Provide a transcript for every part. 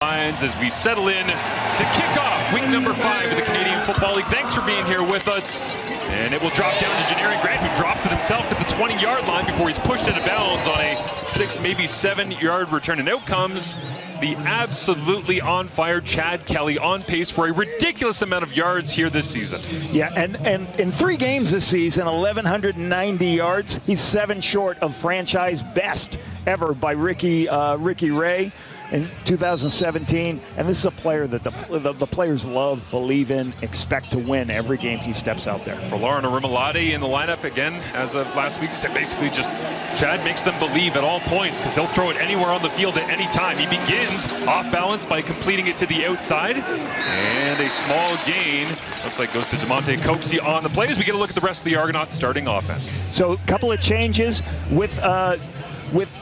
As we settle in to kick off week number 5 of the Canadian Football League. Thanks for being here with us. And it will drop down to Janarian Grant, who drops it himself at the 20-yard line before he's pushed into bounds on a 6, maybe 7-yard return. And out comes the absolutely on fire Chad Kelly, on pace for a ridiculous amount of yards here this season. Yeah, and in 3 games this season, 1,190 yards. He's 7 short of franchise best ever by Ricky Ray in 2017, and this is a player that the players love, believe in, expect to win every game he steps out there. For Lauren Arimalade in the lineup again, as of last week, basically just Chad makes them believe at all points because he'll throw it anywhere on the field at any time. He begins off balance by completing it to the outside, and a small gain looks like goes to DeMonte Coxie on the play as we get a look at the rest of the Argonauts starting offense. So a couple of changes with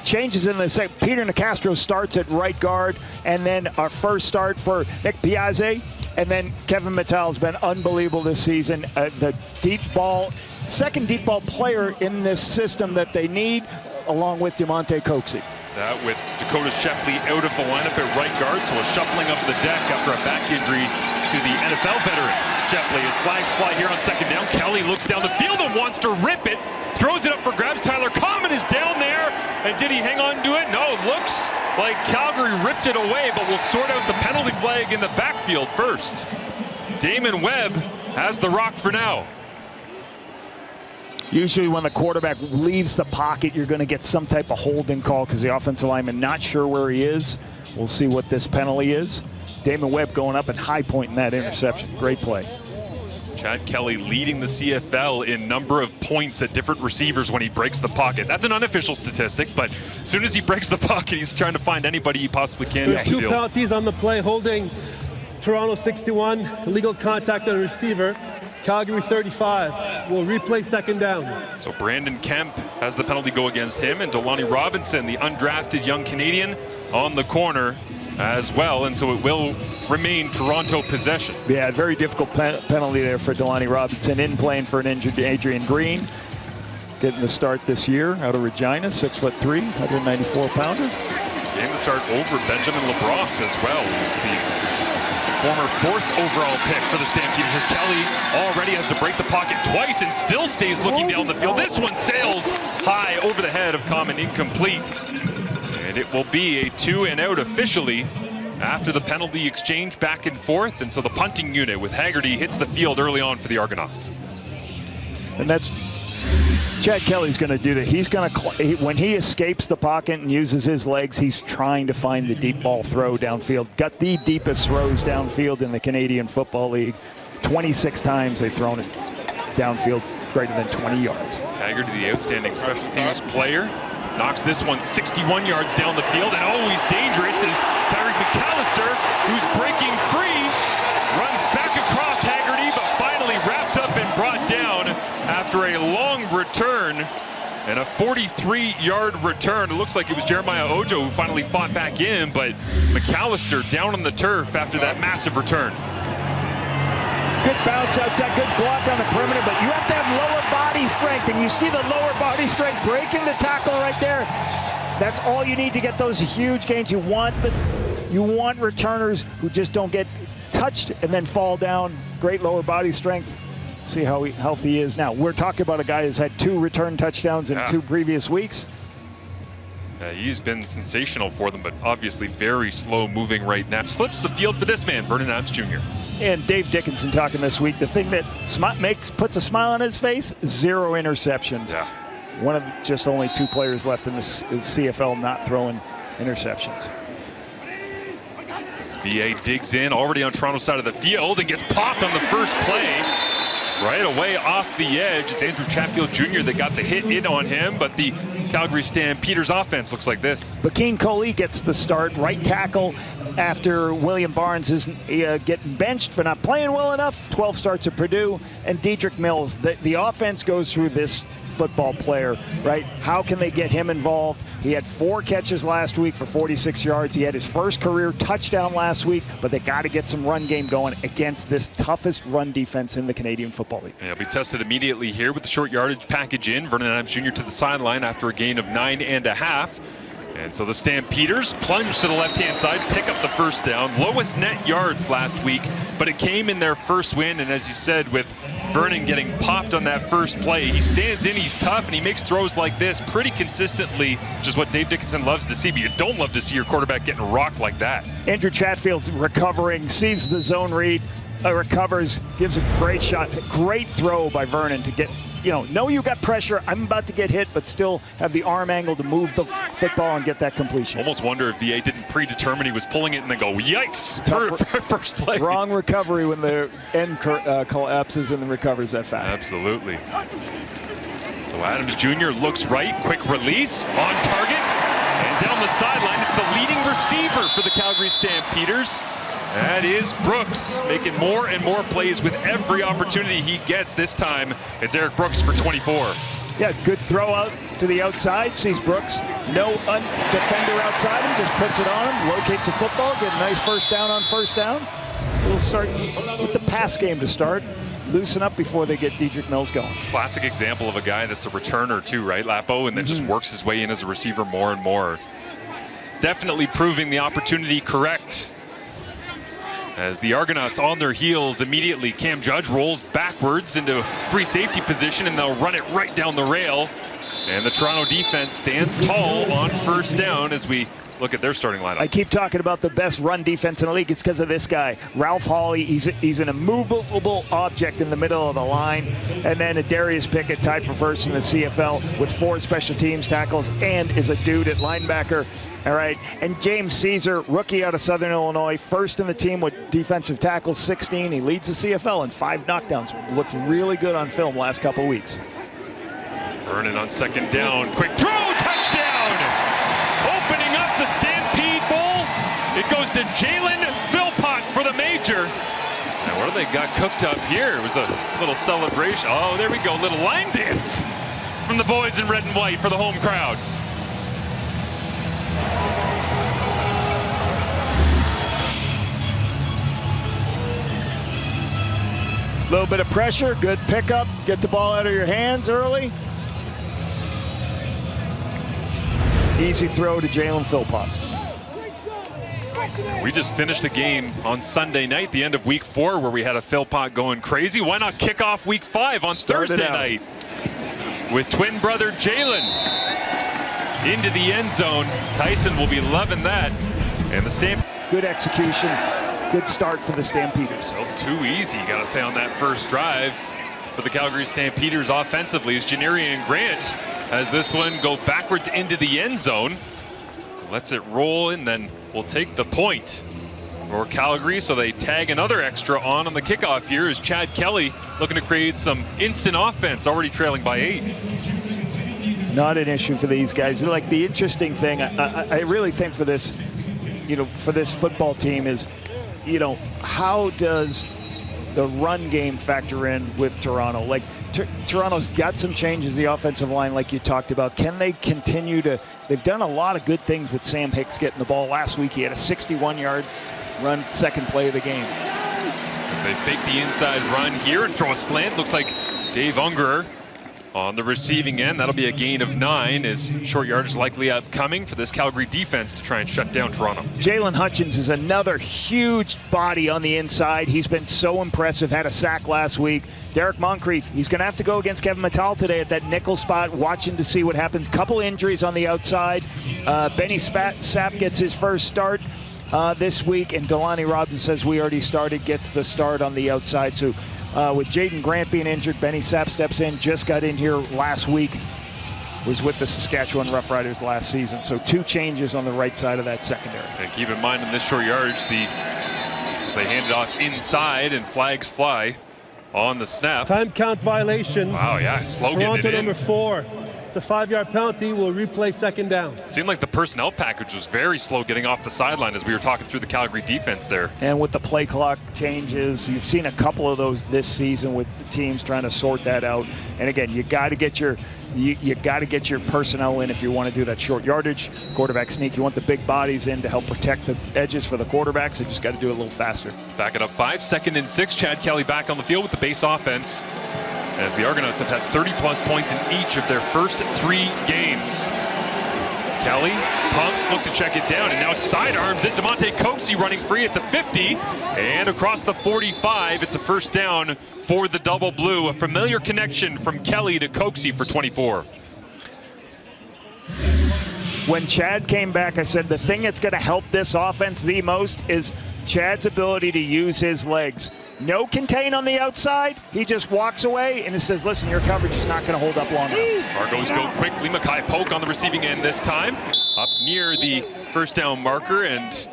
changes in the second. Peter Nicastro starts at right guard, and then our first start for Nick Piazza, and then Kevin Mattel has been unbelievable this season. The deep ball, second deep ball player in this system that they need, along with DeMonte Coxie. That with Dakota Shepley out of the lineup at right guard, so a shuffling up the deck after a back injury to the NFL veteran. Shepley, his flags fly here on second down. Kelly looks down the field and wants to rip it. Throws it up for grabs. Tyler Common is down there. And did he hang on to it? No, it looks like Calgary ripped it away, but we'll sort out the penalty flag in the backfield first. Damon Webb has the rock for now. Usually when the quarterback leaves the pocket, you're going to get some type of holding call because the offensive lineman not sure where he is. We'll see what this penalty is. Damon Webb going up and high pointing that interception. Great play. Chad Kelly leading the CFL in number of points at different receivers when he breaks the pocket. That's an unofficial statistic, but as soon as he breaks the pocket, he's trying to find anybody he possibly can. There's 2 penalties on the play, holding Toronto 61, illegal contact on the receiver. Calgary 35 will replay second down. So Brandon Kemp has the penalty go against him, and Delaney Robinson, the undrafted young Canadian, on the corner as well, and so it will remain Toronto possession. Yeah, very difficult penalty there for Delaney Robinson, in playing for an injured Adrian Green. Getting the start this year out of Regina, 6'3", 194-pounder. Getting the start over Benjamin LaBrosse as well. He's the former 4th overall pick for the Stampeders, as Kelly already has to break the pocket twice and still stays looking down the field. This one sails high over the head of Common, incomplete. And it will be a 2-and-out officially after the penalty exchange back and forth. And so the punting unit with Haggerty hits the field early on for the Argonauts. And that's Chad Kelly's going to do that. He's going to, when he escapes the pocket and uses his legs, he's trying to find the deep ball throw downfield. Got the deepest throws downfield in the Canadian Football League. 26 times they've thrown it downfield greater than 20 yards. Haggerty, the outstanding special teams player, knocks this one 61 yards down the field, and always dangerous is Tyreek McAllister, who's breaking free, runs back across Haggerty, but finally wrapped up and brought down after a long return and a 43-yard return. It looks like it was Jeremiah Ojo who finally fought back in, but McAllister down on the turf after that massive return. Good bounce outside, good block on the perimeter, but you have to have lower body strength, and you see the lower body strength breaking the tackle right there. That's all you need to get those huge gains. You want returners who just don't get touched and then fall down. Great lower body strength. See how healthy he is now. We're talking about a guy who's had 2 return touchdowns in 2 previous weeks. He's been sensational for them, but obviously very slow moving right now. Flips the field for this man, Vernon Adams Jr. And Dave Dickinson talking this week, the thing that puts a smile on his face, 0 interceptions. Yeah. One of just only 2 players left in this CFL not throwing interceptions. VA digs in already on Toronto's side of the field and gets popped on the first play. Right away off the edge. It's Andrew Chatfield Jr. that got the hit in on him, but the Calgary Stampeders offense looks like this. Bakeen Coley gets the start, right tackle, after William Barnes is getting benched for not playing well enough. 12 starts at Purdue. And Dedrick Mills, the offense goes through this football player, right? How can they get him involved? He had 4 catches last week for 46 yards. He had his first career touchdown last week, but they got to get some run game going against this toughest run defense in the Canadian Football League. Yeah, we tested immediately here with the short yardage package in. Vernon Adams Jr. to the sideline after a gain of 9.5. And so the Stampeders plunge to the left-hand side, pick up the first down. Lowest net yards last week, but it came in their first win. And as you said, with Vernon getting popped on that first play, he stands in, he's tough, and he makes throws like this pretty consistently, which is what Dave Dickinson loves to see, but you don't love to see your quarterback getting rocked like that. Andrew Chatfield's recovering, sees the zone read, recovers, gives a great shot. Great throw by Vernon to get, know you got pressure, I'm about to get hit, but still have the arm angle to move the football and get that completion. Almost wonder if VA didn't predetermine he was pulling it and then go, yikes, for first play. Wrong recovery when the end collapses and then recovers that fast. Absolutely. So Adams Jr. looks right, quick release, on target, and down the sideline. It's the leading receiver for the Calgary Stampeders. That is Brooks, making more and more plays with every opportunity he gets. This time, it's Eric Brooks for 24. Yeah, good throw out to the outside. Sees Brooks, no defender outside him, just puts it on him, locates the football, get a nice first down on first down. We'll start with the pass game to start. Loosen up before they get Dedrick Mills going. Classic example of a guy that's a returner too, right, Lapo? And then just works his way in as a receiver more and more. Definitely proving the opportunity correct. As the Argonauts on their heels immediately, Cam Judge rolls backwards into free safety position, and they'll run it right down the rail. And the Toronto defense stands tall on first down as we look at their starting lineup. I keep talking about the best run defense in the league. It's because of this guy, Ralph Hawley. He's an immovable object in the middle of the line. And then Darius Pickett tied for first in the CFL with 4 special teams tackles and is a dude at linebacker. All right, and James Caesar, rookie out of Southern Illinois, first in the team with defensive tackles, 16. He leads the CFL in 5 knockdowns. Looked really good on film last couple weeks. Vernon on second down, quick throw, touchdown! Opening up the Stampede Bowl. It goes to Jalen Philpott for the major. Now what do they got cooked up here? It was a little celebration. Oh, there we go, little line dance from the boys in red and white for the home crowd. A little bit of pressure, good pickup, get the ball out of your hands early. Easy throw to Jalen Philpott. We just finished a game on Sunday night, the end of week 4, where we had a Philpott going crazy. Why not kick off week 5 on Thursday night with twin brother Jalen into the end zone? Tyson will be loving that. And the good execution. Good start for the Stampeders. Well, too easy, gotta say, on that first drive for the Calgary Stampeders offensively as Janarian Grant has this one go backwards into the end zone. Lets it roll and then will take the point for Calgary, so they tag another extra on the kickoff here as Chad Kelly looking to create some instant offense, already trailing by 8. Not an issue for these guys. Like, the interesting thing, I really think for this, for this football team is, how does the run game factor in with Toronto? Like, Toronto's got some changes, the offensive line, like you talked about. Can they continue to? They've done a lot of good things with Sam Hicks getting the ball. Last week he had a 61-yard run, second play of the game. They fake the inside run here and throw a slant. Looks like Dave Ungerer on the receiving end. That'll be a gain of 9 as short yardage likely upcoming for this Calgary defense to try and shut down Toronto. Jalen Hutchins is another huge body on the inside. He's been so impressive, had a sack last week. Derek Moncrief, he's going to have to go against Kevin Mattal today at that nickel spot, watching to see what happens. Couple injuries on the outside. Benny Sapp gets his first start this week, and Delaney Robinson says we already started, gets the start on the outside. So with Jaden Grant being injured, Benny Sapp steps in, just got in here last week, was with the Saskatchewan Roughriders last season. So 2 changes on the right side of that secondary. And keep in mind in this short yardage, as they hand it off inside and flags fly on the snap. Time count violation. Wow, yeah, slow getting it in. Toronto number 4. It's a 5-yard penalty. Will replay second down. It seemed like the personnel package was very slow getting off the sideline as we were talking through the Calgary defense there. And with the play clock changes, you've seen a couple of those this season with the teams trying to sort that out. And again, you got to get your personnel in if you want to do that short yardage quarterback sneak. You want the big bodies in to help protect the edges for the quarterbacks. You just got to do it a little faster. Back it up 5, 2nd and 6. Chad Kelly back on the field with the base offense, as the Argonauts have had 30-plus points in each of their first 3 games. Kelly pumps, look to check it down, and now sidearms it. Demonte Coxey running free at the 50 and across the 45. It's a first down for the double blue. A familiar connection from Kelly to Coxey for 24. When Chad came back, I said the thing that's going to help this offense the most is Chad's ability to use his legs. No contain on the outside. He just walks away and it says, listen, your coverage is not going to hold up long enough. Argos go quickly. Mackay Polk on the receiving end this time. Up near the first down marker, and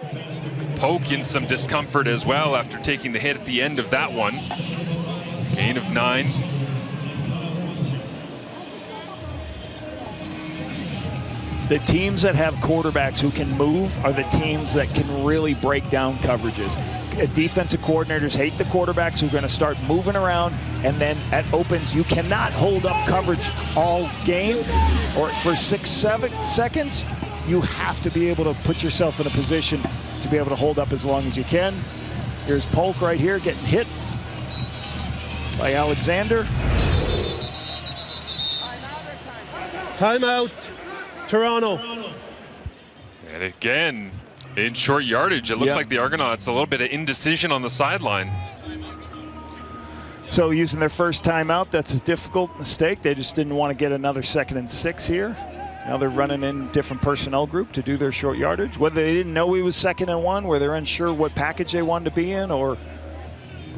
Polk in some discomfort as well after taking the hit at the end of that one. Gain of 9. The teams that have quarterbacks who can move are the teams that can really break down coverages. Defensive coordinators hate the quarterbacks who are going to start moving around, and then at opens, you cannot hold up coverage all game or for 6-7 seconds. You have to be able to put yourself in a position to be able to hold up as long as you can. Here's Polk right here getting hit by Alexander. Timeout, Toronto. And again, in short yardage, it looks like the Argonauts, a little bit of indecision on the sideline. So using their first timeout, that's a difficult mistake. They just didn't want to get another 2nd and 6 here. Now they're running in different personnel group to do their short yardage. Whether they didn't know he was 2nd and 1, where they're unsure what package they wanted to be in, or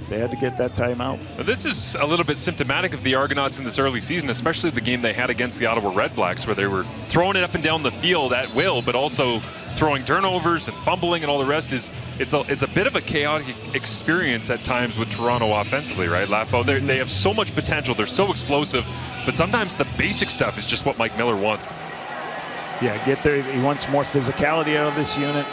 they had to get that timeout. This is a little bit symptomatic of the Argonauts in this early season, especially the game they had against the Ottawa REDBLACKS, where they were throwing it up and down the field at will, but also throwing turnovers and fumbling and all the rest. It's a bit of a chaotic experience at times with Toronto offensively, right, Lapo? They have so much potential. They're so explosive, but sometimes the basic stuff is just what Mike Miller wants. Yeah, get there. He wants more physicality out of this unit.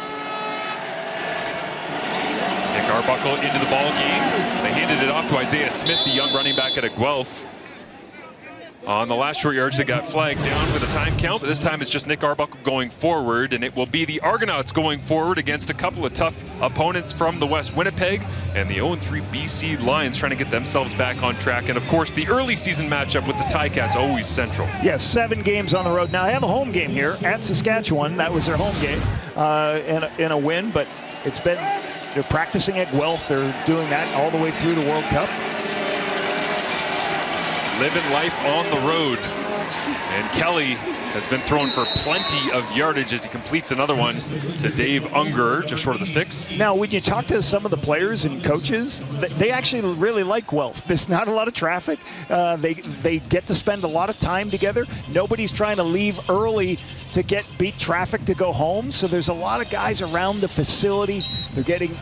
Nick Arbuckle into the ball game. They handed it off to Isaiah Smith, the young running back out of Guelph. On the last short yards, they got flagged down with a time count, but this time it's just Nick Arbuckle going forward, and it will be the Argonauts going forward against a couple of tough opponents from the West Winnipeg and the 0-3 BC Lions trying to get themselves back on track. And of course, the early season matchup with the Ticats, always central. Yes, 7 games on the road. Now, they have a home game here at Saskatchewan. That was their home game in a win, but it's been, they're practicing at Guelph. They're doing that all the way through the World Cup. Living life on the road. And Kelly has been thrown for plenty of yardage as he completes another one to Dave Unger, just short of the sticks. Now, when you talk to some of the players and coaches, they actually really like Guelph. There's not a lot of traffic. They get to spend a lot of time together. Nobody's trying to leave early to beat traffic to go home. So there's a lot of guys around the facility. They're getting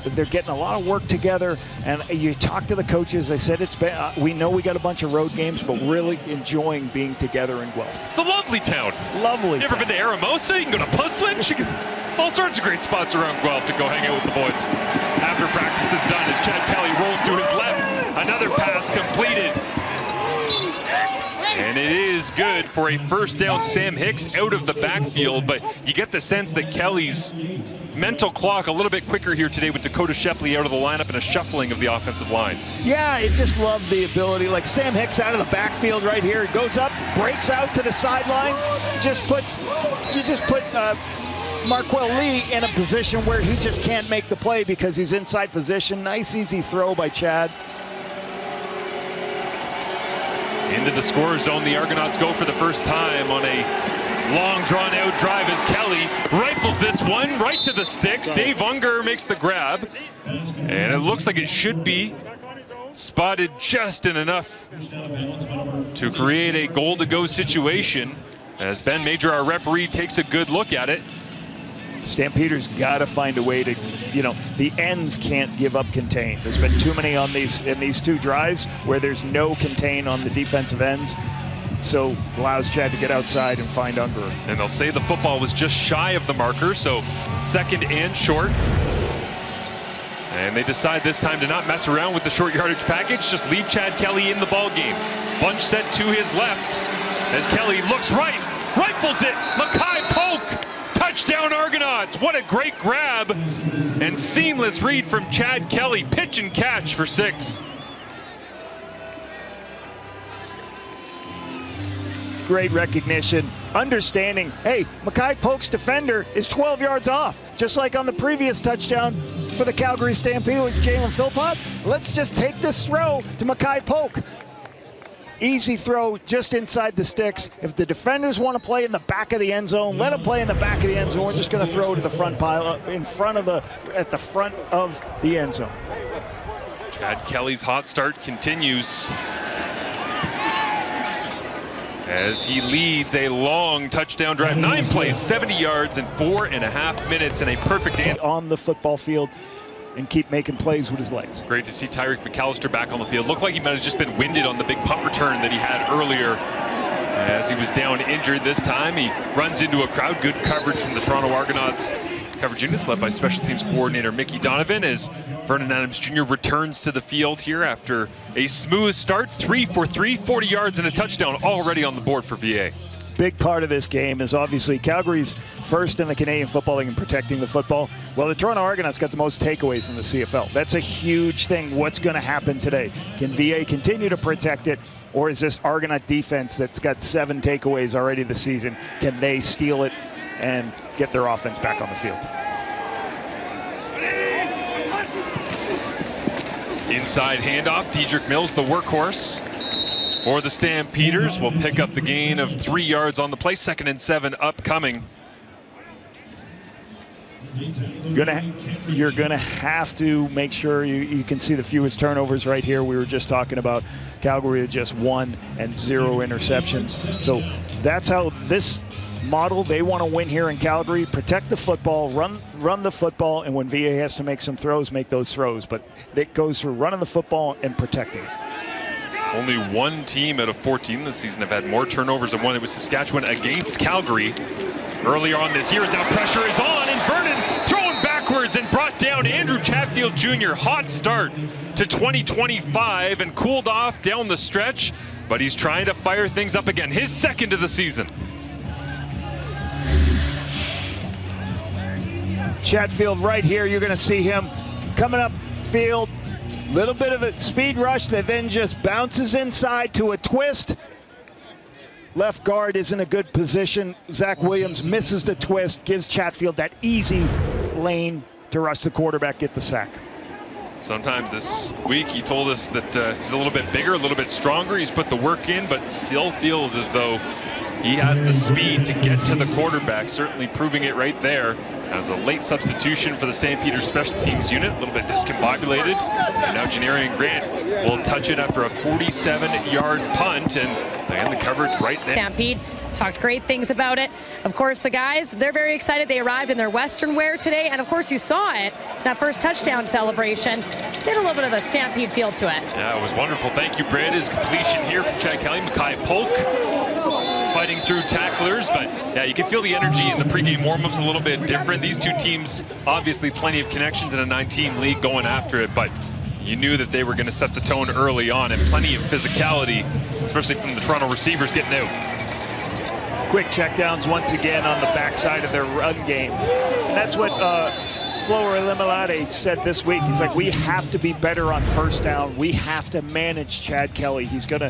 a lot of work together. And you talk to the coaches. They said it's been. We know we got a bunch of road games, but really enjoying being together in Guelph. It's a lovely town. Lovely. You ever been to Aramosa? You can go to Puslinch. There's all sorts of great spots around Guelph to go hang out with the boys. After practice is done, as Chad Kelly rolls to his left, another pass completed. And it is good for a first down. Sam Hicks out of the backfield, but you get the sense that Kelly's mental clock a little bit quicker here today with Dakota Shepley out of the lineup and a shuffling of the offensive line. Yeah, I just love the ability. Like Sam Hicks out of the backfield right here. It goes up, breaks out to the sideline. You just put Marquel Lee in a position where he just can't make the play because he's inside position. Nice, easy throw by Chad. Into the score zone, the Argonauts go for the first time on a long drawn-out drive as Kelly rifles this one right to the sticks. Dave Unger makes the grab, and it looks like it should be spotted just in enough to create a goal-to-go situation as Ben Major, our referee, takes a good look at it. Stampeders got to find a way to, the ends can't give up contain. There's been too many in these 2 drives where there's no contain on the defensive ends. So allows Chad to get outside and find Unger. And they'll say the football was just shy of the marker, so 2nd and short. And they decide this time to not mess around with the short yardage package, just leave Chad Kelly in the ball game. Bunch set to his left as Kelly looks right, rifles it, Mackay Polk. Touchdown Argonauts. What a great grab and seamless read from Chad Kelly. Pitch and catch for 6. great recognition, understanding, hey, Mackay Polk's defender is 12 yards off, just like on the previous touchdown for the Calgary Stampeders with Jalen Philpott. Let's just take this throw to Mackay Polk. Easy throw just inside the sticks. If the defenders want to play in the back of the end zone, let them play in the back of the end zone. We're just going to throw to the front pile, at the front of the end zone. Chad Kelly's hot start continues as he leads a long touchdown drive. 9 plays, 70 yards in 4.5 minutes, and a perfect answer on the football field and keep making plays with his legs. Great to see Tyreek McAllister back on the field. Looked like he might have just been winded on the big punt return that he had earlier as he was down injured. This time he runs into a crowd. Good coverage from the Toronto Argonauts coverage units led by special teams coordinator Mickey Donovan as Vernon Adams Jr. returns to the field here after a smooth start. 3 for 3, 40 yards and a touchdown already on the board for VA. Big part of this game is obviously Calgary's first in the Canadian Football League in protecting the football. Well, the Toronto Argonauts got the most takeaways in the CFL. That's a huge thing. What's going to happen today? Can VA continue to protect it, or is this Argonaut defense that's got 7 takeaways already this season, can they steal it and get their offense back on the field? Inside handoff, Dedrick Mills, the workhorse for the Stampeders, will pick up the gain of 3 yards on the play. 2nd and 7 upcoming. You're gonna have to make sure you can see the fewest turnovers right here. We were just talking about Calgary with just 1 and 0 interceptions. So that's how this model, they want to win here in Calgary. Protect the football, run the football, and when VA has to make some throws, make those throws. But it goes through running the football and protecting it. Only one team out of 14 this season have had more turnovers than one. It was Saskatchewan against Calgary earlier on this year. Now pressure is on, and Vernon thrown backwards and brought down. Andrew Chatfield Jr. Hot start to 2025 and cooled off down the stretch, but he's trying to fire things up again. His 2nd of the season. Chatfield right here, you're going to see him coming up field. Little bit of a speed rush that then just bounces inside to a twist. Left guard is in a good position. Zach Williams misses the twist, gives Chatfield that easy lane to rush the quarterback, get the sack. Sometimes this week he told us that he's a little bit bigger, a little bit stronger. He's put the work in, but still feels as though he has the speed to get to the quarterback, certainly proving it right there. As a late substitution for the Stampeders special teams unit, a little bit discombobulated. And now Janarian Grant will touch it after a 47-yard punt, and again, the coverage right there. Stampede talked great things about it. Of course, the guys, they're very excited. They arrived in their Western wear today, and of course you saw it, that first touchdown celebration. They had a little bit of a Stampede feel to it. Yeah, it was wonderful. Thank you, Brad. His completion here from Chad Kelly. Mackay Polk fighting through tacklers, but yeah, you can feel the energy in the pregame warm-ups a little bit different. These two teams, obviously plenty of connections in a 9-team league going after it, but you knew that they were going to set the tone early on, and plenty of physicality, especially from the Toronto receivers getting out. Quick checkdowns once again on the backside of their run game. And that's what Flo Limilade said this week. He's like, we have to be better on first down. We have to manage Chad Kelly. He's gonna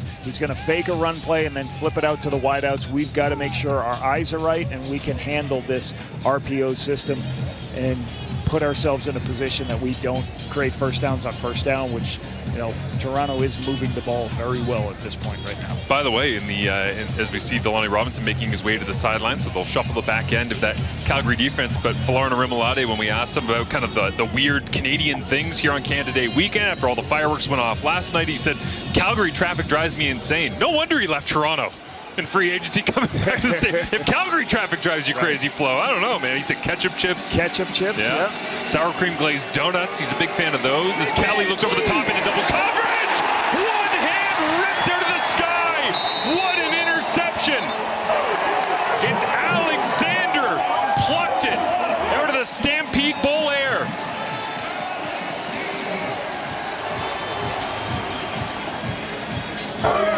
fake a run play and then flip it out to the wideouts. We've got to make sure our eyes are right and we can handle this RPO system and put ourselves in a position that we don't create first downs on first down, which, you know, Toronto is moving the ball very well at this point right now. By the way, as we see Delaney Robinson making his way to the sideline, so they'll shuffle the back end of that Calgary defense. But Florina Rimilade, when we asked him about kind of the weird Canadian things here on Canada Day weekend after all the fireworks went off last night, he said, Calgary traffic drives me insane. No wonder he left Toronto in free agency, coming back to say, if Calgary traffic drives you crazy, Flo, I don't know, man. He said ketchup chips. Ketchup chips, yeah. Sour cream glazed donuts. He's a big fan of those. As Kelly looks over the top into double coverage. One hand ripped out of the sky. What an interception. It's Alexander plucked it out of the Stampede Bowl air.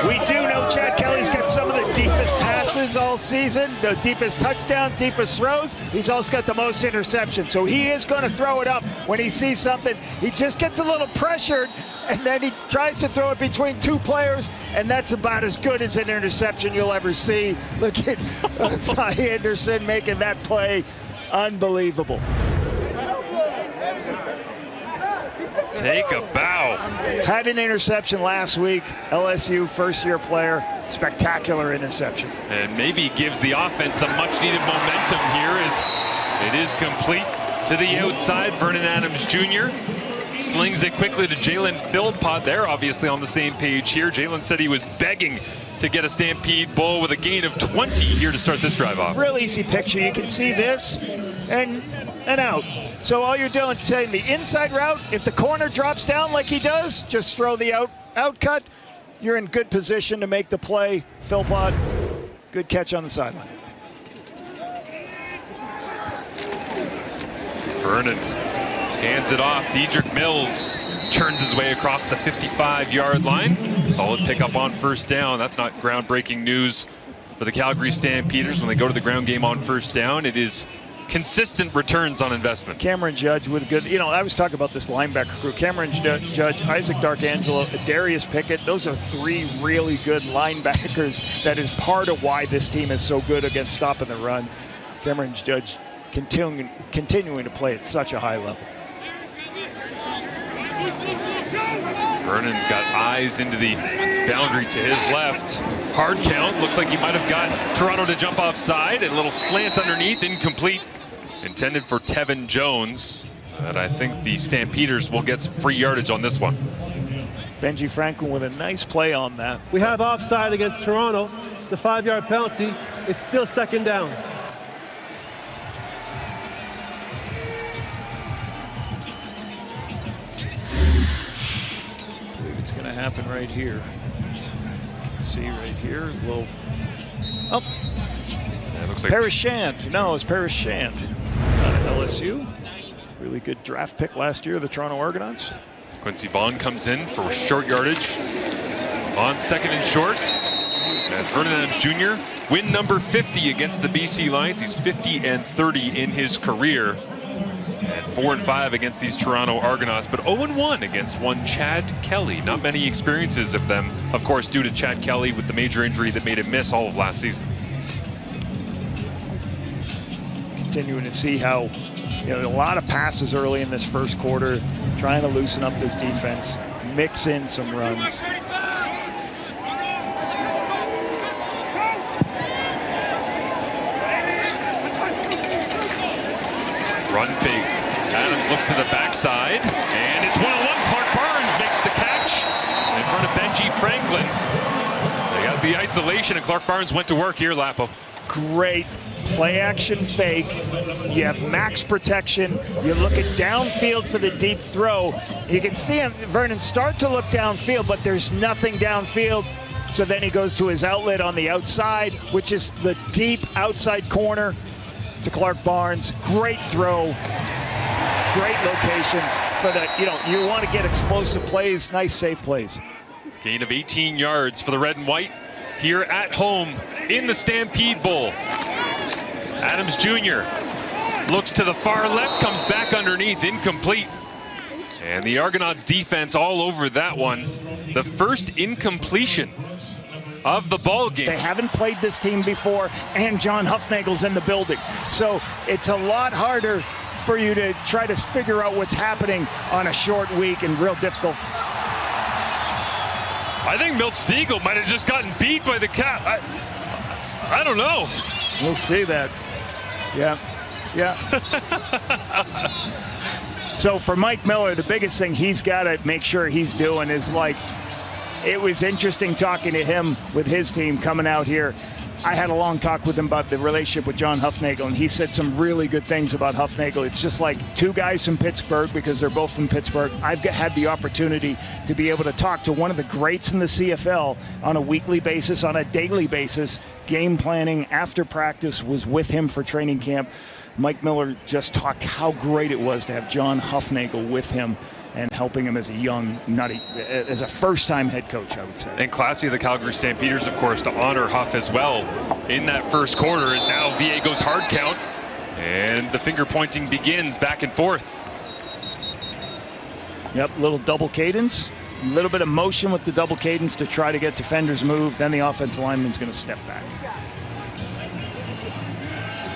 We do know Chad Kelly's got some of the deepest pass passes all season, the deepest touchdown, deepest throws. He's also got the most interceptions. So he is going to throw it up when he sees something. He just gets a little pressured, and then he tries to throw it between two players, and that's about as good as an interception you'll ever see. Look at Cy Anderson making that play. Unbelievable. Take a bow. Had an interception last week. LSU first-year player. Spectacular interception. And maybe gives the offense some much-needed momentum here as it is complete to the outside. Vernon Adams Jr. slings it quickly to Jalen Philpott. They're obviously on the same page here. Jalen said he was begging to get a Stampede Bowl with a gain of 20 here to start this drive off. Real easy picture. You can see this and out. So all you're doing is taking the inside route. If the corner drops down like he does, just throw the out cut. You're in good position to make the play. Philpott, good catch on the sideline. Vernon hands it off. Dedrick Mills turns his way across the 55-yard line. Solid pickup on first down. That's not groundbreaking news for the Calgary Stampeders when they go to the ground game on first down. It is consistent returns on investment. Cameron Judge with a good, I was talking about this linebacker crew. Cameron Judge, Isaac Darkangelo, Darius Pickett. Those are three really good linebackers. That is part of why this team is so good against stopping the run. Cameron Judge continuing to play at such a high level. Vernon's got eyes into the boundary to his left. Hard count. Looks like he might have got Toronto to jump offside. A little slant underneath, incomplete. Intended for Tevin Jones. But I think the Stampeders will get some free yardage on this one. Benji Franklin with a nice play on that. We have offside against Toronto. It's a 5-yard penalty. It's still second down. It's going to happen right here. You can see right here. Little. Oh. Yeah, it looks like Paris Shand. No, it's Paris Shand. Out of LSU. Really good draft pick last year, the Toronto Argonauts. Quincy Vaughn comes in for short yardage on second and short. As Vernon Adams Jr. win number 50 against the BC Lions. He's 50-30 in his career. And 4-5 against these Toronto Argonauts, but 0-1 against one Chad Kelly. Not many experiences of them, of course, due to Chad Kelly with the major injury that made him miss all of last season. Continuing to see how, a lot of passes early in this first quarter, trying to loosen up this defense, mix in some runs. Run fake. Adams looks to the backside, and it's one-on-one. Clark Barnes makes the catch in front of Benji Franklin. They got the isolation, and Clark Barnes went to work here, Lapo. Great play action fake. You have max protection. You look at downfield for the deep throw. You can see him, Vernon, start to look downfield, but there's nothing downfield. So then he goes to his outlet on the outside, which is the deep outside corner to Clark Barnes. Great throw, great location for that. You want to get explosive plays, nice safe plays. Gain of 18 yards for the red and white here at home in the Stampede Bowl. Adams Jr. looks to the far left, comes back underneath, incomplete. And the Argonauts defense all over that one. The first incompletion of the ball game. They haven't played this team before, and John Huffnagel's in the building. So it's a lot harder for you to try to figure out what's happening on a short week and real difficult. I think Milt Stegall might have just gotten beat by the Cap. I don't know. We'll see that. Yeah. So for Mike Miller, the biggest thing he's got to make sure he's doing is it was interesting talking to him with his team coming out here. I had a long talk with him about the relationship with John Huffnagel, and he said some really good things about Huffnagel. It's just like two guys from Pittsburgh, because they're both from Pittsburgh. I've had the opportunity to be able to talk to one of the greats in the CFL on a weekly basis, on a daily basis. Game planning after practice, was with him for training camp. Mike Miller just talked how great it was to have John Hufnagel with him and helping him as a young, nutty, as a first-time head coach, I would say. And classy of the Calgary Stampeders, of course, to honor Huff as well in that first quarter, as now VA goes hard count, and the finger pointing begins back and forth. Yep, little double cadence, a little bit of motion with the double cadence to try to get defenders moved, then the offensive lineman's going to step back.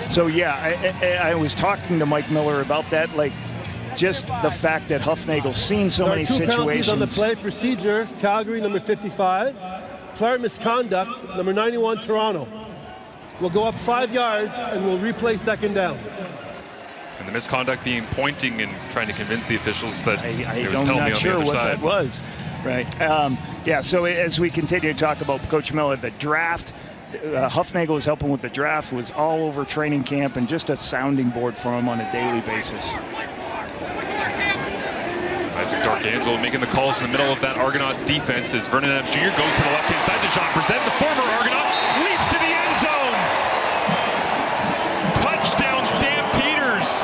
So yeah, I was talking to Mike Miller about that, like, just the fact that Hufnagel's seen so many situations. Penalties on the play procedure. Calgary, number 55. Player misconduct, number 91, Toronto. We'll go up 5 yards and we'll replay second down. And the misconduct being pointing and trying to convince the officials that there was I'm penalty not on sure the other what side. that was. Right. Yeah, so as we continue to talk about Coach Miller, the draft, Hufnagel was helping with the draft, was all over training camp, and just a sounding board for him on a daily basis. Isaac Darkangelo making the calls in the middle of that Argonauts defense as Vernon Adams Jr. goes to the left-hand side to Jean Brissett. The former Argonaut leaps to the end zone. Touchdown Stampeders.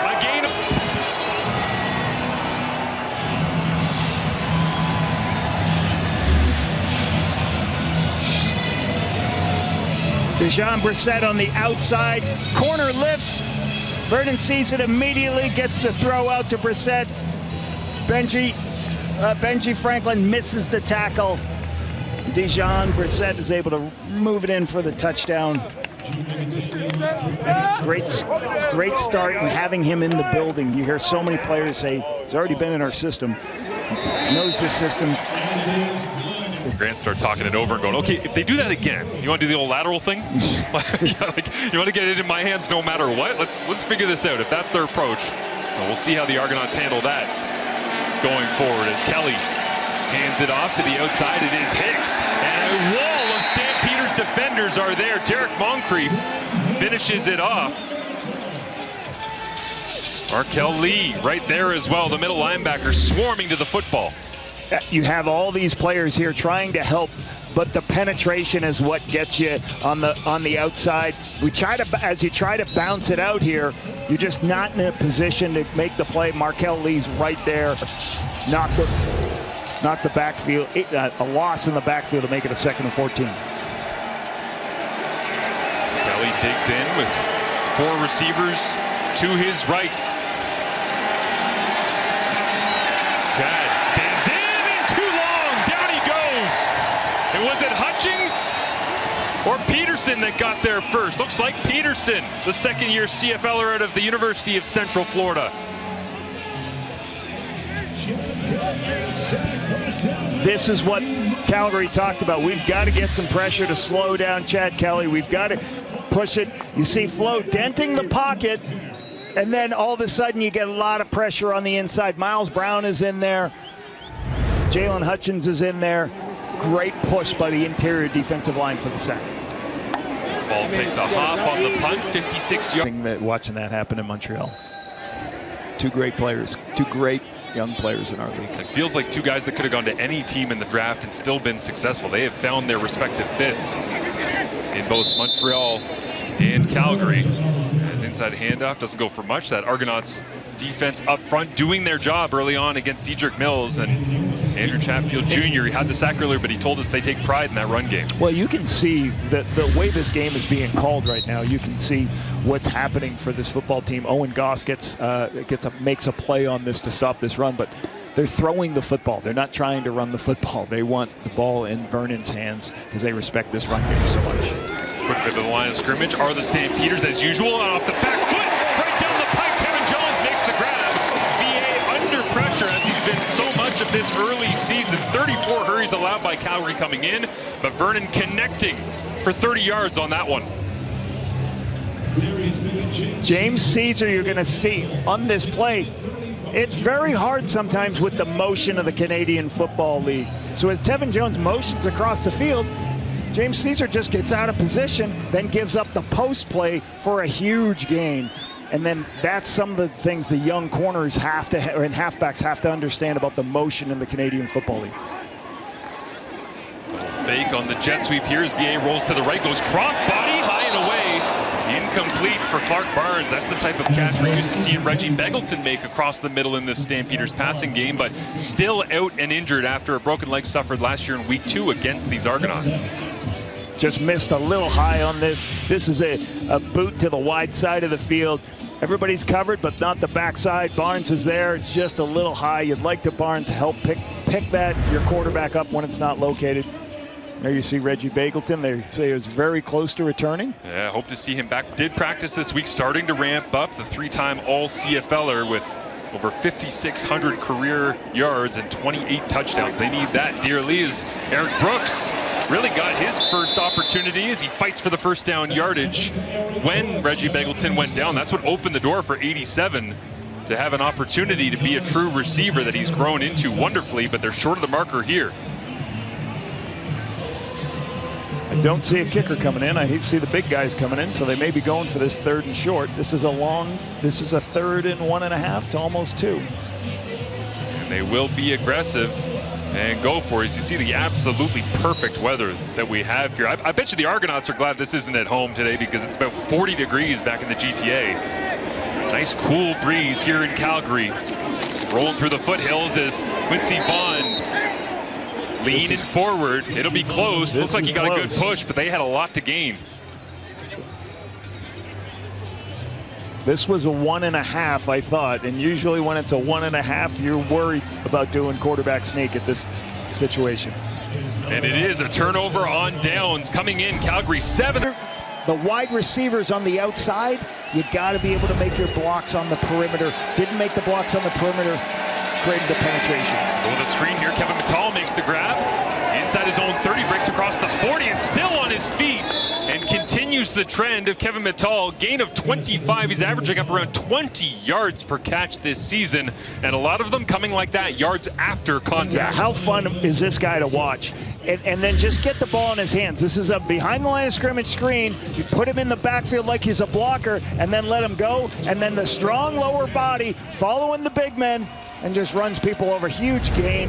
A gain of... Jean Brissett on the outside. Corner lifts. Vernon sees it immediately, gets the throw out to Brissett. Benji Franklin misses the tackle. Jean Brissett is able to move it in for the touchdown. Great start, and having him in the building. You hear so many players say, he's already been in our system. He knows the system. Grant started talking it over and going, okay, if they do that again, you want to do the old lateral thing? Yeah, like, you want to get it in my hands no matter what? Let's figure this out. If that's their approach, well, we'll see how the Argonauts handle that going forward as Kelly hands it off to the outside. It is Hicks, and a wall of Stampeders defenders are there. Derek Moncrief finishes it off. Arkell Lee right there as well, the middle linebacker swarming to the football. You have all these players here trying to help, but the penetration is what gets you on the outside. As you try to bounce it out here, you're just not in a position to make the play. Arkell Lee's right there, knock the backfield, a loss in the backfield to make it a 2nd and 14. Kelly digs in with 4 receivers to his right. Chad stands in. And was it Hutchings or Peterson that got there first? Looks like Peterson, the second-year CFLer out of the University of Central Florida. This is what Calgary talked about. We've got to get some pressure to slow down Chad Kelly. We've got to push it. You see Flo denting the pocket, and then all of a sudden you get a lot of pressure on the inside. Miles Brown is in there. Jalen Hutchins is in there. Great push by the interior defensive line for the sack. This ball takes a hop on the punt, 56 yards. Watching that happen in Montreal. 2 great players, 2 great young players in our league. It feels like 2 guys that could have gone to any team in the draft and still been successful. They have found their respective fits in both Montreal and Calgary. As inside handoff doesn't go for much. That Argonauts defense up front doing their job early on against Dedrick Mills, and Andrew Chatfield Jr. He had the sack earlier, but he told us they take pride in that run game. Well, you can see that the way this game is being called right now, you can see what's happening for this football team. Owen Goss makes a play on this to stop this run, but they're throwing the football. They're not trying to run the football. They want the ball in Vernon's hands because they respect this run game so much. Quickly to the line of scrimmage are the Stampeders as usual, and off the back foot, right down the pipe, Tevin Jones makes the grab. VA under pressure as he's been so much of this early season. 34 hurries allowed by Calgary coming in, but Vernon connecting for 30 yards on that one. James Caesar, you're going to see on this play, it's very hard sometimes with the motion of the Canadian Football League. So as Tevin Jones motions across the field, James Caesar just gets out of position, then gives up the post play for a huge gain. And then that's some of the things the young corners have to, and halfbacks have to understand about the motion in the Canadian Football League. Fake on the jet sweep here as VA rolls to the right, goes crossbody, high and away, incomplete for Clark Barnes. That's the type of catch we're used to seeing Reggie Begelton make across the middle in this Stampeders passing game, but still out and injured after a broken leg suffered last year in week 2 against these Argonauts. Just missed a little high on this. This is a boot to the wide side of the field. Everybody's covered, but not the backside. Barnes is there. It's just a little high. You'd like to Barnes help pick that, your quarterback up when it's not located. There you see Reggie Begelton. They say it was very close to returning. Yeah, hope to see him back. Did practice this week, starting to ramp up. The 3-time All-CFLer with over 5,600 career yards and 28 touchdowns. They need that dearly, as Eric Brooks really got his first opportunity as he fights for the first down yardage when Reggie Begelton went down. That's what opened the door for 87 to have an opportunity to be a true receiver that he's grown into wonderfully, but they're short of the marker here. I don't see a kicker coming in. I see the big guys coming in, so they may be going for this 3rd and short. This is a 3rd and 1.5 to almost 2. And they will be aggressive and go for it. As you see the absolutely perfect weather that we have here. I bet you the Argonauts are glad this isn't at home today, because it's about 40 degrees back in the GTA. Nice cool breeze here in Calgary. Rolling through the foothills as Quincy Vaughn leaning forward. It'll be close. Looks like he got a good push, but they had a lot to gain. This was a 1.5, I thought, and usually when it's a 1.5, you're worried about doing quarterback sneak at this situation. And it is a turnover on downs coming in. Calgary 7. The wide receivers on the outside, you got to be able to make your blocks on the perimeter. Didn't make the blocks on the perimeter, created the penetration. Over the screen here, Kevin Mattal makes the grab. Inside his own 30, breaks across the 40 and still on his feet, and continues the trend of Kevin Mattal. Gain of 25. He's averaging up around 20 yards per catch this season, and a lot of them coming like that, yards after contact. Yeah, how fun is this guy to watch? And then just get the ball in his hands. This is a behind the line of scrimmage screen. You put him in the backfield like he's a blocker and then let him go. And then the strong lower body following the big men and just runs people over. Huge gain.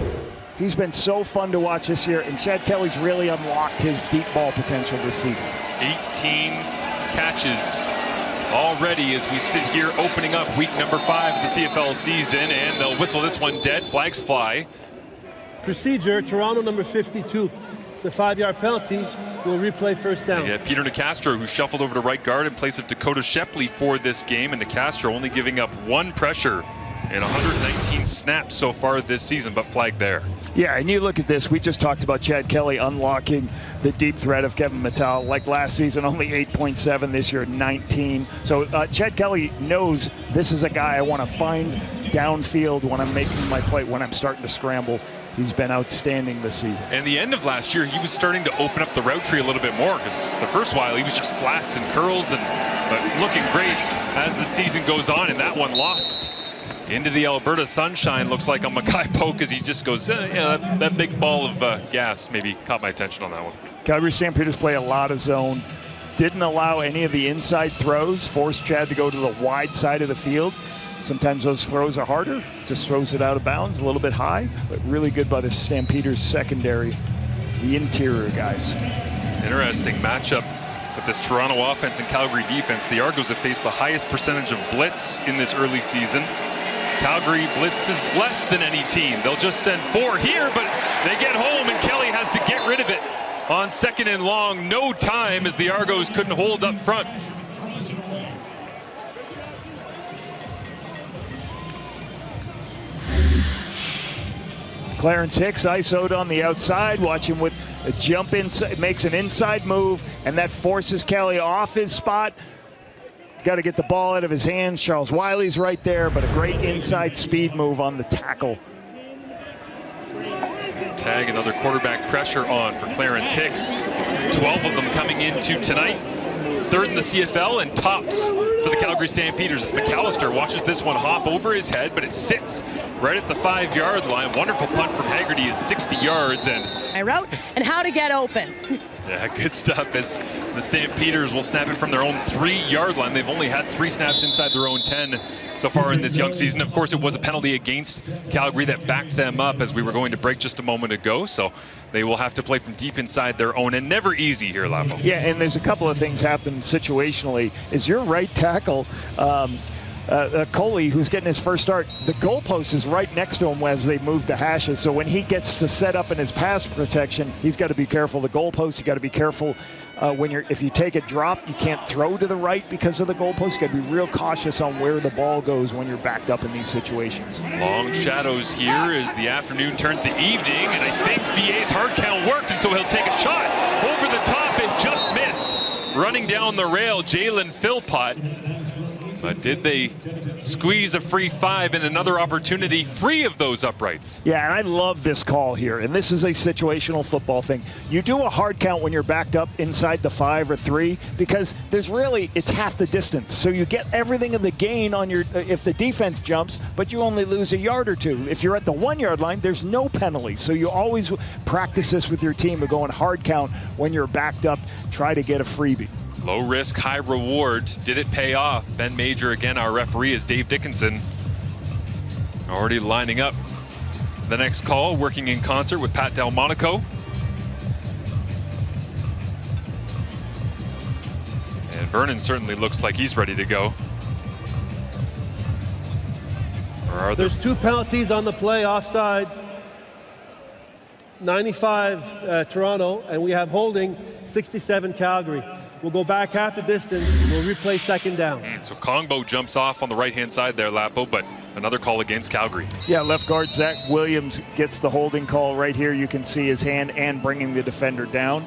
He's been so fun to watch this year. And Chad Kelly's really unlocked his deep ball potential this season. 18 catches already as we sit here opening up week number 5 of the CFL season. And they'll whistle this one dead. Flags fly. Procedure, Toronto number 52. It's a 5-yard penalty. We'll replay first down. Yeah, Peter Nicastro, who shuffled over to right guard in place of Dakota Shepley for this game, and Nicastro only giving up 1 pressure in 119 snaps so far this season, but flagged there. Yeah, and you look at this. We just talked about Chad Kelly unlocking the deep threat of Kevin Mattal. Like last season, only 8.7. This year, 19. So Chad Kelly knows this is a guy I want to find downfield when I'm making my play, when I'm starting to scramble. He's been outstanding this season. And the end of last year, he was starting to open up the route tree a little bit more, because the first while he was just flats and curls, but looking great as the season goes on. And that one lost into the Alberta sunshine. Looks like a Mackay poke as he just goes, yeah, that big ball of gas maybe caught my attention on that one. Calgary Stampeders play a lot of zone. Didn't allow any of the inside throws, forced Chad to go to the wide side of the field. Sometimes those throws are harder, just throws it out of bounds, a little bit high, but really good by the Stampeders secondary, the interior guys. Interesting matchup with this Toronto offense and Calgary defense. The Argos have faced the highest percentage of blitz in this early season. Calgary blitzes less than any team. They'll just send 4 here, but they get home and Kelly has to get rid of it on 2nd and long. No time as the Argos couldn't hold up front. Clarence Hicks ISO'd on the outside. Watch him with a jump inside, makes an inside move, and that forces Kelly off his spot. Got to get the ball out of his hands. Charles Wiley's right there, but a great inside speed move on the tackle. Tag, another quarterback pressure on for Clarence Hicks. 12 of them coming into tonight. 3rd in the CFL and tops for the Calgary Stampeders as McAllister watches this one hop over his head, but it sits right at the 5-yard line. Wonderful punt from Haggerty is 60 yards. And I wrote, and how to get open. yeah, good stuff as the Stampeders will snap it from their own 3-yard line. They've only had 3 snaps inside their own 10 so far in this young season. Of course, it was a penalty against Calgary that backed them up as we were going to break just a moment ago. So they will have to play from deep inside their own, and never easy here, Lapo. Yeah, and there's a couple of things happen situationally. Is your right tackle, Coley, who's getting his first start, the goalpost is right next to him as they move the hashes. So when he gets to set up in his pass protection, he's got to be careful. The goalpost, you got to be careful. If you take a drop, you can't throw to the right because of the goalpost. You got to be real cautious on where the ball goes when you're backed up in these situations. Long shadows here as the afternoon turns to evening, and I think VA's hard count worked, and so he'll take a shot over the top and just missed. Running down the rail, Jalen Philpott. But did they squeeze a free 5 and another opportunity free of those uprights? Yeah, and I love this call here. And this is a situational football thing. You do a hard count when you're backed up inside the 5 or 3 because it's half the distance. So you get everything of the gain on your, if the defense jumps, but you only lose a yard or 2. If you're at the 1-yard line, there's no penalty. So you always practice this with your team of going hard count when you're backed up, try to get a freebie. Low risk, high reward. Did it pay off? Ben Major, again, our referee, is Dave Dickinson. Already lining up the next call, working in concert with Pat Delmonico. And Vernon certainly looks like he's ready to go. Or are There's 2 penalties on the play, offside. 95 Toronto, and we have holding 67 Calgary. We'll go back half the distance. We'll replay second down. So Kongbo jumps off on the right-hand side there, Lapo, but another call against Calgary. Yeah, left guard Zach Williams gets the holding call right here. You can see his hand and bringing the defender down.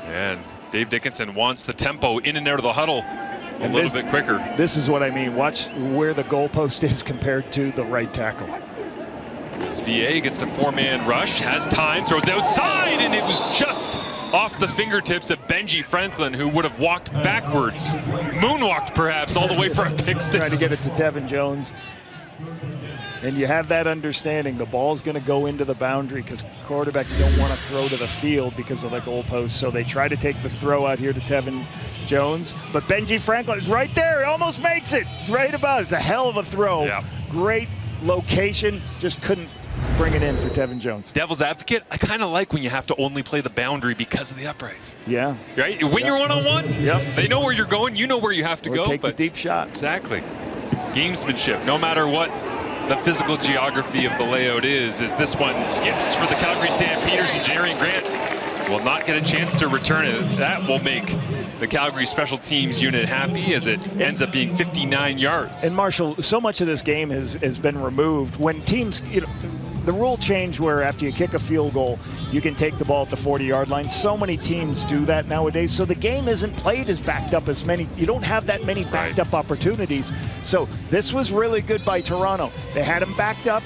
And Dave Dickinson wants the tempo in and out of the huddle a little bit quicker. This is what I mean. Watch where the goalpost is compared to the right tackle. As VA gets the 4-man rush, has time, throws outside, and it was just off the fingertips of Benji Franklin, who would have walked backwards, moonwalked perhaps, all the way for a pick 6. Trying to get it to Tevin Jones. And you have that understanding. The ball's going to go into the boundary because quarterbacks don't want to throw to the field because of the goalpost. So they try to take the throw out here to Tevin Jones. But Benji Franklin is right there. He almost makes it. It's right about it. It's a hell of a throw. Yeah. Great location. Just couldn't bring it in for Tevin Jones. Devil's advocate, I kind of like when you have to only play the boundary because of the uprights. Yeah. Right? When you're one-on-one, they know where you're going. You know where you have to go. Take the deep shot. Exactly. Gamesmanship, no matter what the physical geography of the layout is this one skips for the Calgary Stampeders, and Jerry Grant will not get a chance to return it. That will make the Calgary special teams unit happy as it ends up being 59 yards. And Marshall, so much of this game has been removed. When teams, the rule changed where after you kick a field goal, you can take the ball at the 40-yard line. So many teams do that nowadays. So the game isn't played as backed up as many. You don't have that many backed up opportunities. So this was really good by Toronto. They had them backed up.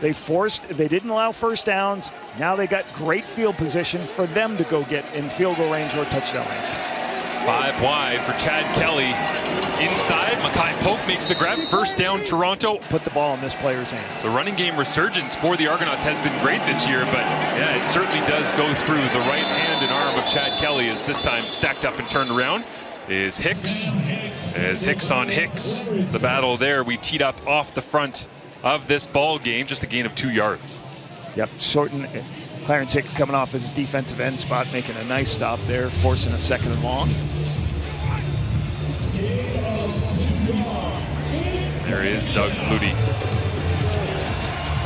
They didn't allow first downs. Now they got great field position for them to go get in field goal range or touchdown range. 5 wide for Chad Kelly. Inside, Mackay Pope makes the grab. First down, Toronto. Put the ball in this player's hand. The running game resurgence for the Argonauts has been great this year, but yeah, it certainly does go through the right hand and arm of Chad Kelly, as this time stacked up and turned around is Hicks. As Hicks on Hicks, the battle there. We teed up off the front of this ball game, just a gain of 2 yards. Yep, Clarence Hicks coming off his defensive end spot, making a nice stop there, forcing a 2nd and long. There is Doug Flutie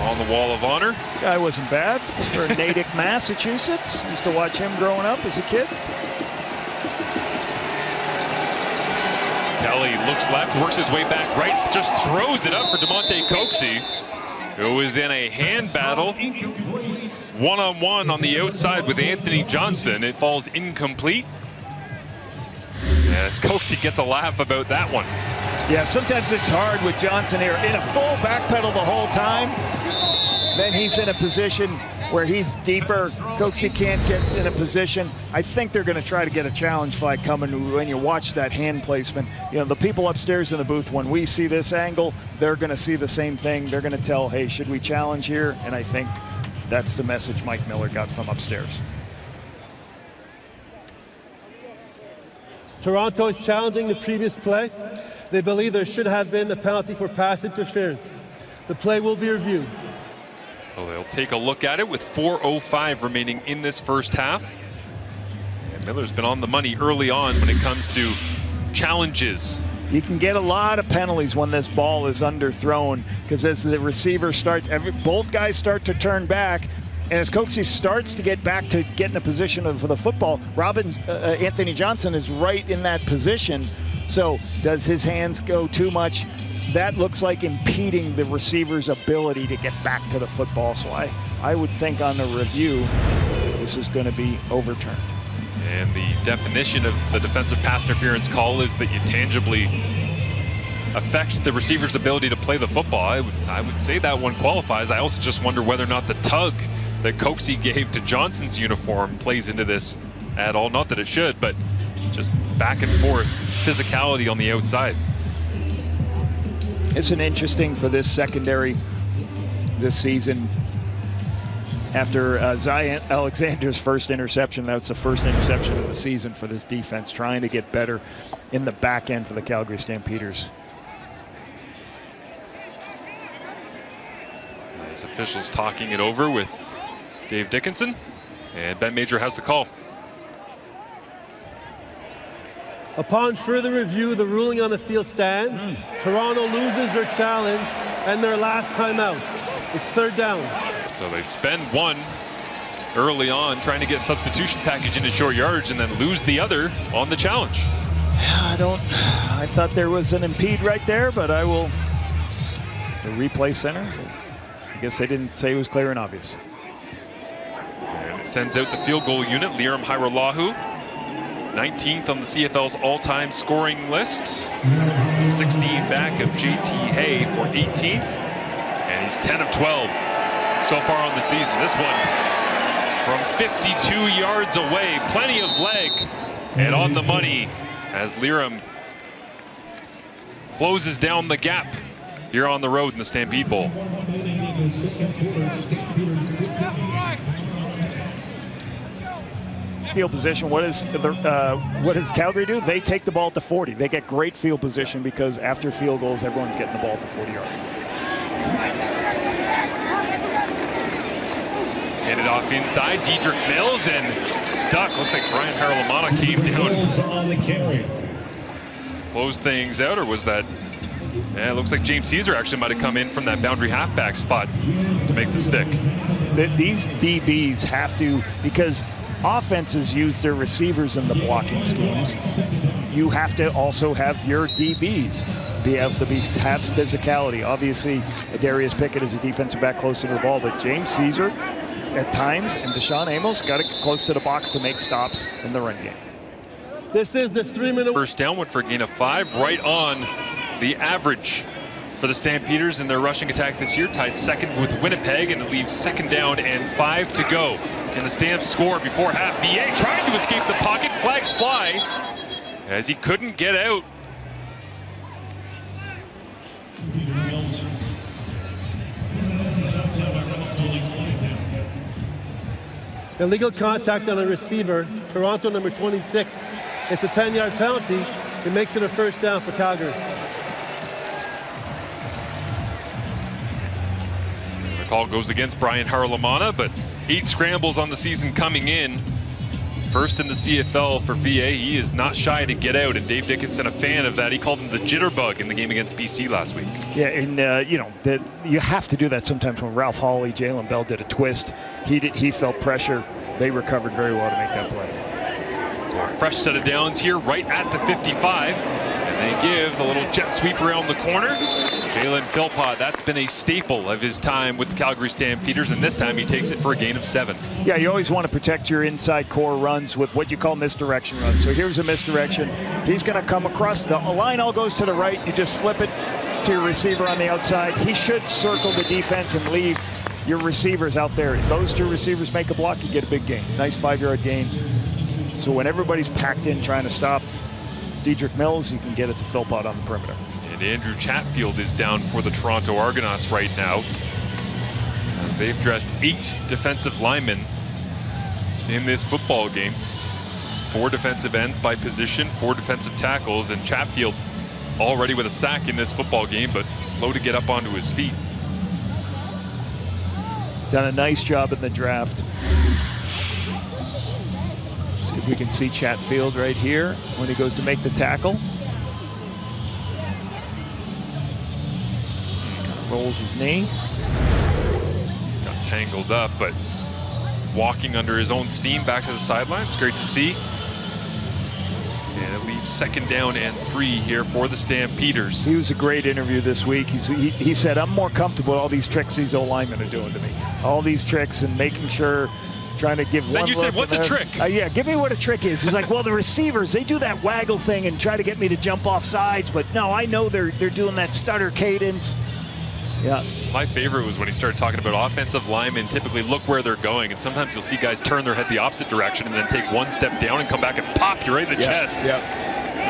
on the wall of honor. The guy wasn't bad for Natick, Massachusetts. Used to watch him growing up as a kid. Kelly looks left, works his way back right, just throws it up for DeMonte Coxie, who was in a hand battle. One-on-one on the outside with Anthony Johnson. It falls incomplete. As Coxie gets a laugh about that one. Yeah, sometimes it's hard with Johnson here. In a full back pedal the whole time. then he's in a position where he's deeper. Coxie can't get in a position. I think they're going to try to get a challenge flag coming when you watch that hand placement. You know, the people upstairs in the booth, when we see this angle, they're going to see the same thing. They're going to tell, hey, should we challenge here? And I think that's the message Mike Miller got from upstairs. Toronto is challenging the previous play. They believe there should have been a penalty for pass interference. The play will be reviewed. So they'll take a look at it with 4:05 remaining in this first half. And Miller's been on the money early on when it comes to challenges. You can get a lot of penalties when this ball is underthrown, because as the receiver starts, both guys start to turn back, and as Coxie starts to get back to get in a position for the football, Anthony Johnson is right in that position. So does his hands go too much? That looks like impeding the receiver's ability to get back to the football. So I would think on the review, this is going to be overturned. And the definition of the defensive pass interference call is that you tangibly affect the receiver's ability to play the football. I would say that one qualifies. I also just wonder whether or not the tug that Coxie gave to Johnson's uniform plays into this at all. Not that it should, but just back and forth physicality on the outside. It's an interesting for this secondary this season. After Zion Alexander's first interception, that's the first interception of the season for this defense, trying to get better in the back end for the Calgary Stampeders. As officials talking it over with Dave Dickinson, and Ben Major has the call. Upon further review, the ruling on the field stands. Toronto loses their challenge and their last timeout. It's third down. So they spend one early on trying to get substitution package into short yardage and then lose the other on the challenge. I thought there was an impede right there, but the replay center, I guess they didn't say it was clear and obvious. And it sends out the field goal unit, Liram Hairolahu, 19th on the CFL's all-time scoring list. 16 back of JT Hay for 18th. And he's 10 of 12 so far on the season. This one from 52 yards away. Plenty of leg and on the money as Liram closes down the gap here on the road in the Stampede Bowl. Field position, what does Calgary do? They take the ball to 40. They get great field position because after field goals, everyone's getting the ball to 40 yards. Handed off inside, Dedrick Mills, and stuck. Looks like Brian Haralamana came down. Close things out, or was that? Yeah, it looks like James Caesar actually might have come in from that boundary halfback spot to make the stick. These DBs have to, because offenses use their receivers in the blocking schemes. You have to also have your DBs have physicality. Obviously, Darius Pickett is a defensive back close to the ball, but James Caesar at times and Deshaun Amos got to get close to the box to make stops in the run game. This is the 3-minute first down, went for a gain of 5, right on the average for the Stampeders in their rushing attack this year, tied second with Winnipeg, and it leaves second down and 5 to go. And the Stamps score before half. VA trying to escape the pocket, flags fly as he couldn't get out. illegal contact on a receiver, Toronto number 26. It's a 10-yard penalty. It makes it a first down for Calgary. The call goes against Brian Haralamana, but 8 scrambles on the season coming in. First in the CFL for VA. He is not shy to get out, and Dave Dickinson a fan of that. He called him the jitterbug in the game against BC last week. Yeah, and you have to do that sometimes. When Ralph Hawley, Jalen Bell did a twist, he felt pressure. They recovered very well to make that play. So a fresh set of downs here right at the 55. And they give the little jet sweep around the corner. Jalen Philpott, that's been a staple of his time with the Calgary Stampeders, and this time he takes it for a gain of 7. Yeah, you always want to protect your inside core runs with what you call misdirection runs. So here's a misdirection. He's going to come across. The line all goes to the right. You just flip it to your receiver on the outside. He should circle the defense and leave your receivers out there. If those two receivers make a block, you get a big gain. Nice 5-yard gain. So when everybody's packed in trying to stop Dedrick Mills, you can get it to Philpott on the perimeter. And Andrew Chatfield is down for the Toronto Argonauts right now, as they've dressed 8 defensive linemen in this football game. 4 defensive ends by position, 4 defensive tackles, and Chatfield already with a sack in this football game, but slow to get up onto his feet. Done a nice job in the draft. See if we can see Chatfield right here when he goes to make the tackle. Kind of rolls his knee. Got tangled up, but walking under his own steam back to the sideline. It's great to see. And it leaves 2nd down and 3 here for the Stampeders. He was a great interview this week. He said, I'm more comfortable with all these tricks these O-linemen are doing to me. All these tricks and making sure, trying to give one look. Then you said, what's a trick? Yeah, give me what a trick is. He's like, well, the receivers, they do that waggle thing and try to get me to jump off sides, but no, I know they're doing that stutter cadence. Yeah. My favorite was when he started talking about offensive linemen typically look where they're going, and sometimes you'll see guys turn their head the opposite direction and then take 1 step down and come back and pop you right in the chest. Yeah.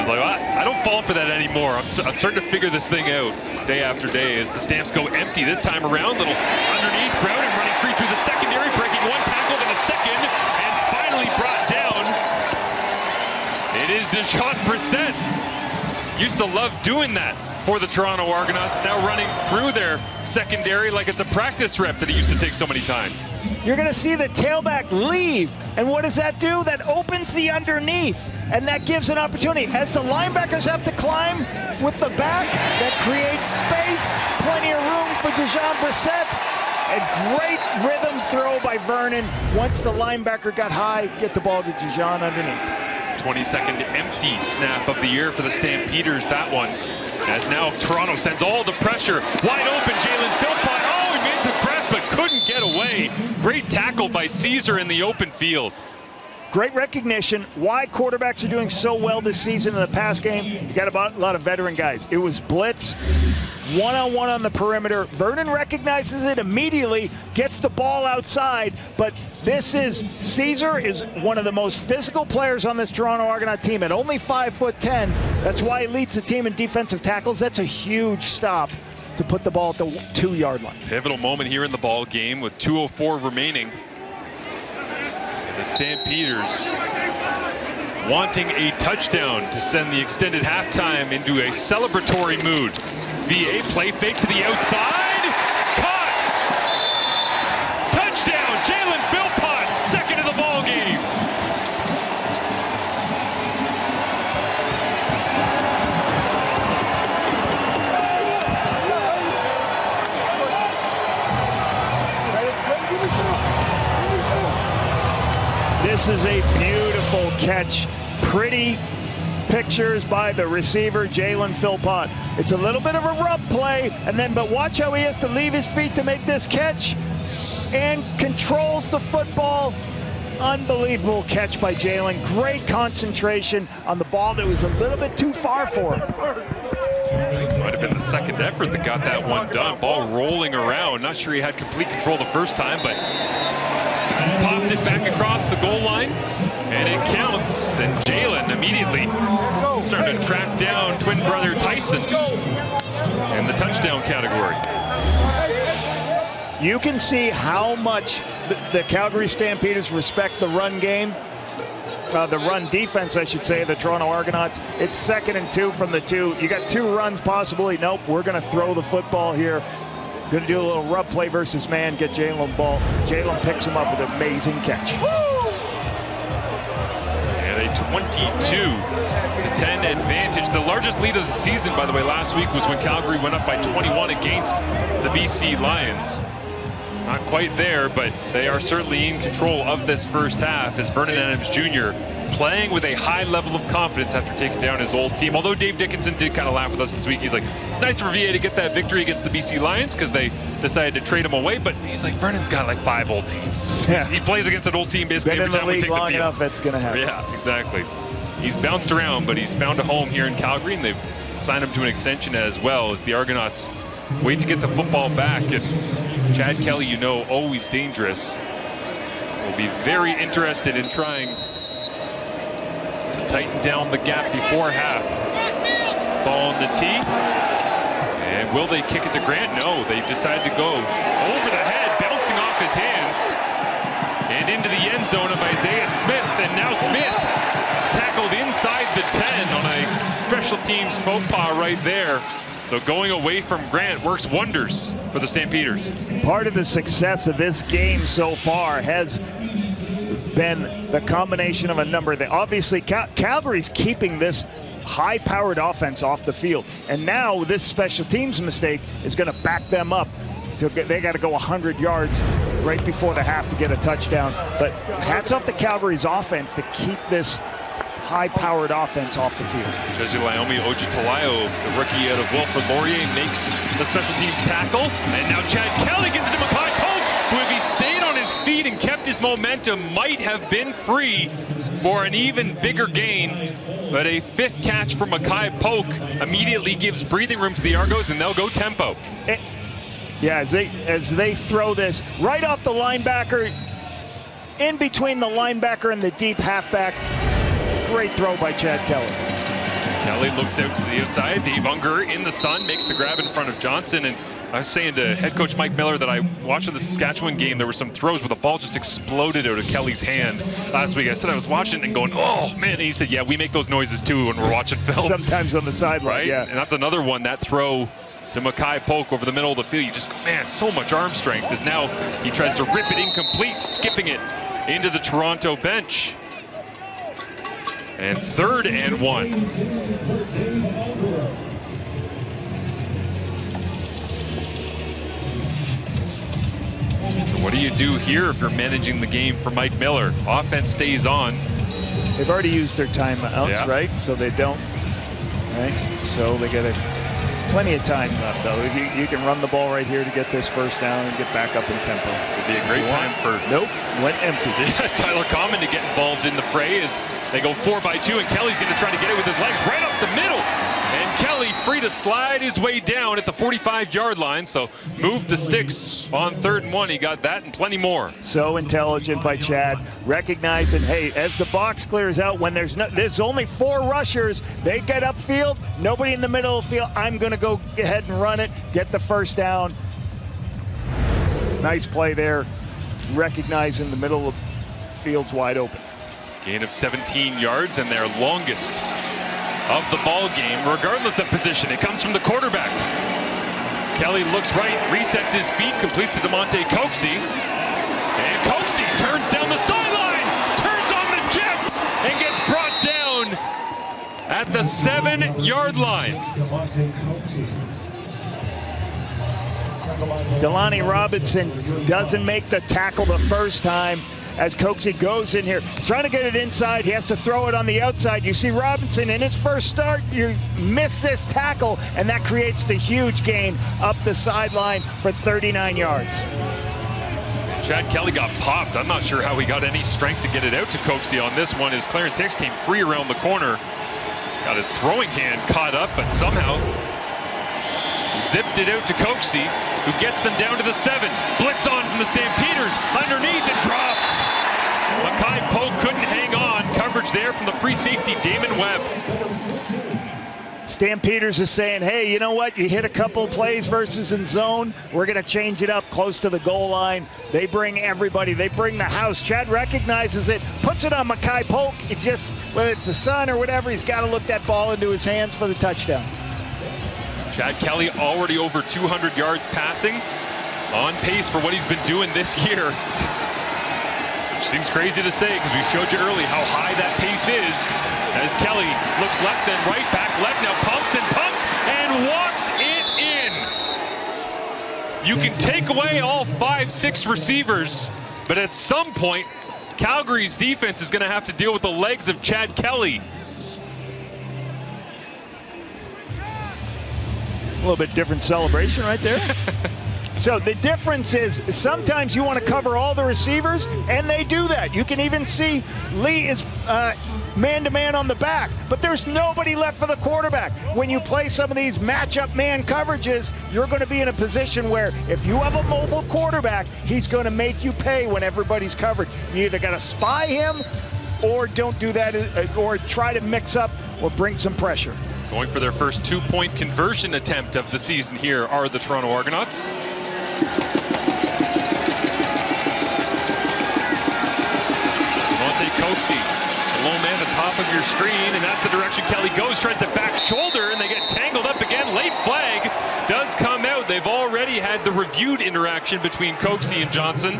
It's like, well, I don't fall for that anymore. I'm starting to figure this thing out day after day as the Stamps go empty this time around. Little underneath, Browning running free through the secondary, breaking 1 tackle, then a second, and finally brought down. It is Deshaun Brissett. Used to love doing that for the Toronto Argonauts, now running through their secondary like it's a practice rep that he used to take so many times. You're going to see the tailback leave, and what does that do? That opens the underneath, and that gives an opportunity. As the linebackers have to climb with the back, that creates space, plenty of room for Deshaun Brissett. A great rhythm throw by Vernon. Once the linebacker got high, get the ball to Deshaun underneath. 22nd empty snap of the year for the Stampeders, that one. As now Toronto sends all the pressure. Wide open, Jalen Philpott. Oh, he made the press, but couldn't get away. Great tackle by Caesar in the open field. Great recognition. Why quarterbacks are doing so well this season in the pass game. You got a lot of veteran guys. It was blitz, one-on-one on the perimeter. Vernon recognizes it immediately, gets the ball outside, but Caesar is one of the most physical players on this Toronto Argonaut team at only 5'10". That's why he leads the team in defensive tackles. That's a huge stop to put the ball at the 2-yard line. Pivotal moment here in the ball game with 2:04 remaining. The Stampeders wanting a touchdown to send the extended halftime into a celebratory mood. VA play fake to the outside. Caught! Touchdown! Jalen Philpott, 2nd of the ball game. This is a beautiful catch. Pretty pictures by the receiver, Jalen Philpott. It's a little bit of a rough play, but watch how he has to leave his feet to make this catch and controls the football. Unbelievable catch by Jalen. Great concentration on the ball that was a little bit too far for him. Might have been the 2nd effort that got that one done. Ball rolling around. Not sure he had complete control the first time, but popped it back across the goal line, and it counts. And Jalen immediately starting to track down twin brother Tyson in the touchdown category. You can see how much the Calgary Stampeders respect the run game. The run defense, I should say, the Toronto Argonauts. It's 2nd and 2 from the 2. You got 2 runs possibly. Nope, we're going to throw the football here. Going to do a little rub play versus man, get Jalen the ball. Jalen picks him up with an amazing catch. And a 22-10 advantage. The largest lead of the season, by the way, last week was when Calgary went up by 21 against the BC Lions. Not quite there, but they are certainly in control of this first half as Vernon Adams Jr. playing with a high level of confidence after taking down his old team. Although Dave Dickinson did kind of laugh with us this week. He's like, it's nice for VA to get that victory against the BC Lions because they decided to trade him away. But he's like, Vernon's got like 5 old teams. Yeah. He plays against an old team basically every time we take the field. Long enough, it's going to happen. Yeah, exactly. He's bounced around, but he's found a home here in Calgary, and they've signed him to an extension as well as the Argonauts wait to get the football back. And Chad Kelly, you know, always dangerous, will be very interested in trying to tighten down the gap before half. Ball on the tee. And will they kick it to Grant? No, they decide to go over the head, bouncing off his hands. And into the end zone of Isaiah Smith. And now Smith tackled inside the 10 on a special teams faux pas right there. So going away from Grant works wonders for the Stampeders. Part of the success of this game so far has been the combination of a number that obviously Calgary's keeping this high-powered offense off the field. And now this special teams mistake is going to back them up. They got to go 100 yards right before the half to get a touchdown. But hats off to Calgary's offense to keep this high-powered offense off the field. Jesulaomi Ojitalayo, the rookie out of Wilfrid Laurier, makes the special teams tackle. And now Chad Kelly gets to Mackay Polk, who, if he stayed on his feet and kept his momentum, might have been free for an even bigger gain. But a fifth catch from Mackay Polk immediately gives breathing room to the Argos, and they'll go tempo. Yeah, as they throw this right off the linebacker, in between the linebacker and the deep halfback. Great throw by Chad Kelly. Kelly looks out to the outside. Dave Unger in the sun makes the grab in front of Johnson. And I was saying to head coach Mike Miller that I watched in the Saskatchewan game, there were some throws where the ball just exploded out of Kelly's hand last week. I said I was watching and going, oh man. And he said, yeah, we make those noises too when we're watching film. Sometimes on the sideline, right? Yeah. And that's another one, that throw to Mackay Polk over the middle of the field. You just go, man, so much arm strength. As now he tries to rip it incomplete, skipping it into the Toronto bench. And 3rd and 1. So what do you do here if you're managing the game for Mike Miller? Offense stays on. They've already used their timeouts, Yeah. right? So they don't, right? So they got plenty of time left, though. You can run the ball right here to get this first down and get back up in tempo. Would be a great time for Nope, went empty. Tyler Common to get involved in the fray as they go 4-by-2, and Kelly's going to try to get it with his legs right up the middle. And Kelly free to slide his way down at the 45-yard line. So move the sticks on 3rd and 1. He got that and plenty more. So intelligent by Chad, recognizing, hey, as the box clears out, when there's only 4 rushers, they get upfield, nobody in the middle of the field. I'm going to go ahead and run it, get the first down. Nice play there, recognizing the middle of the field's wide open. Gain of 17 yards and their longest of the ball game, regardless of position. It comes from the quarterback. Kelly looks right, resets his feet, completes to DeMonte Coxie. And Coxie turns down the sideline, turns on the Jets, and gets brought down at the 7-yard line. Delaney Robinson doesn't make the tackle the first time as Coxie goes in here. He's trying to get it inside. He has to throw it on the outside. You see Robinson in his first start, you miss this tackle, and that creates the huge gain up the sideline for 39 yards. Chad Kelly got popped. I'm not sure how he got any strength to get it out to Coxie on this one as Clarence Hicks came free around the corner. Got his throwing hand caught up, but somehow zipped it out to Coxie, who gets them down to the 7. Blitz on from the Stampeders, underneath and dropped. Mackay Polk couldn't hang on. Coverage there from the free safety, Damon Webb. Stampeders is saying, hey, you know what? You hit a couple of plays versus in zone. We're going to change it up close to the goal line. They bring everybody. They bring the house. Chad recognizes it, puts it on Mackay Polk. It just, whether it's the sun or whatever, he's got to look that ball into his hands for the touchdown. Chad Kelly already over 200 yards passing, on pace for what he's been doing this year. Which seems crazy to say because we showed you early how high that pace is. As Kelly looks left then right, back left, now pumps and walks it in. You can take away all 5-6 receivers, but at some point, Calgary's defense is going to have to deal with the legs of Chad Kelly. A little bit different celebration right there. So the difference is sometimes you want to cover all the receivers, and they do that. You can even see Lee is man-to-man on the back, but there's nobody left for the quarterback. When you play some of these matchup man coverages, you're going to be in a position where if you have a mobile quarterback, he's going to make you pay when everybody's covered. You either got to spy him or don't do that, or try to mix up or bring some pressure. Going for their first 2-point conversion attempt of the season here are the Toronto Argonauts. Coxie, the low man at the top of your screen, and that's the direction Kelly goes. Tries the back shoulder, and they get tangled up again. Late flag does come out. They've already had the reviewed interaction between Coxie and Johnson.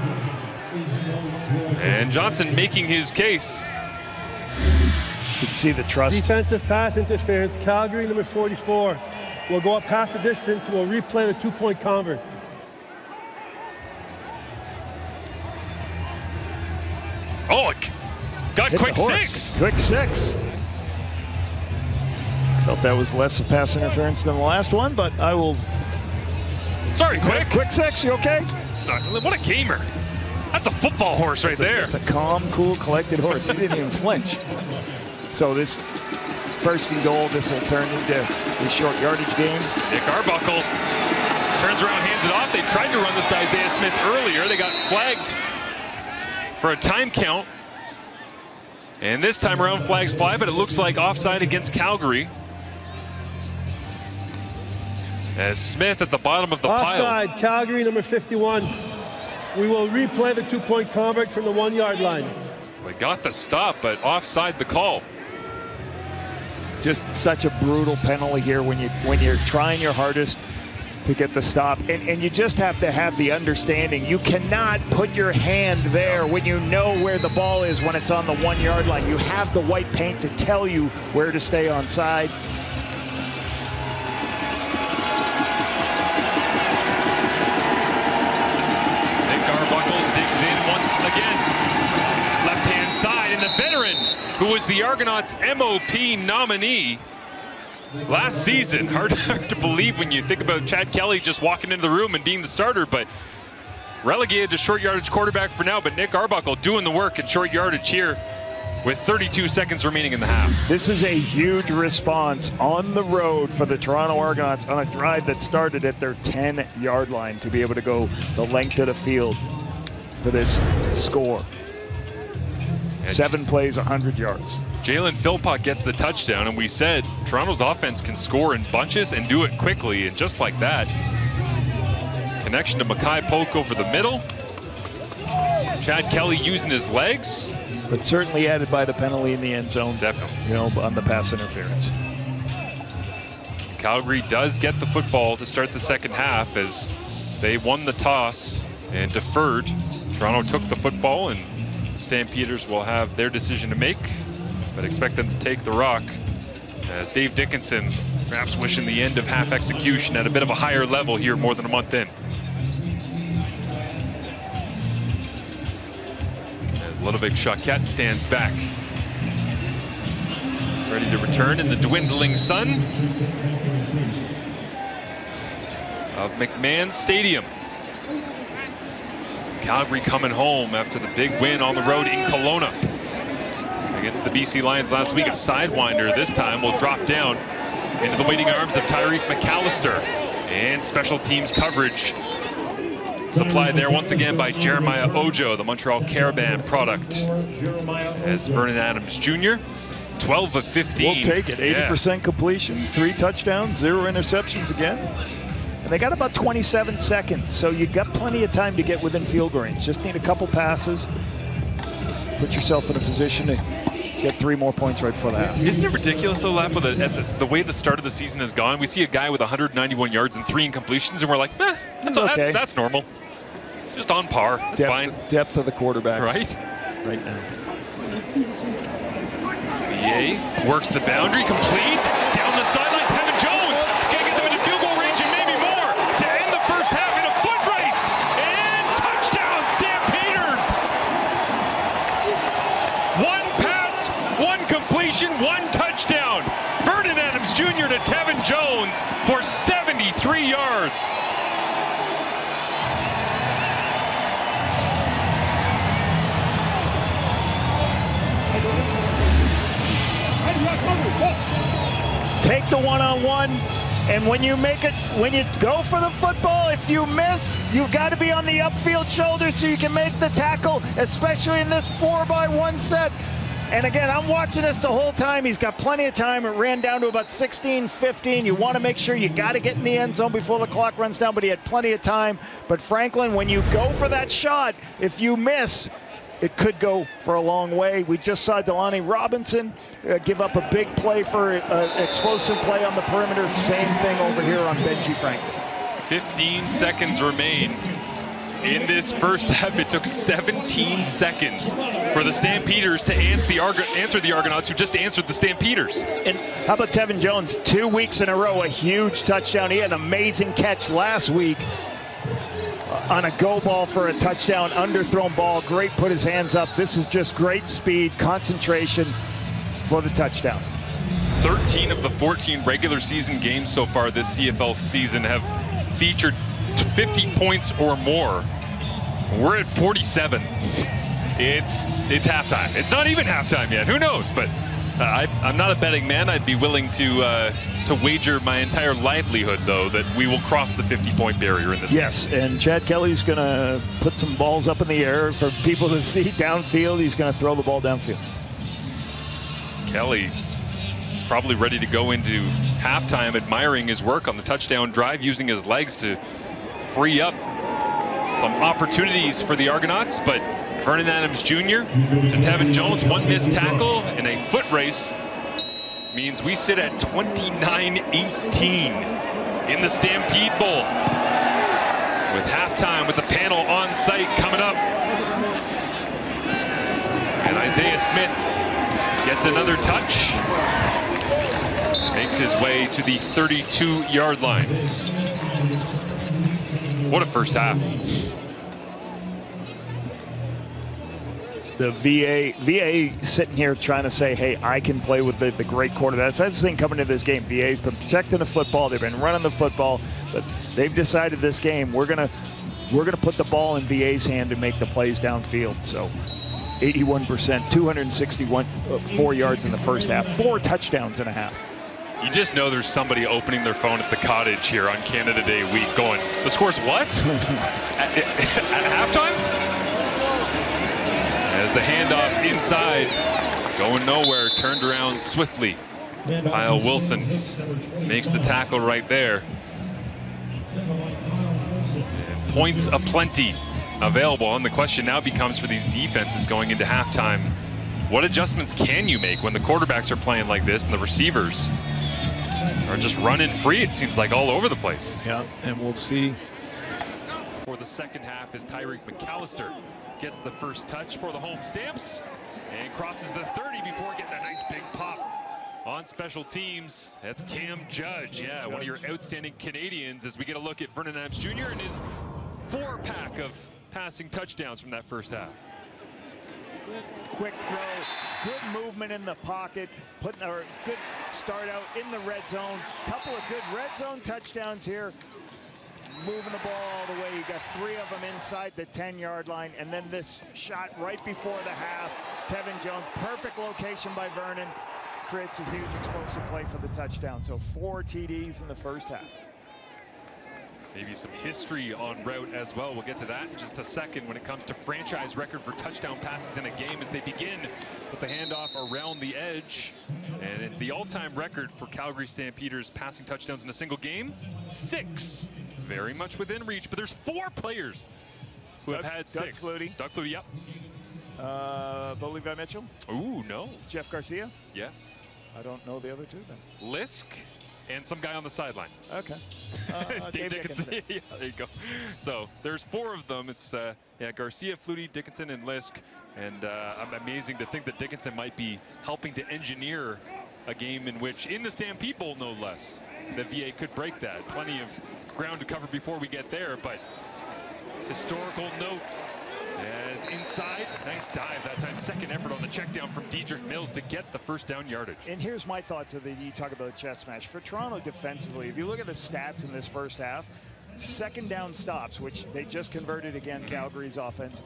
And Johnson making his case. You can see the trust. Defensive pass interference. Calgary, number 44, will go up half the distance and will replay the 2-point convert. Oh, it got quick six. Quick six. Felt that was less of pass interference than the last one, but I will. Sorry, quick. Quick six, you okay? It's not, what a gamer. That's a football horse right there. It's a calm, cool, collected horse. He didn't even flinch. So this first and goal, this will turn into a short yardage game. Nick Arbuckle turns around, hands it off. They tried to run this to Isaiah Smith earlier. They got flagged for a time count. And this time around, flags fly, but it looks like offside against Calgary. As Smith at the bottom of the pile. Offside, Calgary, number 51. We will replay the 2-point convert from the 1-yard line. They got the stop, but offside the call. Just such a brutal penalty here when you're trying your hardest to get the stop, and you just have to have the understanding. You cannot put your hand there when you know where the ball is when it's on the 1-yard line. You have the white paint to tell you where to stay on side. Nick Arbuckle digs in once again. Left-hand side, and the veteran, who was the Argonauts MOP nominee last season. Hard to believe when you think about Chad Kelly just walking into the room and being the starter, but relegated to short yardage quarterback for now. But Nick Arbuckle doing the work at short yardage here with 32 seconds remaining in the half. This is a huge response on the road for the Toronto Argonauts on a drive that started at their 10-yard line to be able to go the length of the field for this score. 7 plays, 100 yards. Jalen Philpott gets the touchdown, and we said Toronto's offense can score in bunches and do it quickly, and just like that, connection to Mackay Polk over the middle. Chad Kelly using his legs. But certainly added by the penalty in the end zone. Definitely. You know, on the pass interference. Calgary does get the football to start the second half as they won the toss and deferred. Toronto took the football, and Stampeders will have their decision to make, but expect them to take the rock as Dave Dickinson perhaps wishing the end of half execution at a bit of a higher level here more than a month in. As Ludovic Choquette stands back, ready to return in the dwindling sun of McMahon Stadium. Calgary coming home after the big win on the road in Kelowna against the BC Lions last week. A sidewinder this time will drop down into the waiting arms of Tyreek McAllister, and special teams coverage supplied there once again by Jeremiah Ojo, the Montreal Caravan product, as Vernon Adams Jr. 12 of 15. We'll take it. 80% completion, 3 touchdowns, 0 interceptions again. And they got about 27 seconds, so you got plenty of time to get within field goal range. Just need a couple passes. Put yourself in a position to get 3 more points right before the half. Isn't it ridiculous, though, Lap, the way the start of the season has gone? We see a guy with 191 yards and 3 incompletions, and we're like, okay. That's normal. Just on par. That's fine. Depth of the quarterbacks. Right now. VA works the boundary, complete. Down the sideline, Tevin Jones. He's going to get them into field goal range and maybe more to end the first half in a foot race. And touchdown, Stampeders. 1 pass, 1 completion, 1 touchdown. Vernon Adams Jr. to Tevin Jones for 73 yards. Take the one-on-one, and when you go for the football, if you miss, you've got to be on the upfield shoulder so you can make the tackle, especially in this 4-by-1 set. And again, I'm watching this the whole time. He's got plenty of time. It ran down to about 16, 15. You want to make sure you got to get in the end zone before the clock runs down, but he had plenty of time. But Franklin, when you go for that shot, if you miss, it could go for a long way. We just saw Delaney Robinson give up a big play for an explosive play on the perimeter. Same thing over here on Benji Franklin. 15 seconds remain. In this first half, it took 17 seconds for the Stampeders to answer the Argonauts, who just answered the Stampeders. And how about Tevin Jones? 2 weeks in a row, a huge touchdown. He had an amazing catch last week on a go ball for a touchdown, underthrown ball. Great, put his hands up. This is just great speed, concentration for the touchdown. 13 of the 14 regular season games so far this CFL season have featured 50 points or more. We're at 47. It's halftime. It's not even halftime yet. Who knows? But I'm not a betting man. I'd be willing to wager my entire livelihood, though, that we will cross the 50-point barrier in this game. Yes, and Chad Kelly's going to put some balls up in the air for people to see downfield. He's going to throw the ball downfield. Kelly is probably ready to go into halftime admiring his work on the touchdown drive, using his legs to free up some opportunities for the Argonauts, but Vernon Adams Jr. to Tevin Jones, one missed tackle in a foot race means we sit at 29-18 in the Stampede Bowl. With halftime, with the panel on site coming up. And Isaiah Smith gets another touch. Makes his way to the 32-yard line. What a first half. The VA sitting here trying to say, hey, I can play with the great quarterback. That's the thing coming into this game. VA's been protecting the football. They've been running the football. But they've decided this game, we're gonna put the ball in VA's hand and make the plays downfield. So 81%, 261 4 yards in the first half, 4 touchdowns and a half. You just know there's somebody opening their phone at the cottage here on Canada Day week going, the score's what? at halftime? As the handoff inside, going nowhere, turned around swiftly. Kyle Wilson makes the tackle right there. And points aplenty available. And the question now becomes for these defenses going into halftime, what adjustments can you make when the quarterbacks are playing like this and the receivers are just running free, it seems like, all over the place? Yeah, and we'll see. For the second half as Tyreek McAllister gets the first touch for the home Stamps and crosses the 30 before getting a nice big pop on special teams. That's Cam Judge, yeah, one of your outstanding Canadians, as we get a look at Vernon Adams Jr. and his 4-pack of passing touchdowns from that first half. Quick throw, good movement in the pocket, putting a good start out in the red zone. Couple of good red zone touchdowns here. Moving the ball all the way. You got 3 of them inside the 10-yard line, and then this shot right before the half. Tevin Jones, perfect location by Vernon, creates a huge explosive play for the touchdown. So 4 TDs in the first half. Maybe some history en route as well. We'll get to that in just a second when it comes to franchise record for touchdown passes in a game as they begin with the handoff around the edge. And the all-time record for Calgary Stampeders passing touchdowns in a single game, 6. Very much within reach, but there's 4 players who have had 6. Doug Flutie. Doug Flutie, yep. Bo Levi Mitchell. Ooh, no. Jeff Garcia. Yes. I don't know the other 2 then. Lisk and some guy on the sideline. Okay. Dave Dickinson. Yeah, there you go. So there's 4 of them. It's Garcia, Flutie, Dickinson, and Lisk. And I'm amazing to think that Dickinson might be helping to engineer a game in which, in the Stampede Bowl no less, the VA could break that. Plenty of ground to cover before we get there, but historical note as inside, nice dive that time, second effort on the check down from Dedrick Mills to get the first down yardage. And here's my thoughts of you talk about the chess match. For Toronto defensively, if you look at the stats in this first half, second down stops, which they just converted again, Calgary's offense.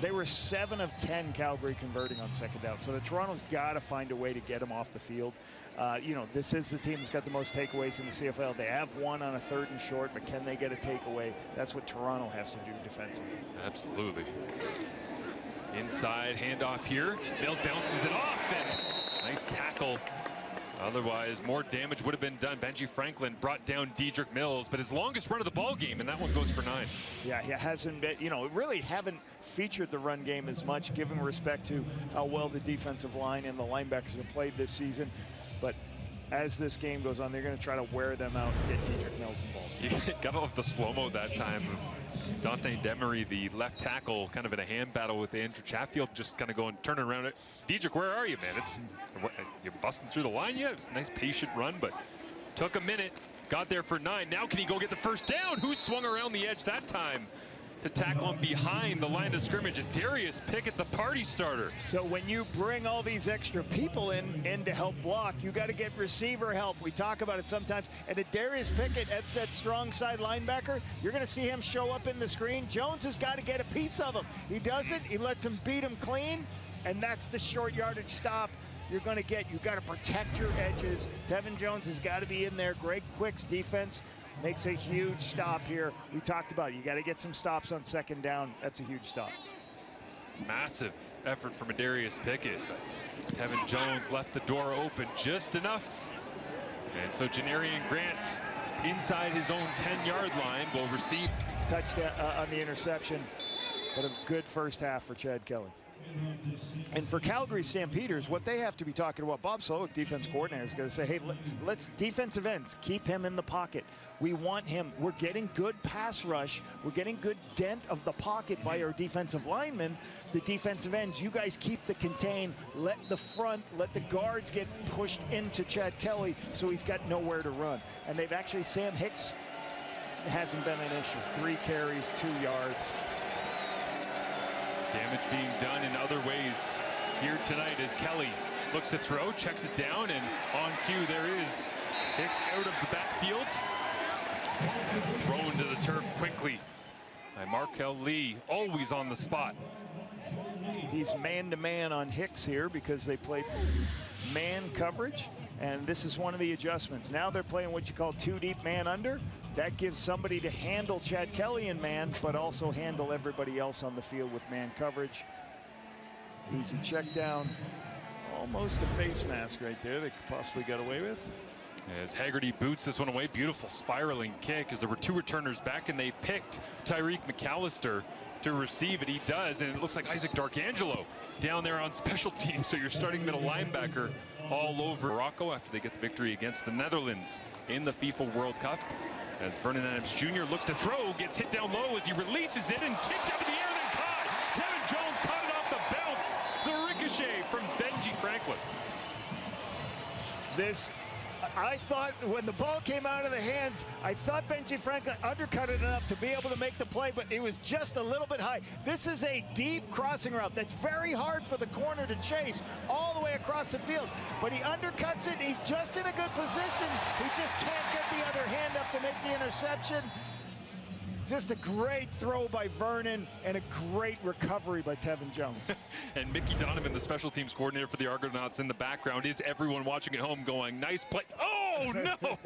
They were 7 of 10 Calgary converting on second down. So the Toronto's got to find a way to get them off the field. You know, this is the team that's got the most takeaways in the CFL. They have one on a 3rd and short, but can they get a takeaway? That's what Toronto has to do defensively. Absolutely. Inside handoff here. Mills bounces it off, and nice tackle. Otherwise, more damage would have been done. Benji Franklin brought down Dedrick Mills, but his longest run of the ball game, and that one goes for 9. Yeah, he hasn't been, you know, really haven't featured the run game as much, given respect to how well the defensive line and the linebackers have played this season. But as this game goes on, they're going to try to wear them out and get Dedrick Mills involved. You got off the slow-mo that time. Dante Demery, the left tackle, kind of in a hand battle with Andrew Chatfield, just kind of going, turning around it. Dedrick, where are you, man? You're busting through the line yet? It was a nice patient run, but took a minute. Got there for 9. Now can he go get the first down? Who swung around the edge that time to tackle him behind the line of scrimmage? Darius Pickett, the party starter. So when you bring all these extra people in to help block, you got to get receiver help. We talk about it sometimes. And Darius Pickett, at that strong side linebacker, you're going to see him show up in the screen. Jones has got to get a piece of him. He doesn't. He lets him beat him clean, and that's the short yardage stop you're going to get. You've got to protect your edges. Tevin Jones has got to be in there. Greg Quick's defense makes a huge stop here. We talked about it. You got to get some stops on second down. That's a huge stop. Massive effort from Darius Pickett. Tevin Jones left the door open just enough. And so Janarian Grant inside his own 10-yard line will receive. Touchdown on the interception, but a good first half for Chad Kelly. And for Calgary Stampeders, what they have to be talking about, Bob Slowick, defense coordinator, is going to say, hey, let's defensive ends, keep him in the pocket. We want him. We're getting good pass rush. We're getting good dent of the pocket by our defensive linemen. The defensive ends, you guys keep the contain. Let the guards get pushed into Chad Kelly so he's got nowhere to run. And they've actually, Sam Hicks hasn't been an issue. 3 carries, 2 yards. Damage being done in other ways here tonight as Kelly looks to throw, checks it down, and on cue there is Hicks out of the backfield. Thrown to the turf quickly by Markel Lee, always on the spot. He's man-to-man on Hicks here because they played man coverage, and this is one of the adjustments. Now they're playing what you call 2 deep man under. That gives somebody to handle Chad Kelly in man, but also handle everybody else on the field with man coverage. Easy check down. Almost a face mask right there they could possibly get away with. As Haggerty boots this one away, beautiful spiraling kick as there were 2 returners back and they picked Tyreek McAllister to receive it. He does, and it looks like Isaac Darkangelo down there on special teams. So you're starting middle linebacker all over Morocco after they get the victory against the Netherlands in the FIFA World Cup. As Vernon Adams Jr. looks to throw, gets hit down low as he releases it and tipped up in the air, then caught. Tevin Jones caught it off the bounce. The ricochet from Benji Franklin. I thought when the ball came out of the hands, I thought Benji Franklin undercut it enough to be able to make the play, but it was just a little bit high. This is a deep crossing route that's very hard for the corner to chase all the way across the field, but he undercuts it. He's just in a good position. He just can't get the other hand up to make the interception. Just a great throw by Vernon and a great recovery by Tevin Jones. And Mickey Donovan, the special teams coordinator for the Argonauts in the background, is everyone watching at home going, nice play. Oh, no!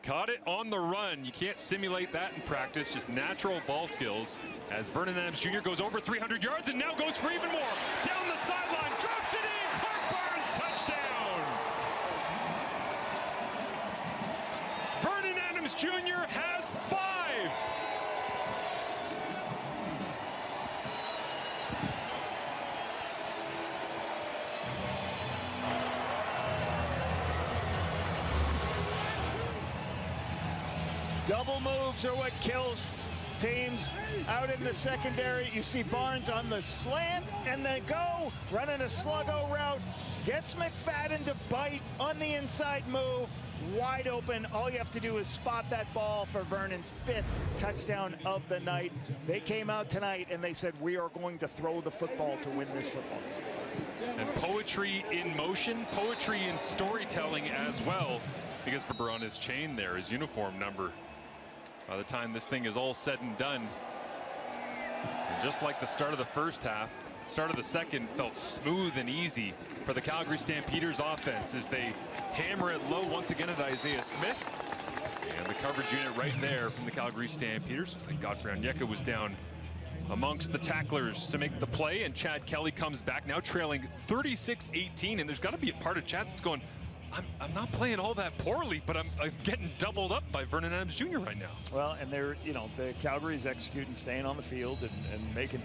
Caught it on the run. You can't simulate that in practice, just natural ball skills. As Vernon Adams Jr. goes over 300 yards and now goes for even more. Down the sideline, drops it in. Clark Barnes, touchdown! Vernon Adams Jr. has 5. Double moves are what kills teams out in the secondary. You see Barnes on the slant and then go, running a sluggo route. Gets McFadden to bite on the inside move. Wide open. All you have to do is spot that ball for Vernon's 5th touchdown of the night. They came out tonight and they said, we are going to throw the football to win this football. And poetry in motion, poetry in storytelling as well. Because for on his chain there, his uniform number. by the time this thing is all said and done. And just like the start of the first half, start of the second felt smooth and easy for the Calgary Stampeders offense as they hammer it low once again at Isaiah Smith. And the coverage unit right there from the Calgary Stampeders. Looks like Godfrey Onyeka was down amongst the tacklers to make the play, and Chad Kelly comes back now trailing 36-18. And there's got to be a part of Chad that's going, I'm not playing all that poorly, but I'm getting doubled up by Vernon Adams Jr. right now. Well, and they're, the Calgary's executing, staying on the field and making.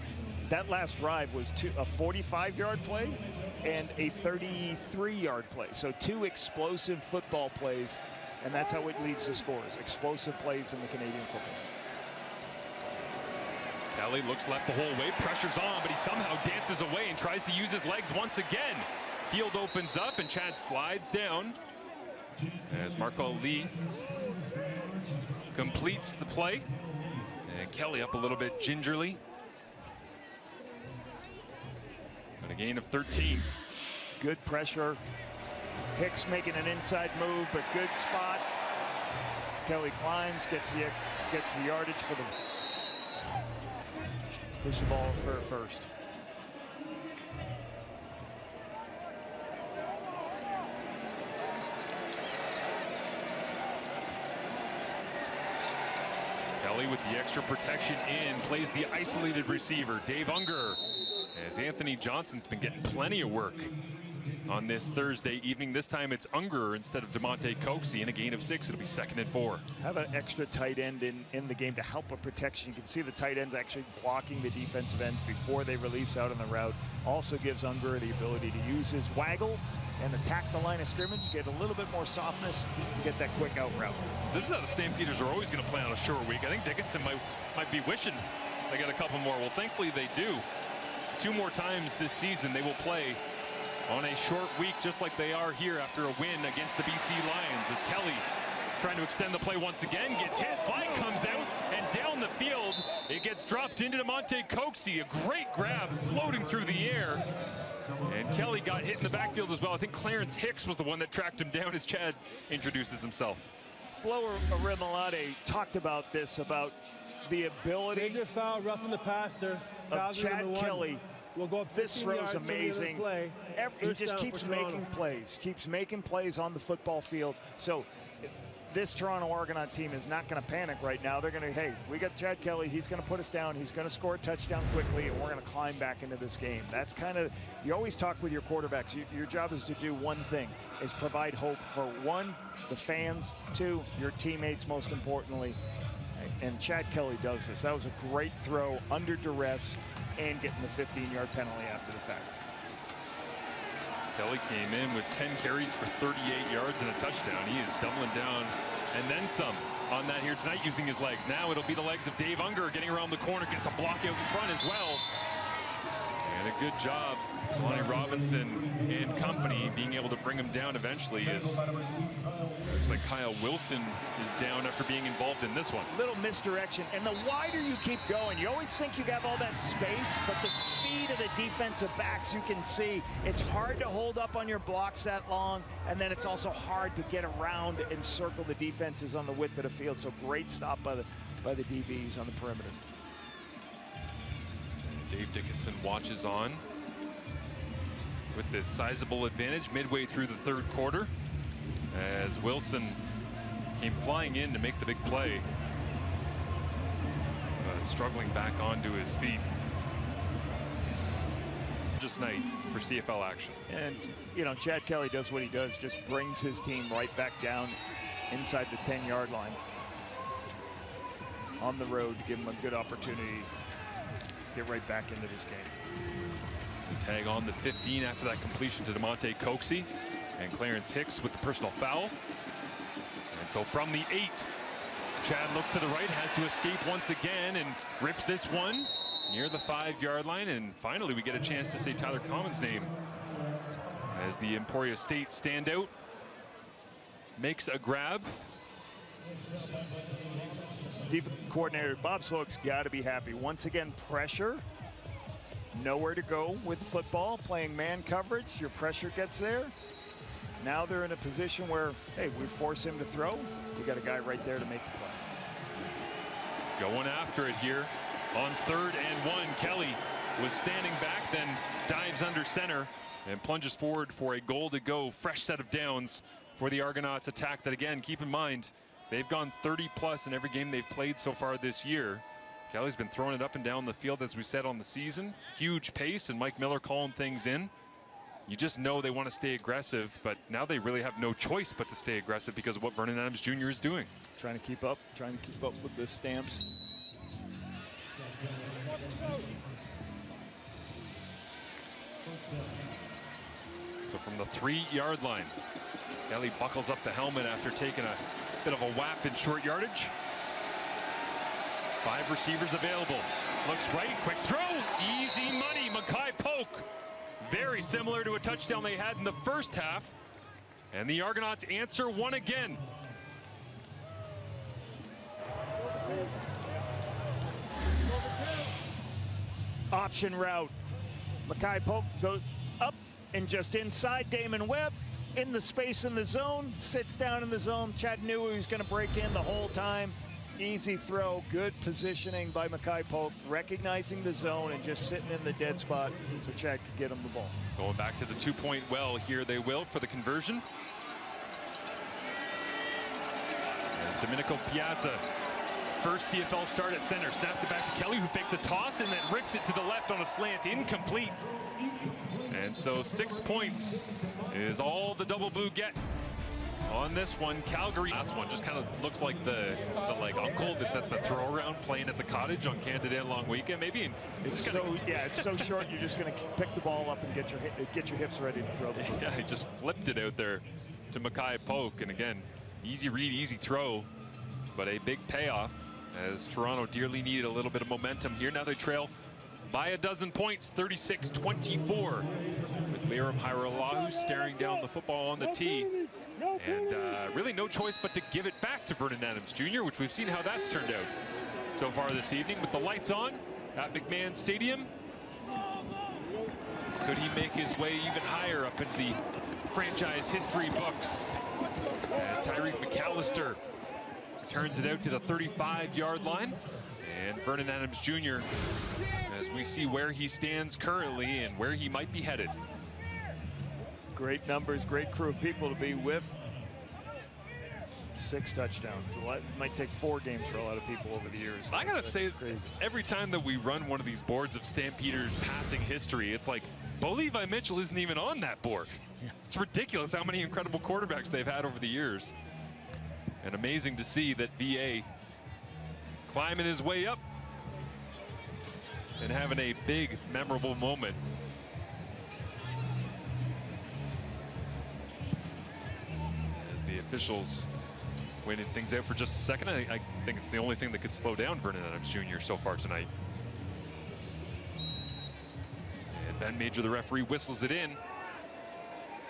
That last drive was a 45-yard play and a 33-yard play. So 2 explosive football plays, and that's how it leads to scores. Explosive plays in the Canadian football. Kelly looks left the whole way, pressure's on, but he somehow dances away and tries to use his legs once again. Field opens up and Chad slides down as Marco Lee completes the play. And Kelly up a little bit gingerly. And a gain of 13. Good pressure. Hicks making an inside move, but good spot. Kelly climbs, gets the yardage for the push the ball for first. Kelly with the extra protection in, plays the isolated receiver, Dave Unger, as Anthony Johnson's been getting plenty of work on this Thursday evening. This time it's Unger instead of DeMonte Coxie, and a gain of 6. It'll be 2nd and 4. Have an extra tight end in the game to help with protection. You can see the tight ends actually blocking the defensive ends before they release out on the route. Also gives Unger the ability to use his waggle and attack the line of scrimmage, get a little bit more softness to get that quick out route. This is how the Stampeders are always going to play on a short week. I think Dickinson might be wishing they got a couple more. Well, thankfully they do. 2 more times this season they will play on a short week, just like they are here after a win against the BC Lions, as Kelly trying to extend the play once again, gets hit, flag comes out, and down the field, it gets dropped into DeMonte Coxie. A great grab floating through the air. And Kelly got hit in the backfield as well. I think Clarence Hicks was the one that tracked him down as Chad introduces himself. Flo Remalade talked about this, about the ability. Major foul, roughing the passer. Of Chad Kelly. We'll go up. This throw's amazing. He just keeps making plays on the football field. So this Toronto Argonaut team is not going to panic right now. They're going to, hey, we got Chad Kelly. He's going to put us down. He's going to score a touchdown quickly, and we're going to climb back into this game. That's kind of, you always talk with your quarterbacks. Your job is to do one thing, is provide hope for 1, the fans, 2, your teammates, most importantly. And Chad Kelly does this. That was a great throw under duress and getting the 15-yard penalty after the fact. Kelly came in with 10 carries for 38 yards and a touchdown. He is doubling down and then some on that here tonight using his legs. Now it'll be the legs of Dave Unger getting around the corner, gets a block out in front as well. And a good job, Lonnie Robinson and company being able to bring him down eventually. Looks like Kyle Wilson is down after being involved in this one. Little misdirection, and the wider you keep going, you always think you have all that space, but the speed of the defensive backs, you can see it's hard to hold up on your blocks that long, and then it's also hard to get around and circle the defenses on the width of the field. So great stop by the DBs on the perimeter. Dave Dickinson watches on with this sizable advantage midway through the 3rd quarter as Wilson came flying in to make the big play, struggling back onto his feet. Just night for CFL action. And, Chad Kelly does what he does, just brings his team right back down inside the 10-yard line on the road to give him a good opportunity get right back into this game. The tag on the 15 after that completion to DeMonte Coxie, and Clarence Hicks with the personal foul. And so from the 8, Chad looks to the right, has to escape once again and rips this one near the 5-yard line. And finally we get a chance to say Tyler Common's name as the Emporia State standout makes a grab. Defensive coordinator Bob Sloak's got to be happy. Once again, pressure. Nowhere to go with football, playing man coverage. Your pressure gets there. Now they're in a position where, hey, we force him to throw. We got a guy right there to make the play. going after it here on 3rd and 1. Kelly was standing back, then dives under center and plunges forward for a goal to go. Fresh set of downs for the Argonauts attack that, again, keep in mind, they've gone 30+ in every game they've played so far this year. Kelly's been throwing it up and down the field, as we said, on the season. Huge pace, and Mike Miller calling things in. You just know they want to stay aggressive, but now they really have no choice but to stay aggressive because of what Vernon Adams Jr. is doing. Trying to keep up with the Stamps. So from the 3-yard line, Kelly buckles up the helmet after taking a bit of a whap in short yardage. 5 receivers available. Looks right, quick throw, easy money. Mackay Polk, very similar to a touchdown they had in the first half. And the Argonauts answer one again. Option route. Mackay Polk goes up and just inside Damon Webb, in the space in the zone, sits down in the zone. Chad knew he was going to break in the whole time. Easy throw, good positioning by Mackay Polk, recognizing the zone and just sitting in the dead spot so Chad could get him the ball. Going back to the 2-point well here, they will for the conversion. And Domenico Piazza, first CFL start at center, snaps it back to Kelly, who fakes a toss and then rips it to the left on a slant, incomplete. And so 6 points is all the Double Blue get on this one. Calgary, last one just kind of looks like the like uncle that's at the throw around playing at the cottage on Canada long weekend. Maybe it's so short. You're just going to pick the ball up and get your hips ready to throw the football. Yeah, he just flipped it out there to Mackay Polk, and again, easy read, easy throw, but a big payoff as Toronto dearly needed a little bit of momentum here. Now they trail by a dozen points, 36-24, with Liram Hairolahu staring down the football on the tee. And really no choice but to give it back to Vernon Adams Jr., which we've seen how that's turned out so far this evening. With the lights on at McMahon Stadium, could he make his way even higher up into the franchise history books? As Tyreek McAllister turns it out to the 35-yard line. And Vernon Adams Jr., as we see where he stands currently and where he might be headed. Great numbers, great crew of people to be with. 6 touchdowns. It might take 4 games for a lot of people over the years. I gotta say, crazy. Every time that we run one of these boards of Stampeders passing history, it's like Bo Levi Mitchell isn't even on that board. Yeah. It's ridiculous how many incredible quarterbacks they've had over the years. And amazing to see that VA climbing his way up and having a big, memorable moment. As the officials waiting things out for just a second, I think it's the only thing that could slow down Vernon Adams Jr. so far tonight. And Ben Major, the referee, whistles it in.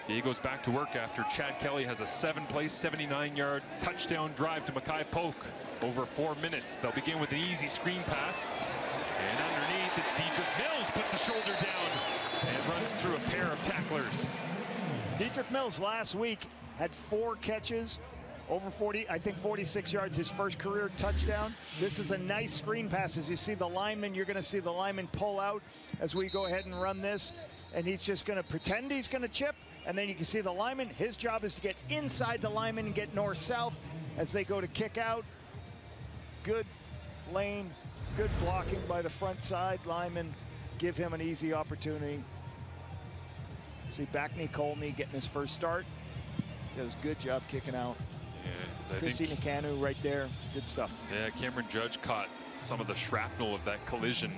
He goes back to work after Chad Kelly has a 7-play, 79-yard touchdown drive to Mackay Polk over 4 minutes. They'll begin with an easy screen pass. And underneath, it's Dedrick Mills, puts the shoulder down and runs through a pair of tacklers. Dedrick Mills last week had 4 catches, over 46 yards, his first career touchdown. This is a nice screen pass. As you see the lineman, you're going to see the lineman pull out as we go ahead and run this. And he's just going to pretend he's going to chip. And then you can see the lineman. His job is to get inside the lineman and get north-south as they go to kick out. Good lane, good blocking by the front side lineman. Give him an easy opportunity. See Backney Colney getting his first start. Does a good job kicking out. Yeah, Christina Canu right there. Good stuff. Yeah, Cameron Judge caught some of the shrapnel of that collision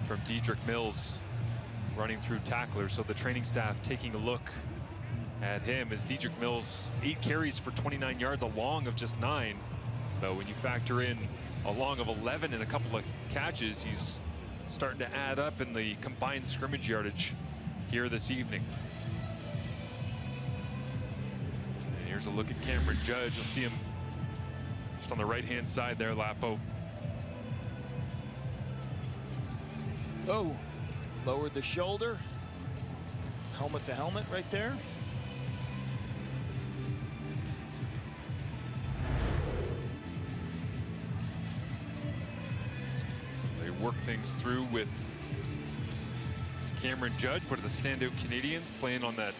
from Dedrick Mills running through tacklers. So the training staff taking a look at him as Dedrick Mills, 8 carries for 29 yards, a long of just 9. But when you factor in a long of 11 and a couple of catches, he's starting to add up in the combined scrimmage yardage here this evening. And here's a look at Cameron Judge. You'll see him just on the right-hand side there, Lapo. Oh, lowered the shoulder. Helmet to helmet right there. work things through with Cameron Judge, one of the standout Canadians playing on that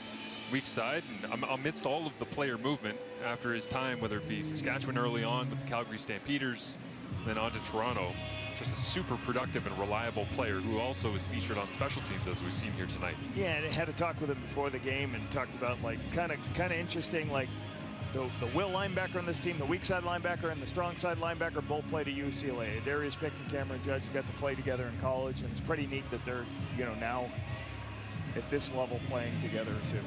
weak side, and amidst all of the player movement after his time, whether it be Saskatchewan early on with the Calgary Stampeders, then on to Toronto. Just a super productive and reliable player who also is featured on special teams, as we've seen here tonight. Yeah, and I had a talk with him before the game and talked about like kind of interesting, like the will linebacker on this team, the weak side linebacker and the strong side linebacker both played at UCLA. Darius Pick and Cameron Judge got to play together in college, and it's pretty neat that they're, you know, now at this level playing together too.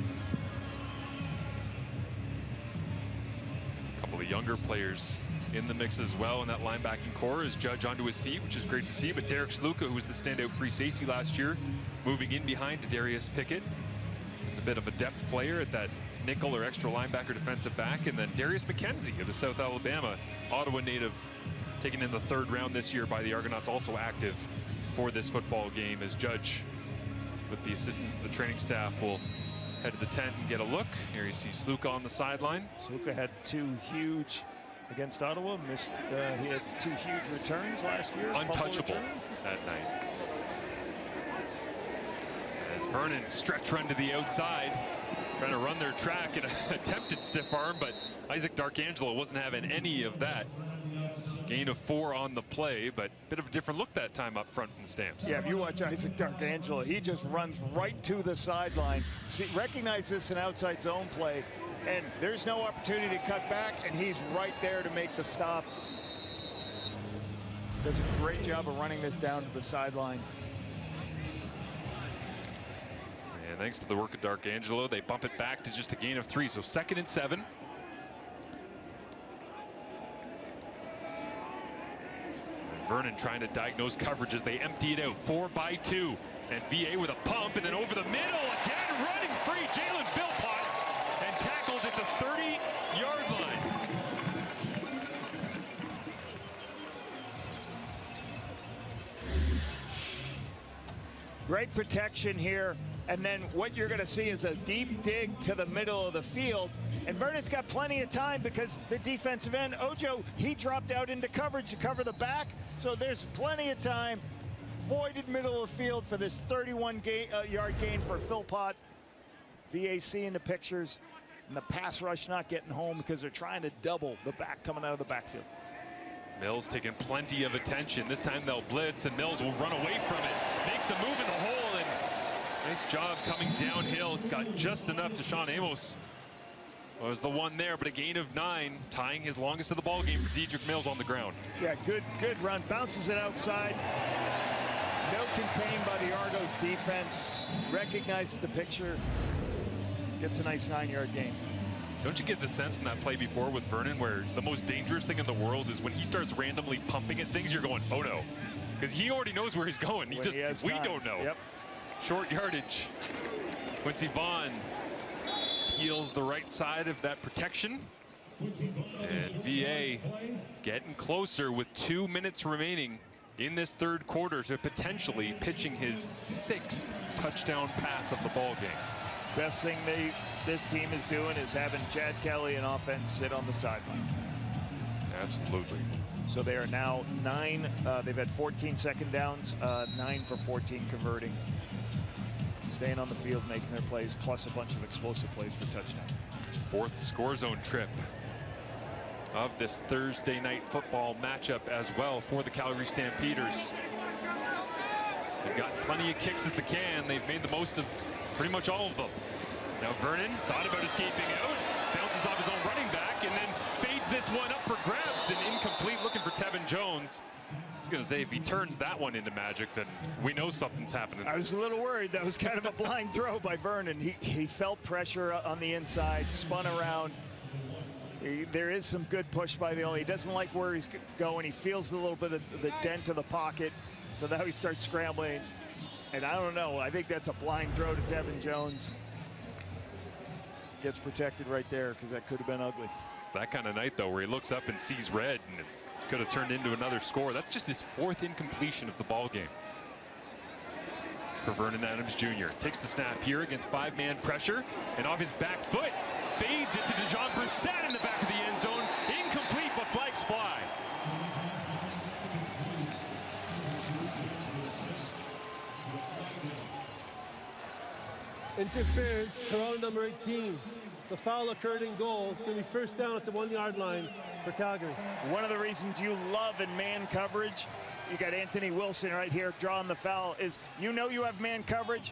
A couple of younger players in the mix as well in that linebacking core as Judge onto his feet, which is great to see. But Derek Sluka, who was the standout free safety last year, moving in behind to Darius Pickett. Is a bit of a depth player at that nickel or extra linebacker defensive back. And then Darius McKenzie of the South Alabama, Ottawa native, taken in the 3rd round this year by the Argonauts, also active for this football game, as Judge, with the assistance of the training staff, will head to the tent and get a look. Here you see Sluka on the sideline. Sluka had 2 huge against Ottawa. He had 2 huge returns last year. Untouchable that night. As Vernon stretch run to the outside, trying to run their track in an attempted stiff arm, but Isaac Darkangelo wasn't having any of that. Gain of 4 on the play, but a bit of a different look that time up front from the Stamps. Yeah, if you watch Isaac Darkangelo, he just runs right to the sideline. Recognize this an outside zone play, and there's no opportunity to cut back, and he's right there to make the stop. Does a great job of running this down to the sideline. And thanks to the work of Darkangelo, they bump it back to just a gain of 3, so 2nd and 7. Vernon trying to diagnose coverage as they empty it out, 4 by 2. And VA with a pump, and then over the middle, again running free, Jalen Philpott, and tackled at the 30-yard line. Great protection here, and then what you're going to see is a deep dig to the middle of the field. And Vernon's got plenty of time because the defensive end, Ojo, he dropped out into coverage to cover the back. So there's plenty of time. Voided middle of the field for this 31-yard gain for Philpott. VAC in the pictures. And the pass rush not getting home because they're trying to double the back coming out of the backfield. Mills taking plenty of attention. This time they'll blitz, and Mills will run away from it. Makes a move in the hole, and nice job coming downhill. Got just enough to Sean Amos. Was the one there, but a gain of 9, tying his longest of the ball game for Dedrick Mills on the ground. Yeah, good run. Bounces it outside. No contained by the Argos defense. Recognizes the picture. Gets a nice 9-yard gain. Don't you get the sense in that play before with Vernon where the most dangerous thing in the world is when he starts randomly pumping at things, you're going, oh no. Because he already knows where he's going. We don't know. Yep. Short yardage. Quincy Vaughn peels the right side of that protection. And VA getting closer with 2 minutes remaining in this 3rd quarter to potentially pitching his 6th touchdown pass of the ball game. Best thing this team is doing is having Chad Kelly in offense sit on the sideline. Absolutely. So they are now 9. They've had 14 second downs, 9 for 14 converting. Staying on the field, making their plays, plus a bunch of explosive plays for touchdown. 4th score zone trip of this Thursday night football matchup as well for the Calgary Stampeders. They've got plenty of kicks at the can. They've made the most of pretty much all of them. Now Vernon thought about escaping out, bounces off his own running back, and then fades this one up for grabs and incomplete, looking for Tevin Jones. I was going to say, if he turns that one into magic, then we know something's happening. I was a little worried. That was kind of a blind throw by Vernon. He felt pressure on the inside, spun around. There is some good push by the only. He doesn't like where he's going. He feels a little bit of the dent of the pocket. So now he starts scrambling. And I don't know. I think that's a blind throw to Tevin Jones. Gets protected right there because that could have been ugly. It's that kind of night, though, where he looks up and sees red, and it could have turned into another score. That's just his 4th incompletion of the ball game for Vernon Adams Jr. Takes the snap here against 5-man pressure, and off his back foot, fades it to Dejon Brissett in the back of the end zone. Incomplete, but flags fly. Interference, Toronto number 18. The foul occurred in goal. It's going to be first down at the 1 yard line for Calgary. One of the reasons you love in man coverage, you got Anthony Wilson right here drawing the foul, is you know you have man coverage.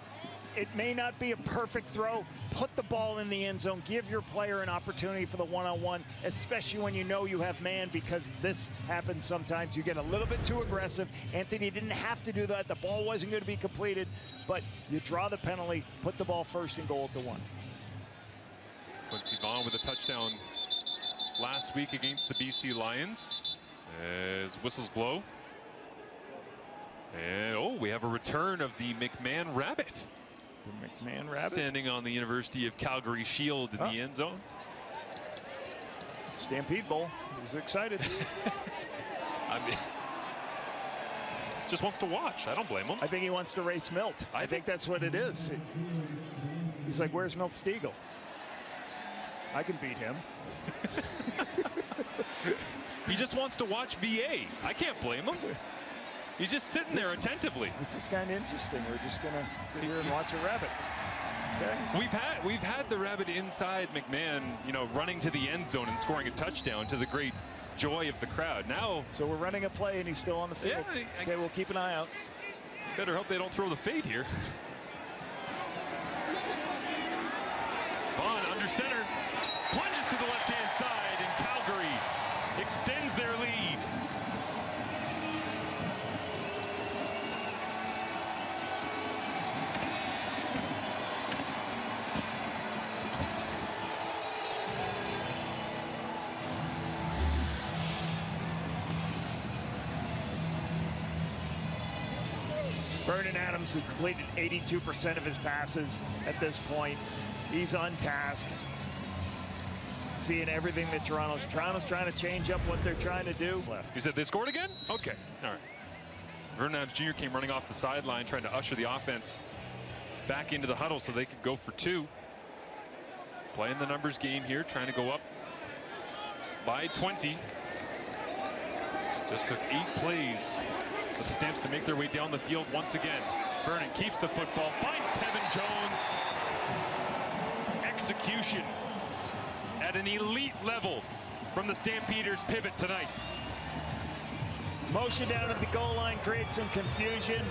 It may not be a perfect throw. Put the ball in the end zone. Give your player an opportunity for the one-on-one, especially when you know you have man, because this happens sometimes. You get a little bit too aggressive. Anthony didn't have to do that. The ball wasn't going to be completed, but you draw the penalty, put the ball first and goal at the 1. Quincy Vaughn with a touchdown last week against the BC Lions as whistles blow. And we have a return of the McMahon Rabbit. The McMahon Rabbit standing on the University of Calgary shield in the end zone. Stampede Bowl. He's excited. I mean, just wants to watch. I don't blame him. I think he wants to race Milt. I think that's what it is. He's like, where's Milt Stiegel? I can beat him. He just wants to watch VA. I can't blame him. He's just sitting there attentively. This is kind of interesting. We're just gonna sit here and watch a rabbit. Okay. We've had the rabbit inside McMahon, you know, running to the end zone and scoring a touchdown to the great joy of the crowd. Now, so we're running a play and he's still on the field. Yeah, okay, we'll keep an eye out. Better hope they don't throw the fade here. Vaughn under center, plunges to the left-hand side, and Calgary extends their lead. Vernon Adams has completed 82% of his passes at this point. He's on task. Seeing everything that Toronto's trying to change up what they're trying to do. Left. You said they scored again? Okay, all right. Vernon Adams Jr. came running off the sideline trying to usher the offense back into the huddle so they could go for 2. Playing the numbers game here, trying to go up by 20. Just took 8 plays for the Stamps to make their way down the field once again. Vernon keeps the football, finds Tevin Jones. Execution at an elite level from the Stampeders pivot tonight. Motion down at the goal line creates some confusion.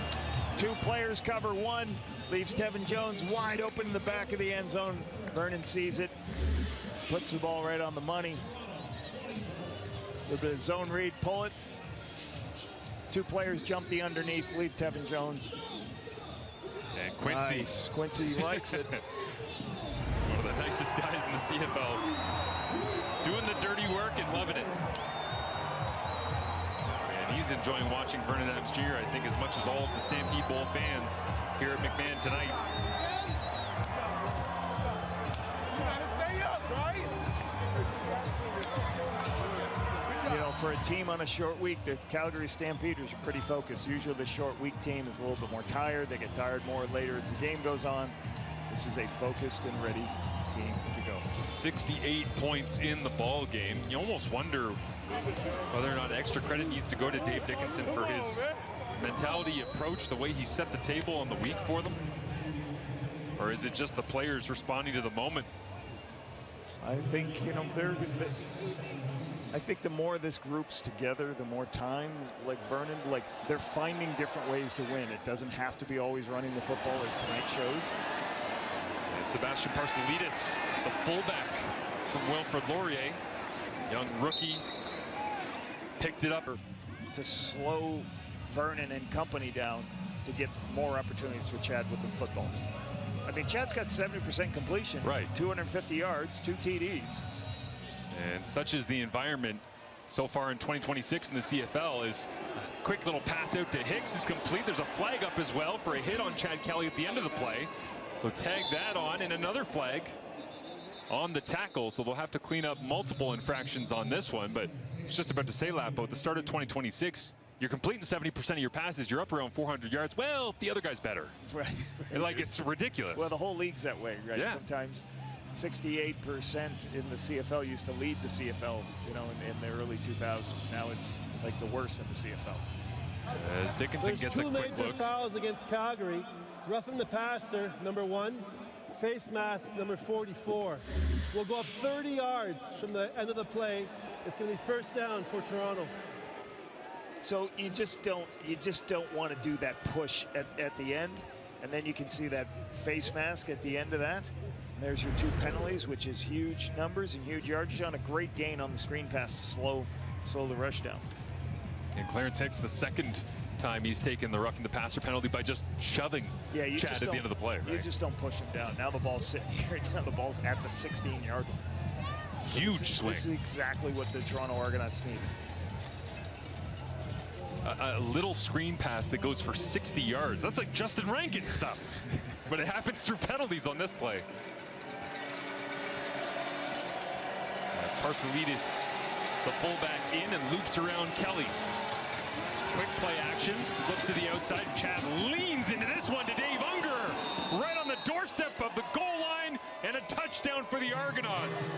2 players cover 1, leaves Tevin Jones wide open in the back of the end zone. Vernon sees it, puts the ball right on the money. A little bit of zone read, pull it. 2 players jump the underneath, leave Tevin Jones. And Quincy. Nice. Quincy likes it. One of the nicest guys in the CFL. Doing the dirty work and loving it. And he's enjoying watching Vernon Adams Jr., I think, as much as all of the Stampede Bowl fans here at McMahon tonight. You gotta stay up, guys. You know, for a team on a short week, the Calgary Stampeders are pretty focused. Usually the short week team is a little bit more tired. They get tired more later as the game goes on. This is a focused and ready team to go. 68 points in the ball game. You almost wonder whether or not extra credit needs to go to Dave Dickinson for his mentality approach, the way he set the table on the week for them. Or is it just the players responding to the moment? I think, you know, I think the more this group's together, the more time, like Vernon, like they're finding different ways to win. It doesn't have to be always running the football, as tonight shows. And Sebastian Parcelidis, the fullback from Wilfrid Laurier, young rookie, picked it up. To slow Vernon and company down to get more opportunities for Chad with the football. I mean, Chad's got 70% completion. Right. 250 yards, 2 TDs. And such is the environment so far in 2026 in the CFL. Is a quick little pass out to Hicks is complete. There's a flag up as well for a hit on Chad Kelly at the end of the play. So tag that on, and another flag on the tackle. So they'll have to clean up multiple infractions on this one. But I was just about to say, Lapo, at the start of 2026, you're completing 70% of your passes. You're up around 400 yards. Well, the other guy's better. Right. Like, it's ridiculous. Well, the whole league's that way, right? Yeah. Sometimes 68% in the CFL used to lead the CFL, you know, in the early 2000s. Now it's like the worst in the CFL. As Dickinson There's gets a 2 quick major look. fouls against Calgary. Roughing the passer, number 1, face mask number 44. We'll go up 30 yards from the end of the play. It's going to be first down for Toronto. So you just don't want to do that push at the end, and then you can see that face mask at the end of that. And there's your 2 penalties, which is huge numbers and huge yardage on a great gain on the screen pass to slow the rush down. And Clarence Hicks, the second time he's taken the roughing the passer penalty by just shoving Chad at the end of the play. Right? You just don't push him down. Now the ball's sitting here. Now the ball's at the 16-yard line. Huge swing. This is exactly what the Toronto Argonauts need. A little screen pass that goes for 60 yards. That's like Justin Rankin stuff. But it happens through penalties on this play. As Parsalidis, the fullback, in and loops around Kelly. Quick play action, looks to the outside. Chad leans into this one to Dave Unger. Right on the doorstep of the goal line, and a touchdown for the Argonauts.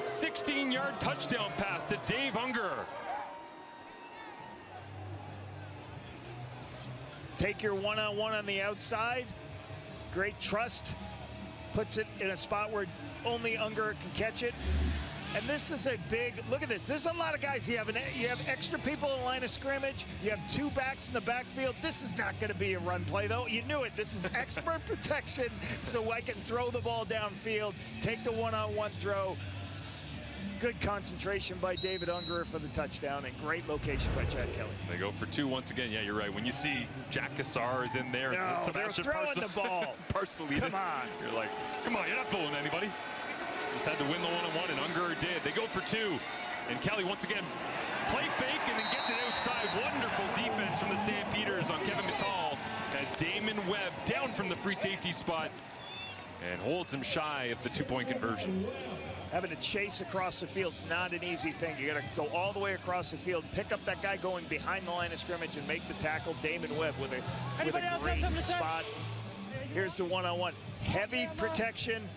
16-yard touchdown pass to Dave Unger. Take your one-on-one on the outside. Great trust. Puts it in a spot where only Unger can catch it. And this is a big, look at this. There's a lot of guys. You have extra people in line of scrimmage. You have 2 backs in the backfield. This is not going to be a run play, though. You knew it. This is expert protection, so I can throw the ball downfield, take the one-on-one throw. Good concentration by David Unger for the touchdown, and great location by Chad Kelly. They go for 2 once again. Yeah, you're right. When you see Jack Cassar is in there, no, Sebastian they're throwing the ball. Parsalidis. Come on. You're like, come on, you're not fooling anybody. Just had to win the one-on-one, and Unger did. They go for 2, and Kelly once again play fake and then gets it outside. Wonderful defense from the Stampeders on Kevin Mittal as Damon Webb down from the free safety spot and holds him shy of the 2-point conversion. Having to chase across the field is not an easy thing. You got to go all the way across the field, pick up that guy going behind the line of scrimmage, and make the tackle. Damon Webb with a great spot. Here's the one-on-one. Heavy protection.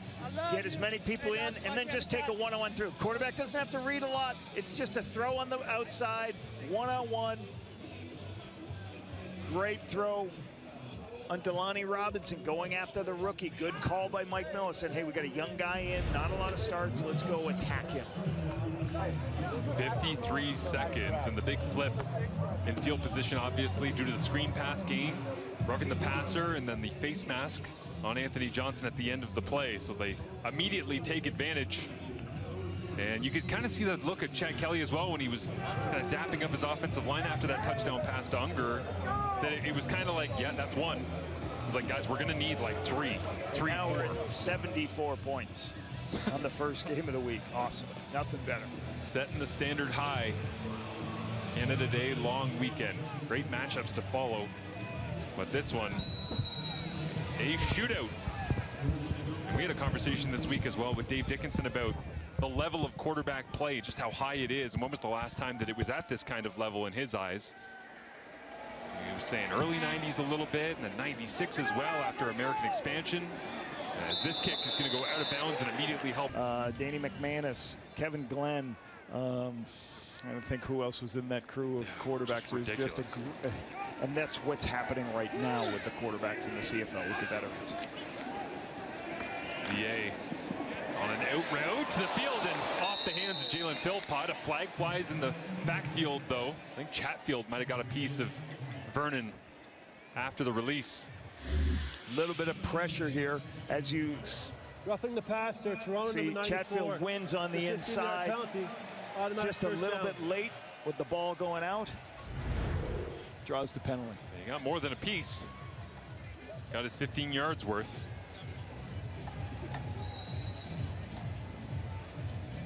Get as many people in, and then just take a one-on-one through. Quarterback doesn't have to read a lot. It's just a throw on the outside, one-on-one. Great throw on Delaney Robinson going after the rookie. Good call by Mike Miller. Said, hey, we got a young guy in, not a lot of starts. Let's go attack him. 53 seconds, and the big flip in field position, obviously, due to the screen pass game, roughing the passer, and then the face mask on Anthony Johnson at the end of the play. So they immediately take advantage. And you could kind of see that look at Chad Kelly as well when he was kind of dapping up his offensive line after that touchdown pass to Unger. That it was kind of like, yeah, that's 1. It was like, guys, we're going to need like 3, now 4. We're at 74 points on the first game of the week. Awesome. Nothing better. Setting the standard high. Canada Day long weekend. Great matchups to follow. But this one, a shootout. And we had a conversation this week as well with Dave Dickinson about the level of quarterback play, just how high it is, and when was the last time that it was at this kind of level in his eyes. He was saying early 90s a little bit, and then 96 as well after American expansion. As this kick is going to go out of bounds and immediately help. Danny McManus, Kevin Glenn, I don't think who else was in that crew of quarterbacks. It was just and that's what's happening right now with the quarterbacks in the CFL with the veterans. VA on an out route to the field and off the hands of Jalen Philpott. A flag flies in the backfield, though. I think Chatfield might have got a piece of Vernon after the release. A little bit of pressure here as you roughing the passer. Toronto see number 94. Chatfield wins on the inside. Just a little bit late with the ball going out. Draws the penalty. He got more than a piece. Got his 15 yards worth.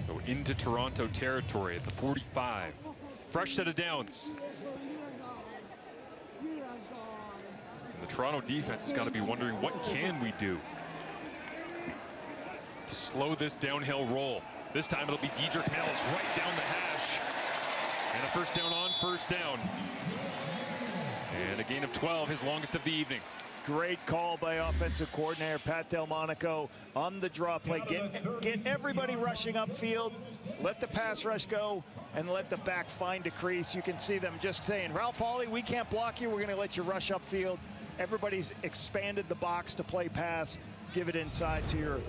So into Toronto territory at the 45. Fresh set of downs. And the Toronto defense has got to be wondering, what can we do to slow this downhill roll? This time it'll be Dedrick Mills right down the hash. And a first down on first down. And a gain of 12, his longest of the evening. Great call by offensive coordinator Pat Delmonico on the draw play. Get everybody rushing upfield, let the pass rush go, and let the back find a crease. You can see them just saying, Ralph Hawley, we can't block you. We're going to let you rush upfield. everybody's expanded the box to play pass, give it inside to your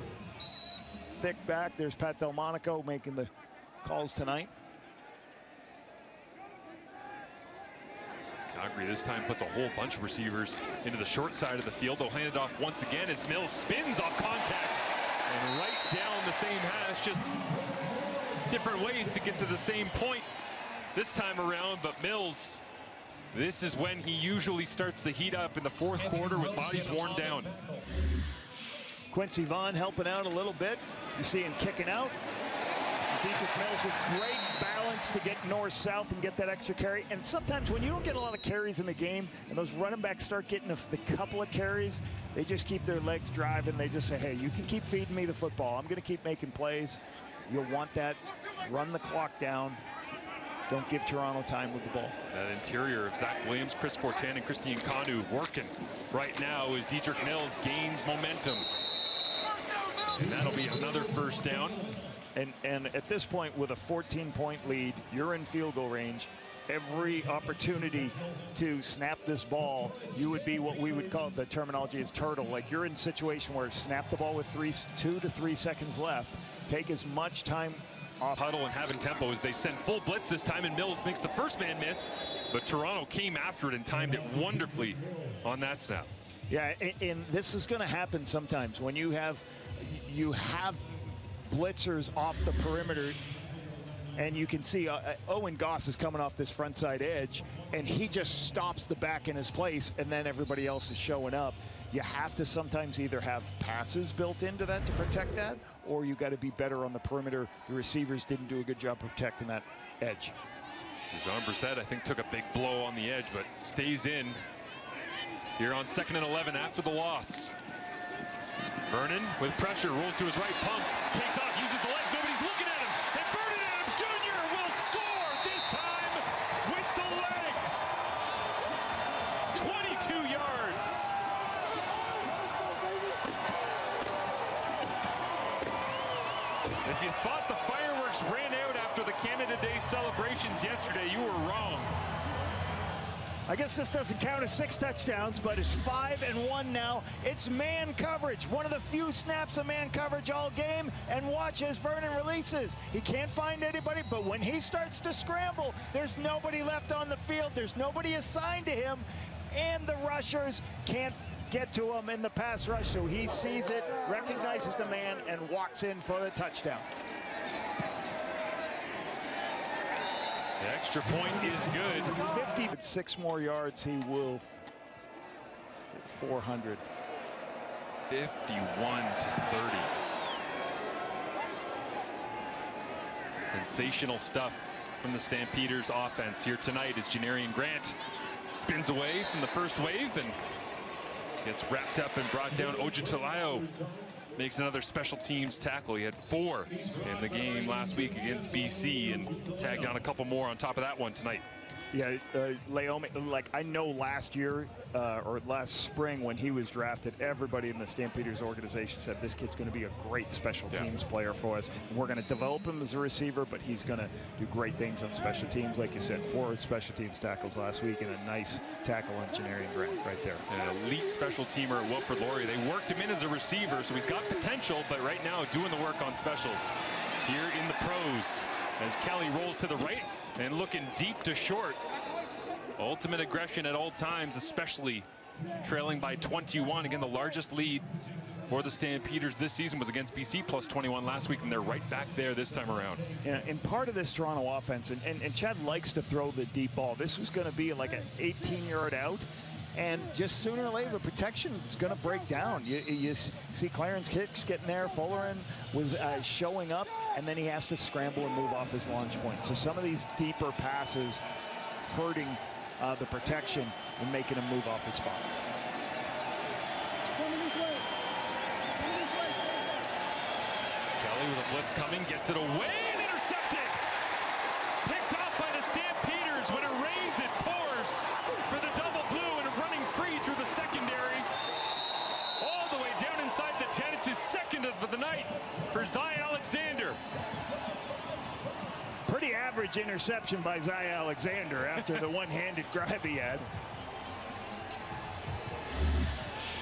thick back. There's Pat Delmonico making the calls tonight. Calgary this time puts a whole bunch of receivers into the short side of the field. They'll hand it off once again as Mills spins off contact and right down the same hash. Just different ways to get to the same point this time around, but Mills, this is when he usually starts to heat up in the fourth quarter with bodies worn down. Quincy Vaughn helping out a little bit. You see him kicking out. Dietrich Mills with great balance to get north-south and get that extra carry. And sometimes when you don't get a lot of carries in the game and those running backs start getting the couple of carries, they just keep their legs driving. They just say, hey, you can keep feeding me the football. I'm going to keep making plays. You'll want that. Run the clock down. Don't give Toronto time with the ball. That interior of Zach Williams, Chris Fortin, and Christian Kanu working right now as Dietrich Mills gains momentum. And that'll be another first down. And at this point, with a 14-point lead, you're in field goal range. Every opportunity to snap this ball, you would be what we would call, the terminology is turtle. Like you're in a situation where snap the ball with 2 to 3 seconds left. Take as much time off. Huddle and having tempo as they send full blitz this time, and Mills makes the first man miss, but Toronto came after it and timed it wonderfully on that snap. Yeah, and this is going to happen sometimes when you have blitzers off the perimeter, and you can see Owen Goss is coming off this front side edge, and he just stops the back in his place, and then everybody else is showing up. You have to sometimes either have passes built into that to protect that, or you got to be better on the perimeter. The receivers didn't do a good job protecting that edge. Dejon Brissett, I think, took a big blow on the edge, but stays in here on 2nd and 11 after the loss. Vernon with pressure, rolls to his right, pumps, takes off, uses the legs, nobody's looking at him, and Vernon Adams Jr. will score, this time with the legs. 22 yards. If you thought the fireworks ran out after the Canada Day celebrations yesterday, you were wrong. I guess this doesn't count as 6 touchdowns, but it's 5-1 now. It's man coverage. One of the few snaps of man coverage all game. And watch as Vernon releases. He can't find anybody, but when he starts to scramble, there's nobody left on the field. There's nobody assigned to him. And the rushers can't get to him in the pass rush. So he sees it, recognizes the man, and walks in for the touchdown. The extra point is good. 56 more yards, he will get 400. 51-30. Sensational stuff from the Stampeders offense here tonight as Janarian Grant spins away from the first wave and gets wrapped up and brought down. Ojutalayo makes another special teams tackle. He had 4 in the game last week against BC and tagged on a couple more on top of that one tonight. Yeah, Laomi, like I know last year or last spring when he was drafted, everybody in the Stampeders organization said this kid's going to be a great special teams player for us. And we're going to develop him as a receiver, but he's going to do great things on special teams. Like you said, 4 special teams tackles last week and a nice tackle on Janarian Grant right there. An elite special teamer at Wilfrid Laurier. They worked him in as a receiver, so he's got potential, but right now doing the work on specials here in the pros as Kelly rolls to the right and looking deep to short. Ultimate aggression at all times, especially trailing by 21. Again, the largest lead for the Stampeders this season was against BC, plus 21 last week, and they're right back there this time around. Yeah, and part of this Toronto offense, and Chad likes to throw the deep ball. This was going to be like an 18-yard out, and just sooner or later, the protection is going to break down. You see Clarence Hicks getting there. Fullerin was showing up, and then he has to scramble and move off his launch point. So some of these deeper passes hurting the protection and making him move off the spot. Kelly with a blitz coming, gets it away and intercepted. Picked off by the Stampeders. When it rains, it pours for the double blue, and running free through the secondary. All the way down inside the 10. It's his second of the night for Zay Alexander. Pretty average interception by Zay Alexander after the one-handed grab he had.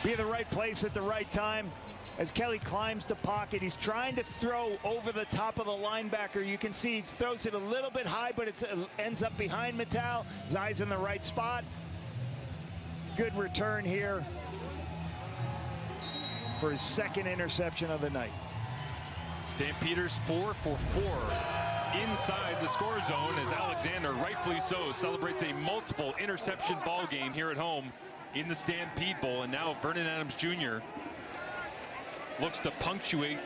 be in the right place at the right time. As Kelly climbs the pocket, he's trying to throw over the top of the linebacker. You can see he throws it a little bit high, but it ends up behind Mattel. His eyes in the right spot. Good return here for his second interception of the night. Stampeders 4 for 4 inside the score zone as Alexander, rightfully so, celebrates a multiple interception ball game here at home in the Stampede Bowl. And now Vernon Adams Jr. looks to punctuate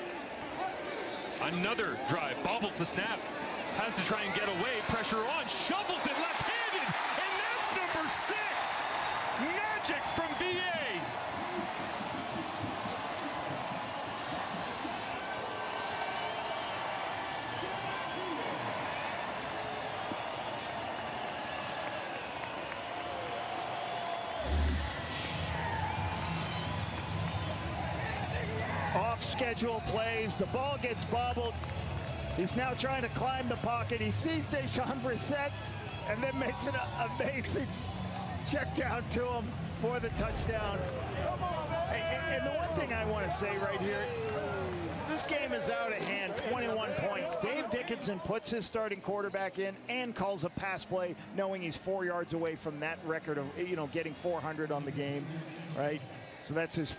another drive. Bobbles the snap, has to try and get away. Pressure on, shovels it left-handed, and that's number 6. Magic from VA. Off-schedule plays, the ball gets bobbled. He's now trying to climb the pocket. He sees Deshaun Brissett and then makes an amazing check down to him for the touchdown. And the one thing I want to say right here, this game is out of hand, 21 points. Dave Dickinson puts his starting quarterback in and calls a pass play, knowing he's 4 yards away from that record of, getting 400 on the game, right? So that's his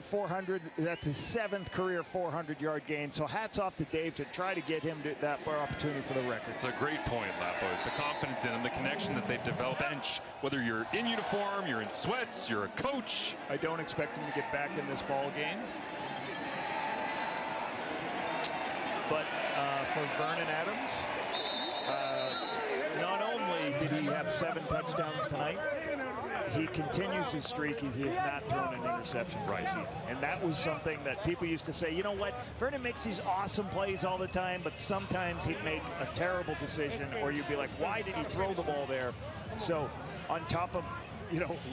400. That's his 7th career 400-yard gain. So hats off to Dave to try to get him to that opportunity for the record. It's a great point, Lapo. The confidence in him, the connection that they've developed. Bench, whether you're in uniform, you're in sweats, you're a coach. I don't expect him to get back in this ball game. But for Vernon Adams, not only did he have 7 touchdowns tonight, he continues his streak. He has not thrown an interception for the season. And that was something that people used to say, you know what, Vernon makes these awesome plays all the time, but sometimes he'd make a terrible decision, or you'd be like, why did he throw the ball there? So on top of,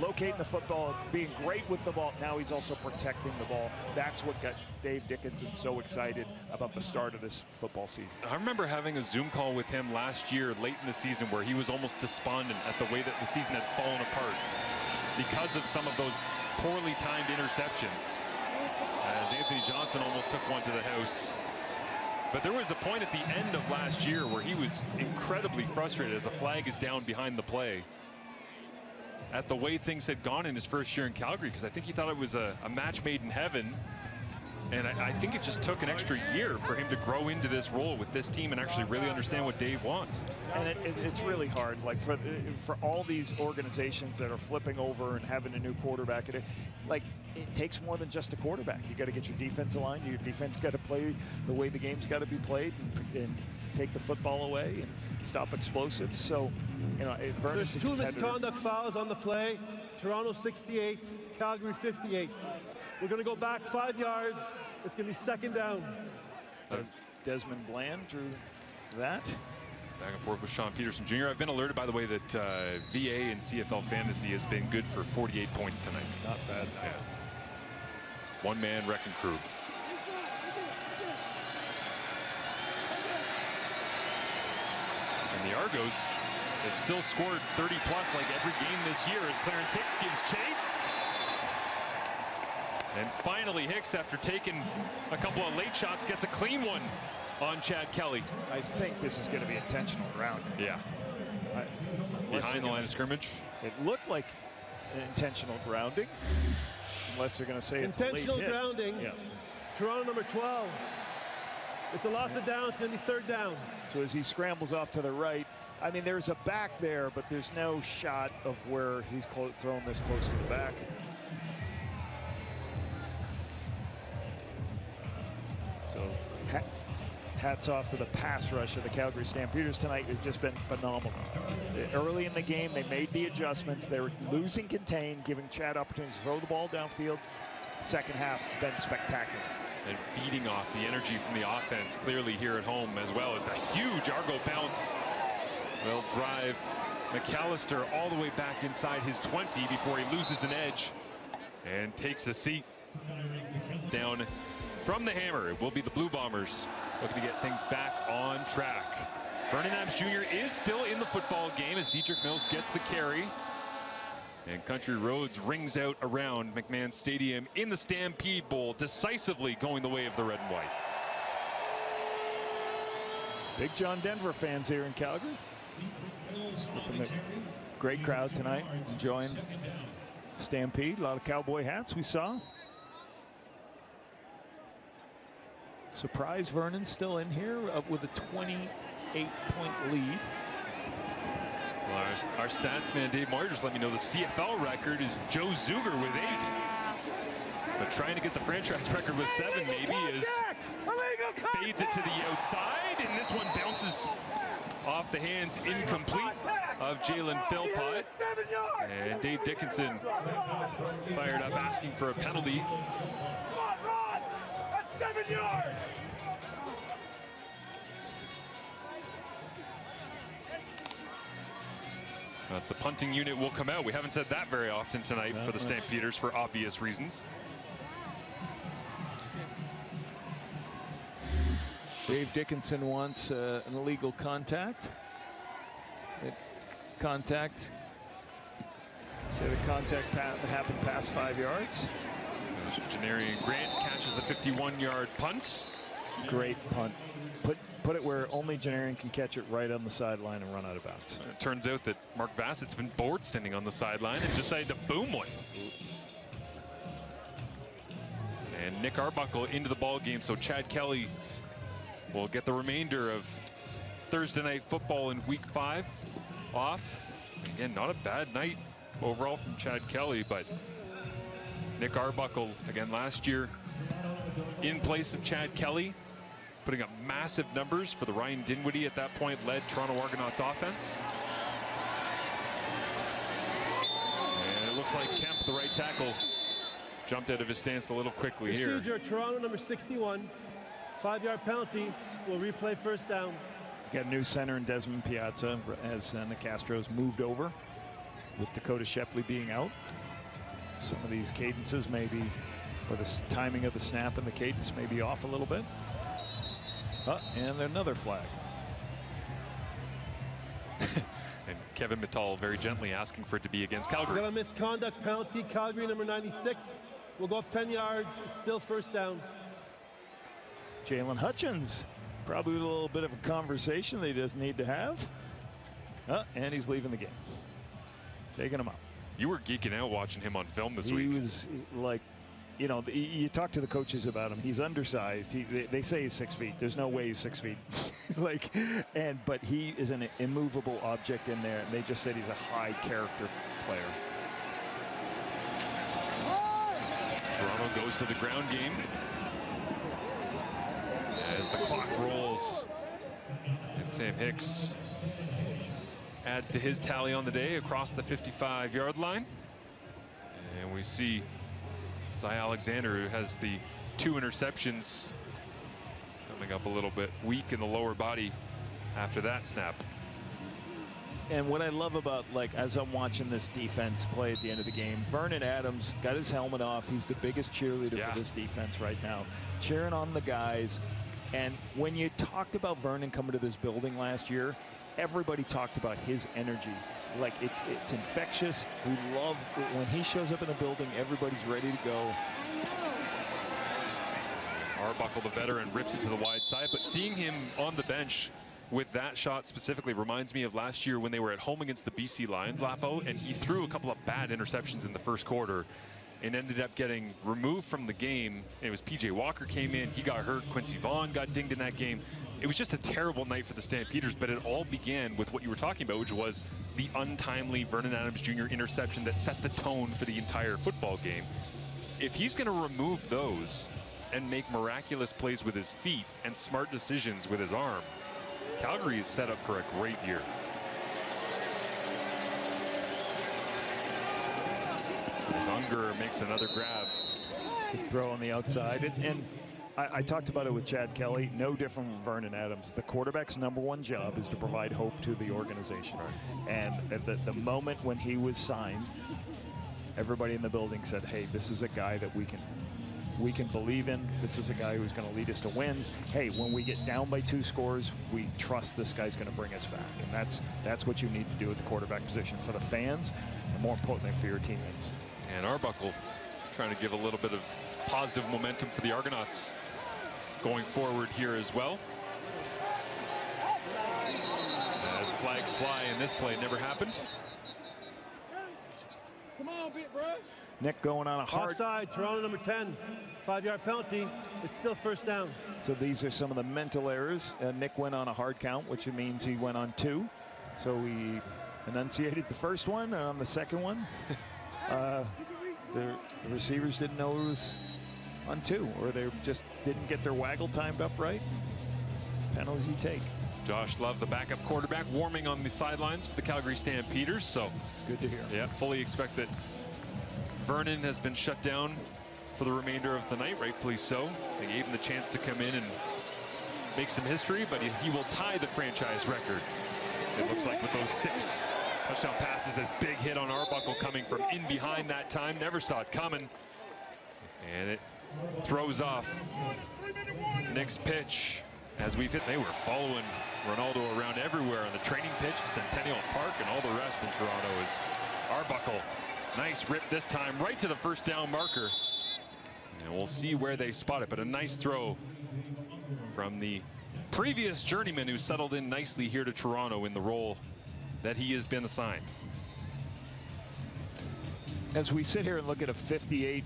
locating the football, being great with the ball, now he's also protecting the ball. That's what got Dave Dickinson so excited about the start of this football season. I remember having a Zoom call with him last year, late in the season, where he was almost despondent at the way that the season had fallen apart because of some of those poorly timed interceptions, as Anthony Johnson almost took one to the house. But there was a point at the end of last year where he was incredibly frustrated as a flag is down behind the play at the way things had gone in his first year in Calgary, because I think he thought it was a match made in heaven. And I think it just took an extra year for him to grow into this role with this team and actually really understand what Dave wants. And it's really hard, like for all these organizations that are flipping over and having a new quarterback, it takes more than just a quarterback. You got to get your defensive line. Your defense got to play the way the game's got to be played and take the football away and stop explosives. So, there's 2 misconduct fouls on the play. Toronto 68, Calgary 58. We're going to go back 5 yards. It's going to be 2nd down. Desmond Bland drew that. Back and forth with Sean Peterson Jr. I've been alerted, by the way, that VA and CFL Fantasy has been good for 48 points tonight. Not bad. Yeah. One-man wrecking crew. And the Argos have still scored 30-plus like every game this year as Clarence Hicks gives chase. And finally, Hicks, after taking a couple of late shots, gets a clean one on Chad Kelly. I think this is going to be intentional grounding. Yeah. Behind the line of scrimmage. It looked like intentional grounding, unless they're going to say it's intentional a late hit. Grounding. Yeah. Toronto number 12. It's a loss of down. It's going to be 3rd down. So as he scrambles off to the right, I mean, there's a back there, but there's no shot of where he's thrown this close to the back. So hats off to the pass rush of the Calgary Stampeders tonight. It's just been phenomenal. Early in the game, they made the adjustments. They were losing contain, giving Chad opportunities to throw the ball downfield. Second half, been spectacular. And feeding off the energy from the offense clearly here at home, as well as the huge Argo bounce. Will drive McAllister all the way back inside his 20 before he loses an edge and takes a seat. Down from the hammer, it will be the Blue Bombers looking to get things back on track. Vernon Adams Jr. is still in the football game as Dietrich Mills gets the carry. And Country Roads rings out around McMahon Stadium in the Stampede Bowl, decisively going the way of the red and white. Big John Denver fans here in Calgary. Great crowd tonight, enjoying Stampede. A lot of cowboy hats we saw. Surprise Vernon still in here with a 28-point lead. Well, our stats man Dave Moyer just let me know the CFL record is Joe Zuger with 8. But trying to get the franchise record with 7 maybe is fades it to the outside, and this one bounces off the hands incomplete of Jalen Philpott. And Dave Dickinson fired up asking for a penalty. That's 7 yards. The punting unit will come out. We haven't said that very often tonight for the Stampeders for obvious reasons. Dave Dickinson wants an illegal contact. Contact. Say the contact happened past 5 yards. Janarian Grant catches the 51-yard punt. Great punt. Put it where only Janarian can catch it, right on the sideline and run out of bounds. It turns out that Mark Vassett's been bored standing on the sideline and decided to boom one. And Nick Arbuckle into the ball game, so Chad Kelly will get the remainder of Thursday night football in week 5 off. Again, not a bad night overall from Chad Kelly, but Nick Arbuckle, again last year, in place of Chad Kelly, putting up massive numbers for the Ryan Dinwiddie at that point led Toronto Argonauts offense. And it looks like Kemp, the right tackle, jumped out of his stance a little quickly here. Procedure, Toronto number 61, 5-yard penalty, will replay first down. Got a new center in Desmond Piazza as Nicastro's moved over, with Dakota Shepley being out. Some of these cadences maybe, or the timing of the snap and the cadence may be off a little bit. And another flag. And Kevin Mittal very gently asking for it to be against Calgary. We got a misconduct penalty. Calgary number 96 will go up 10 yards. It's still first down. Jalen Hutchins, probably with a little bit of a conversation that he doesn't need to have. And he's leaving the game. Taking him out. You were geeking out watching him on film this week. He was like, you know, you talk to the coaches about him. He's undersized. They say he's 6 feet. There's no way he's 6 feet. But he is an immovable object in there. And they just said he's a high character player. Toronto goes to the ground game as the clock rolls, and Sam Hicks adds to his tally on the day across the 55-yard line. And we see Zy Alexander, who has the 2 interceptions, coming up a little bit weak in the lower body after that snap. And what I love about, like, as I'm watching this defense play at the end of the game, Vernon Adams got his helmet off. He's the biggest cheerleader for this defense right now, cheering on the guys. And when you talked about Vernon coming to this building last year, everybody talked about his energy. Like, it's infectious. We love when he shows up in the building, everybody's ready to go. Arbuckle, the veteran, rips it to the wide side, but seeing him on the bench with that shot specifically reminds me of last year when they were at home against the BC Lions, Lapo, and he threw a couple of bad interceptions in the first quarter and ended up getting removed from the game. It was PJ Walker came in, he got hurt, Quincy Vaughn got dinged in that game. It was just a terrible night for the Stampeders, but it all began with what you were talking about, which was the untimely Vernon Adams Jr. interception that set the tone for the entire football game. If he's going to remove those and make miraculous plays with his feet and smart decisions with his arm, Calgary is set up for a great year. As Unger makes another grab. Good throw on the outside. And I talked about it with Chad Kelly, no different from Vernon Adams. The quarterback's #1 job is to provide hope to the organization. Right. And at the moment when he was signed, everybody in the building said, hey, this is a guy that we can we can believe in. This is a guy who's going to lead us to wins. Hey, when we get down by 2 scores, we trust this guy's going to bring us back. And that's what you need to do at the quarterback position for the fans, and more importantly for your teammates. And Arbuckle trying to give a little bit of positive momentum for the Argonauts going forward here as well. As flags fly in this play, never happened. Come on, bit, bro. Nick going on a hard... Offside, Toronto number 10. 5-yard penalty. It's still first down. So these are some of the mental errors. Nick went on a hard count, which means he went on 2. So he enunciated the first one, and on the second one, the receivers didn't know it was on 2, or they just didn't get their waggle timed up right. Penalties you take. Josh Love, the backup quarterback, warming on the sidelines for the Calgary Stampeders. So it's good to hear. Yeah, fully expect that Vernon has been shut down for the remainder of the night, rightfully so. They gave him the chance to come in and make some history, but he will tie the franchise record. It looks like with those 6 touchdown passes. As big hit on Arbuckle coming from in behind that time. Never saw it coming. And it throws off Nick's pitch. As we've hit, they were following Ronaldo around everywhere on the training pitch, Centennial Park, and all the rest in Toronto. Is Arbuckle. Nice rip this time, right to the first down marker. And we'll see where they spot it, but a nice throw from the previous journeyman who settled in nicely here to Toronto in the role that he has been assigned. As we sit here and look at a 58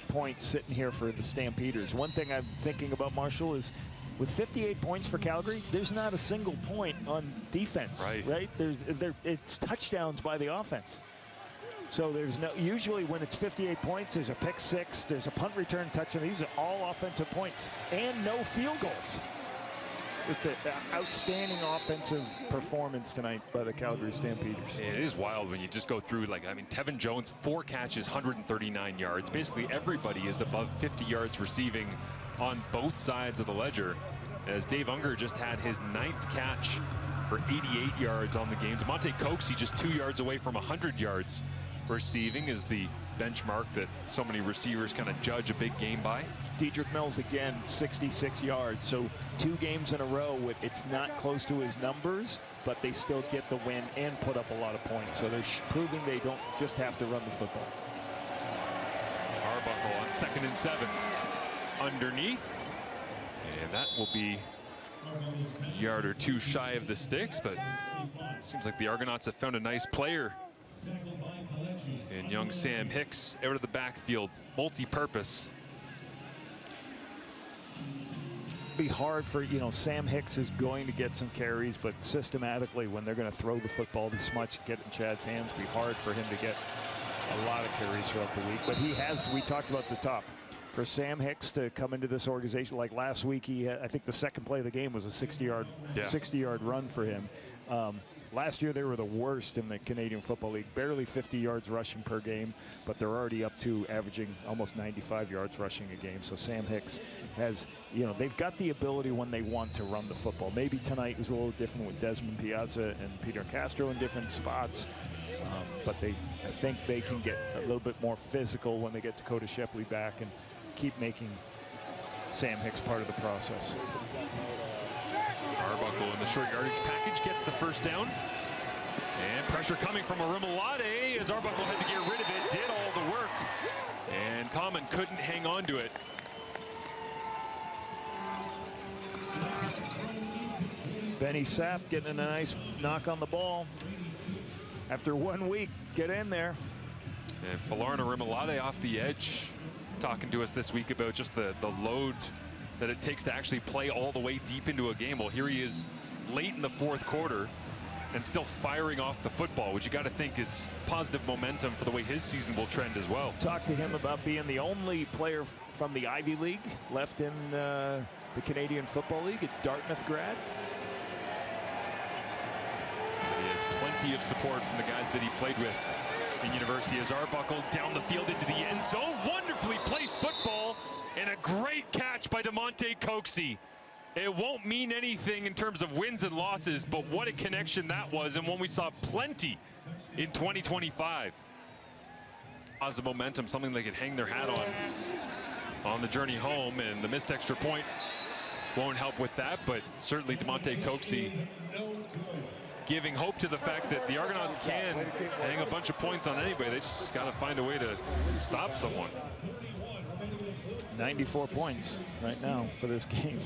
points sitting here for the Stampeders, one thing I'm thinking about, Marshall, is with 58 points for Calgary, there's not a single point on defense, right? It's touchdowns by the offense. So there's no, usually when it's 58 points, there's a pick 6, there's a punt return touchdown. These are all offensive points and no field goals. Just an outstanding offensive performance tonight by the Calgary Stampeders. It is wild when you just go through, like, I mean, Tevin Jones, 4 catches, 139 yards. Basically everybody is above 50 yards receiving on both sides of the ledger, as Dave Unger just had his 9th catch for 88 yards on the game. DeMonte Coxey just 2 yards away from 100 yards receiving is the benchmark that so many receivers kind of judge a big game by. Dedrick Mills again, 66 yards. So 2 games in a row, it's not close to his numbers, but they still get the win and put up a lot of points. So they're proving they don't just have to run the football. Arbuckle on 2nd and 7. Underneath. And that will be a yard or 2 shy of the sticks, but seems like the Argonauts have found a nice player in young Sam Hicks out of the backfield, multi-purpose. Be hard for, Sam Hicks is going to get some carries, but systematically when they're going to throw the football this much, get in Chad's hands, be hard for him to get a lot of carries throughout the week. But he has, we talked about the top. For Sam Hicks to come into this organization, like last week, he had, I think the second play of the game was a 60-yard run for him. Last year, they were the worst in the Canadian Football League, barely 50 yards rushing per game, but they're already up to averaging almost 95 yards rushing a game. So Sam Hicks has, they've got the ability when they want to run the football. Maybe tonight was a little different with Desmond Piazza and Peter Castro in different spots, but I think they can get a little bit more physical when they get Dakota Shepley back and keep making Sam Hicks part of the process. Arbuckle in the short yardage package gets the first down. And pressure coming from Arimolade as Arbuckle had to get rid of it, did all the work. And Common couldn't hang on to it. Benny Sapp getting a nice knock on the ball. After 1 week, get in there. And Falarn Arimolade off the edge, talking to us this week about just the load that it takes to actually play all the way deep into a game. Well, here he is late in the 4th quarter and still firing off the football, which you got to think is positive momentum for the way his season will trend as well. Talk to him about being the only player from the Ivy League left in the Canadian Football League, a Dartmouth grad. He has plenty of support from the guys that he played with in university. As Arbuckle down the field into the end zone, wonderfully placed football. And a great catch by DeMonte Coxey. It won't mean anything in terms of wins and losses, but what a connection that was, and one we saw plenty in 2025. Positive momentum, something they could hang their hat on on the journey home, and the missed extra point won't help with that, but certainly DeMonte Coxie giving hope to the fact that the Argonauts can hang a bunch of points on anybody. They just got to find a way to stop someone. 94 points right now for this game.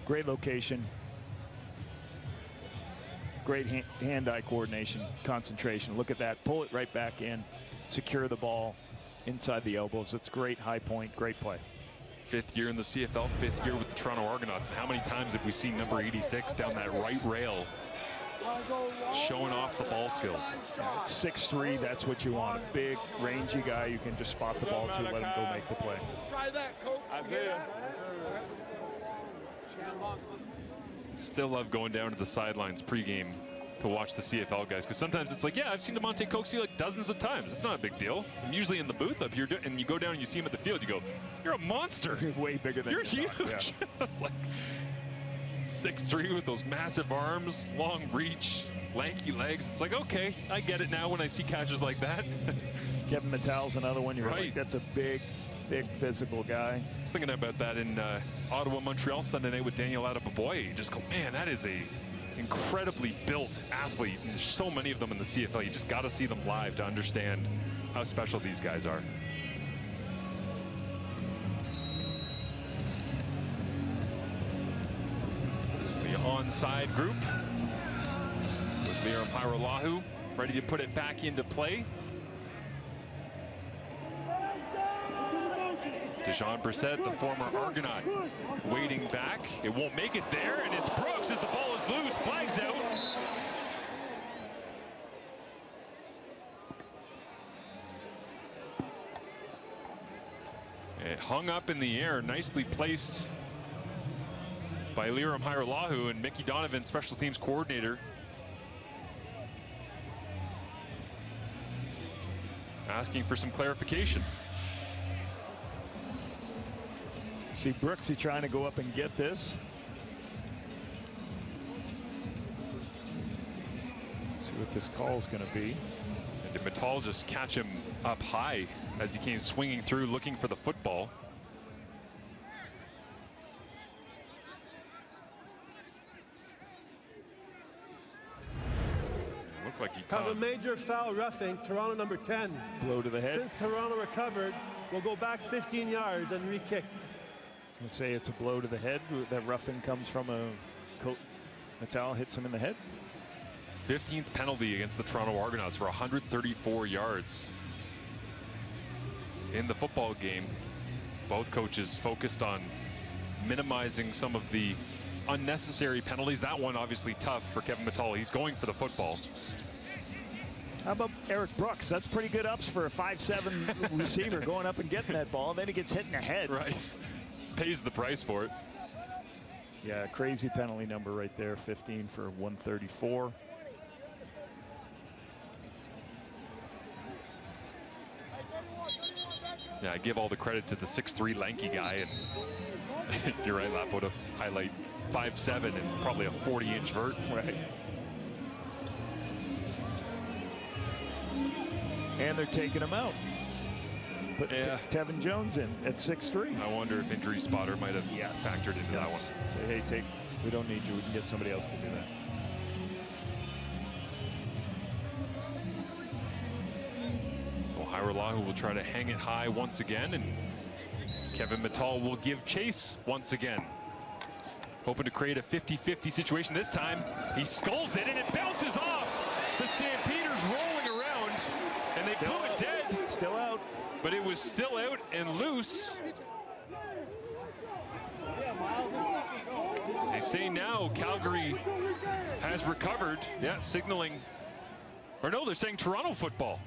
Great location. Great hand-eye coordination, concentration. Look at that. Pull it right back in. Secure the ball inside the elbows. It's great high point, great play. 5th year in the CFL, 5th year with the Toronto Argonauts. How many times have we seen number 86 down that right rail showing off the ball skills? At 6'3", that's what you want. A big, rangy guy you can just spot the ball to, let him go make the play. Try that, coach. Still love going down to the sidelines pregame to watch the CFL guys, because sometimes it's like, yeah, I've seen DeMonte Coxie like dozens of times. It's not a big deal. I'm usually in the booth up here, and you go down and you see him at the field, you go, you're a monster. Way bigger than you're huge. Yeah. It's like 6'3" with those massive arms, long reach, lanky legs. It's like, okay, I get it now when I see catches like that. Kevin Mattel's another one. You're right. Like, that's a big, thick, physical guy. I was thinking about that in Ottawa, Montreal Sunday night with Daniel Adeboboye. Just go, man, that is a incredibly built athlete. And there's so many of them in the CFL. You just got to see them live to understand how special these guys are. The onside group with Liram Hajrullahu ready to put it back into play. Dejon Brissett, the former Argonaut, waiting back. It won't make it there, and it's Brooks as the ball is loose. Flags out. It hung up in the air, nicely placed by Liram Hajrullahu, and Mickey Donovan, special teams coordinator, asking for some clarification. See Brooksy trying to go up and get this. Let's see what this call is going to be. And did Mattal just catch him up high as he came swinging through looking for the football? It looked like he Have a major foul roughing, Toronto number 10. Blow to the head. Since Toronto recovered, we'll go back 15 yards and re-kick. Let's say it's a blow to the head. That roughing comes from a Mattal hits him in the head. 15th penalty against the Toronto Argonauts for 134 yards in the football game. Both coaches focused on minimizing some of the unnecessary penalties. That one obviously tough for Kevin Mattal. He's going for the football. How about Eric Brooks? That's pretty good ups for a 5'7" receiver going up and getting that ball. Then he gets hit in the head. Right. Pays the price for it. Yeah, crazy penalty number right there. 15 for 134. Yeah, I give all the credit to the 6'3" lanky guy, and you're right, Lapo, to highlight 5'7" and probably a 40-inch vert. Right. And they're taking him out. Put Tevin Jones in at 6'3". I wonder if injury spotter might have factored into that one. Say, hey, we don't need you. We can get somebody else to do that. So Hajrullahu will try to hang it high once again, and Kevin Mattal will give chase once again. Hoping to create a 50-50 situation. This time, he skulls it, and it bounces off. The Stampeders rolling around, and they blew it dead. Still out. But it was still out and loose. They say now Calgary has recovered. Yeah, signaling. Or no, they're saying Toronto football.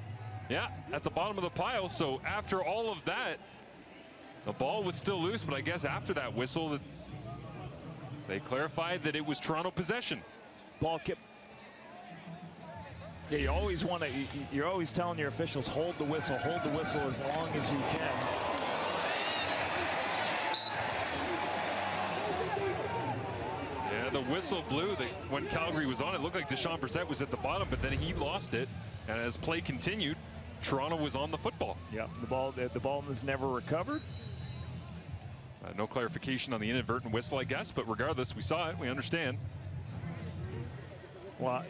Yeah, at the bottom of the pile. So after all of that, the ball was still loose, but I guess after that whistle, they clarified that it was Toronto possession. Ball kept. Yeah, you always want to, you're always telling your officials, hold the whistle as long as you can. Yeah, the whistle blew. When Calgary was on, it looked like Dejon Brissett was at the bottom, but then he lost it. And as play continued, Toronto was on the football. Yeah, the ball was never recovered. No clarification on the inadvertent whistle, I guess, but regardless, we saw it. We understand. Well,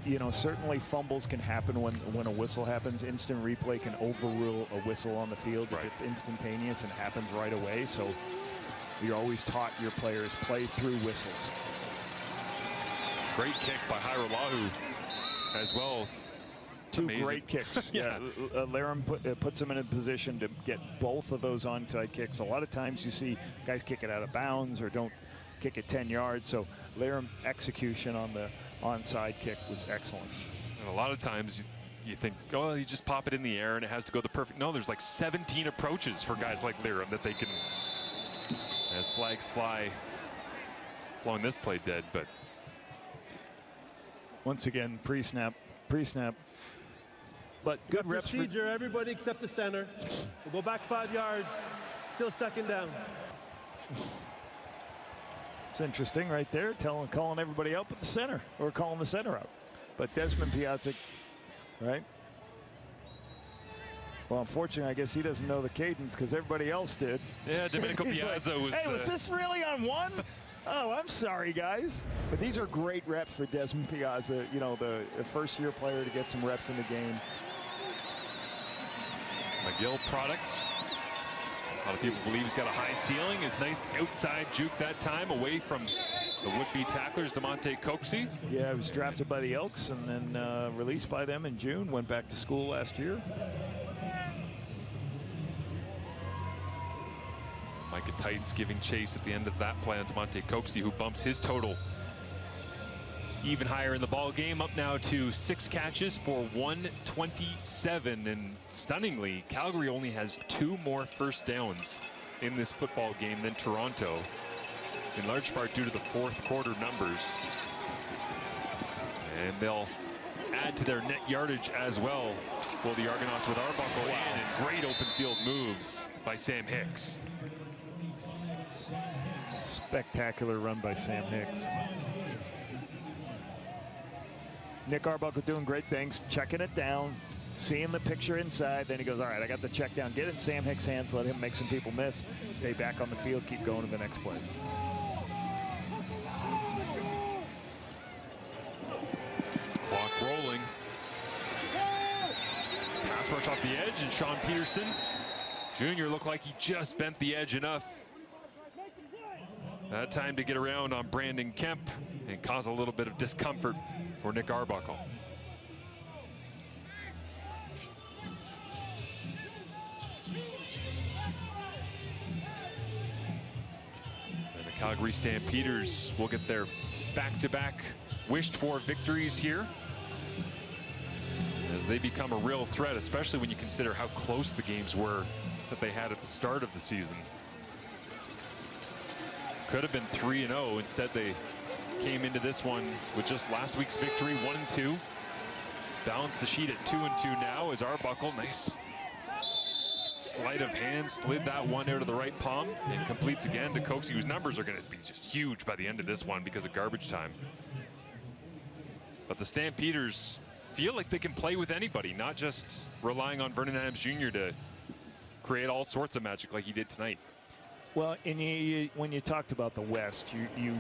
you know, certainly fumbles can happen when a whistle happens. Instant replay can overrule a whistle on the field if it's instantaneous and happens right away. So you're always taught your players play through whistles. Great kick by Hairolahu as well. Two great kicks. Yeah, Laram puts him in a position to get both of those onside kicks. A lot of times you see guys kick it out of bounds or don't kick it 10 yards. So Laram execution on the onside kick was excellent. And a lot of times you think, oh, you just pop it in the air and it has to go the perfect. No, there's like 17 approaches for guys like Laram that they can, as flags fly along this play dead. But once again, pre-snap. But good reps. Procedure, everybody except the center. We'll go back 5 yards. Still second down. It's interesting right there, calling everybody out but the center, or calling the center out. But Desmond Piazza, right? Well, unfortunately, I guess he doesn't know the cadence because everybody else did. Yeah, Domenico Piazza was... Hey, was this really on one? Oh, I'm sorry, guys. But these are great reps for Desmond Piazza, you know, the first-year player to get some reps in the game. McGill products. A lot of people believe he's got a high ceiling. His nice outside juke that time away from the would-be tacklers, DeMonte Coxie. Yeah, he was drafted by the Elks and then released by them in June. Went back to school last year. Micah Tights giving chase at the end of that play on DeMonte Coxie, who bumps his total even higher in the ball game, up now to 6 catches for 127. And stunningly, Calgary only has 2 more first downs in this football game than Toronto, in large part due to the fourth quarter numbers. And they'll add to their net yardage as well. Well, the Argonauts with Arbuckle and great open field moves by Sam Hicks. Spectacular run by Sam Hicks. Nick Arbuckle doing great things, checking it down, seeing the picture inside. Then he goes, all right, I got the check down. Get in Sam Hicks' hands, let him make some people miss. Stay back on the field, keep going to the next play. Clock rolling. Pass rush off the edge, and Sean Peterson Jr. looked like he just bent the edge enough that time to get around on Brandon Kemp and cause a little bit of discomfort for Nick Arbuckle. And the Calgary Stampeders will get their back-to-back wished-for victories here as they become a real threat, especially when you consider how close the games were that they had at the start of the season. Could have been 3-0. Instead, they came into this one with just last week's victory, 1-2. Balanced the sheet at 2-2 now as Arbuckle, nice sleight of hand, slid that one out of the right palm and completes again to Coxie, whose numbers are going to be just huge by the end of this one because of garbage time. But the Stampeders feel like they can play with anybody, not just relying on Vernon Adams Jr. to create all sorts of magic like he did tonight. Well, and when you talked about the West, you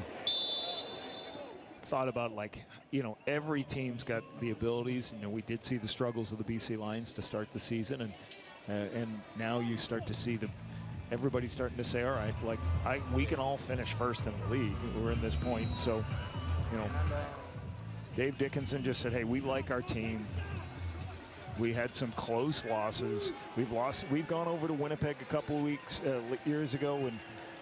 thought about, like, you know, every team's got the abilities. You know, we did see the struggles of the BC Lions to start the season, and now you start to see everybody starting to say, all right, like, we can all finish first in the league. We're in this point, so, you know, Dave Dickinson just said, hey, we like our team. We had some close losses. We've gone over to Winnipeg a couple of years ago and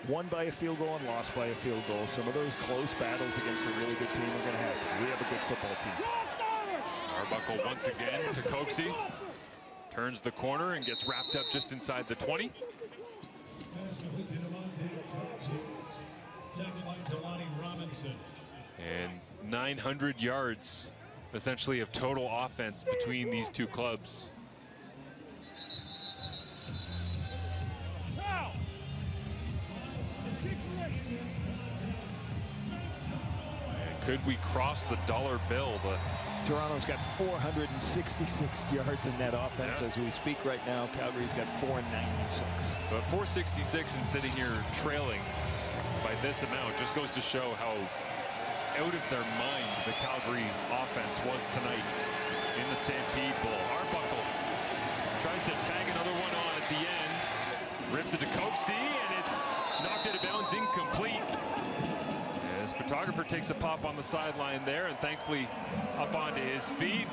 won by a field goal and lost by a field goal. Some of those close battles against a really good team are going to happen. We have a good football team. Arbuckle once again to Coxie. Turns the corner and gets wrapped up just inside the 20. And 900 yards essentially of total offense between these two clubs. And Could we cross the dollar bill? Toronto's got 466 yards in net offense as we speak right now. Calgary's got 496. But 466 and sitting here trailing by this amount just goes to show how out of their mind the Calgary offense was tonight in the Stampede Bowl. Arbuckle tries to tag another one on at the end. Rips it to Coxie, and it's knocked out of bounds, incomplete. As photographer takes a pop on the sideline there, and thankfully up onto his feet.